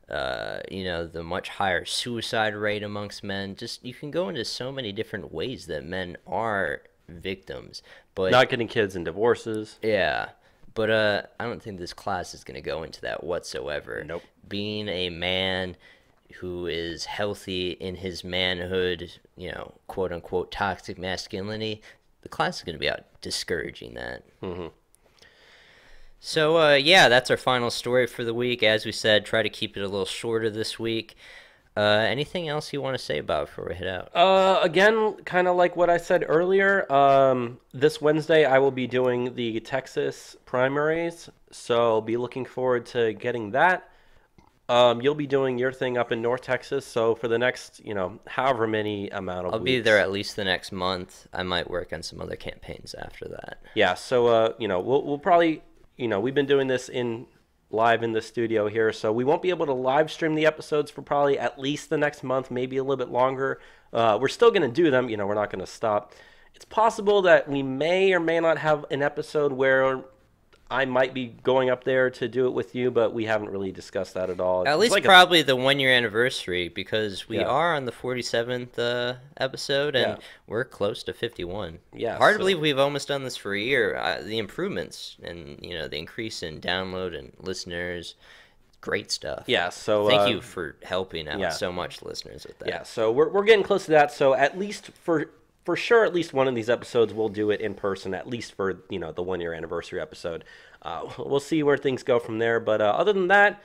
The much higher suicide rate amongst men. Just, you can go into so many different ways that men are victims. But not getting kids in divorces. Yeah. But I don't think this class is going to go into that whatsoever. Nope. Being a man who is healthy in his manhood, quote unquote toxic masculinity, the class is going to be out discouraging that. Mm-hmm. So, that's our final story for the week. As we said, try to keep it a little shorter this week. Anything else you want to say about it before we head out? Again, kind of like what I said earlier, this Wednesday I will be doing the Texas primaries, so be looking forward to getting that. You'll be doing your thing up in North Texas, so for the next, however many amount of I'll weeks. be there at least the next month. I might work on some other campaigns after that. Yeah, so, we'll probably... we've been doing this live in the studio here, so we won't be able to live stream the episodes for probably at least the next month, maybe a little bit longer. We're still going to do them. We're not going to stop. It's possible that we may or may not have an episode where I might be going up there to do it with you, but we haven't really discussed that at all. At least probably the 1 year anniversary, because we are on the 47th episode, and we're close to 51. Yeah, Hard to believe we've almost done this for a year. The improvements and the increase in download and listeners, great stuff. Yeah, so thank you for helping out so much, listeners, with that. Yeah, so we're getting close to that. So at least for sure, at least one of these episodes, we'll do it in person, at least for, the 1 year anniversary episode. We'll see where things go from there. But other than that,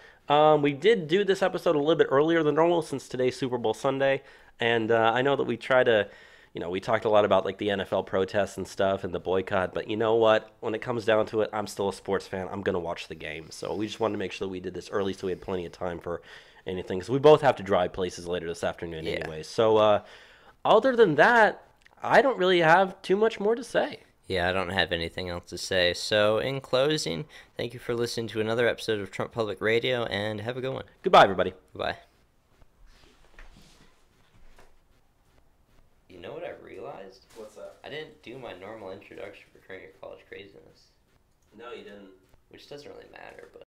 we did do this episode a little bit earlier than normal since today's Super Bowl Sunday. And I know that we try to, we talked a lot about like the NFL protests and stuff and the boycott. But you know what? When it comes down to it, I'm still a sports fan. I'm going to watch the game. So we just wanted to make sure that we did this early so we had plenty of time for anything. Because we both have to drive places later this afternoon anyway. So other than that, I don't really have too much more to say. Yeah, I don't have anything else to say. So, in closing, thank you for listening to another episode of Trump Public Radio, and have a good one. Goodbye, everybody. Bye. You know what I realized? What's that? I didn't do my normal introduction for Current Year College Craziness. No, you didn't. Which doesn't really matter, but...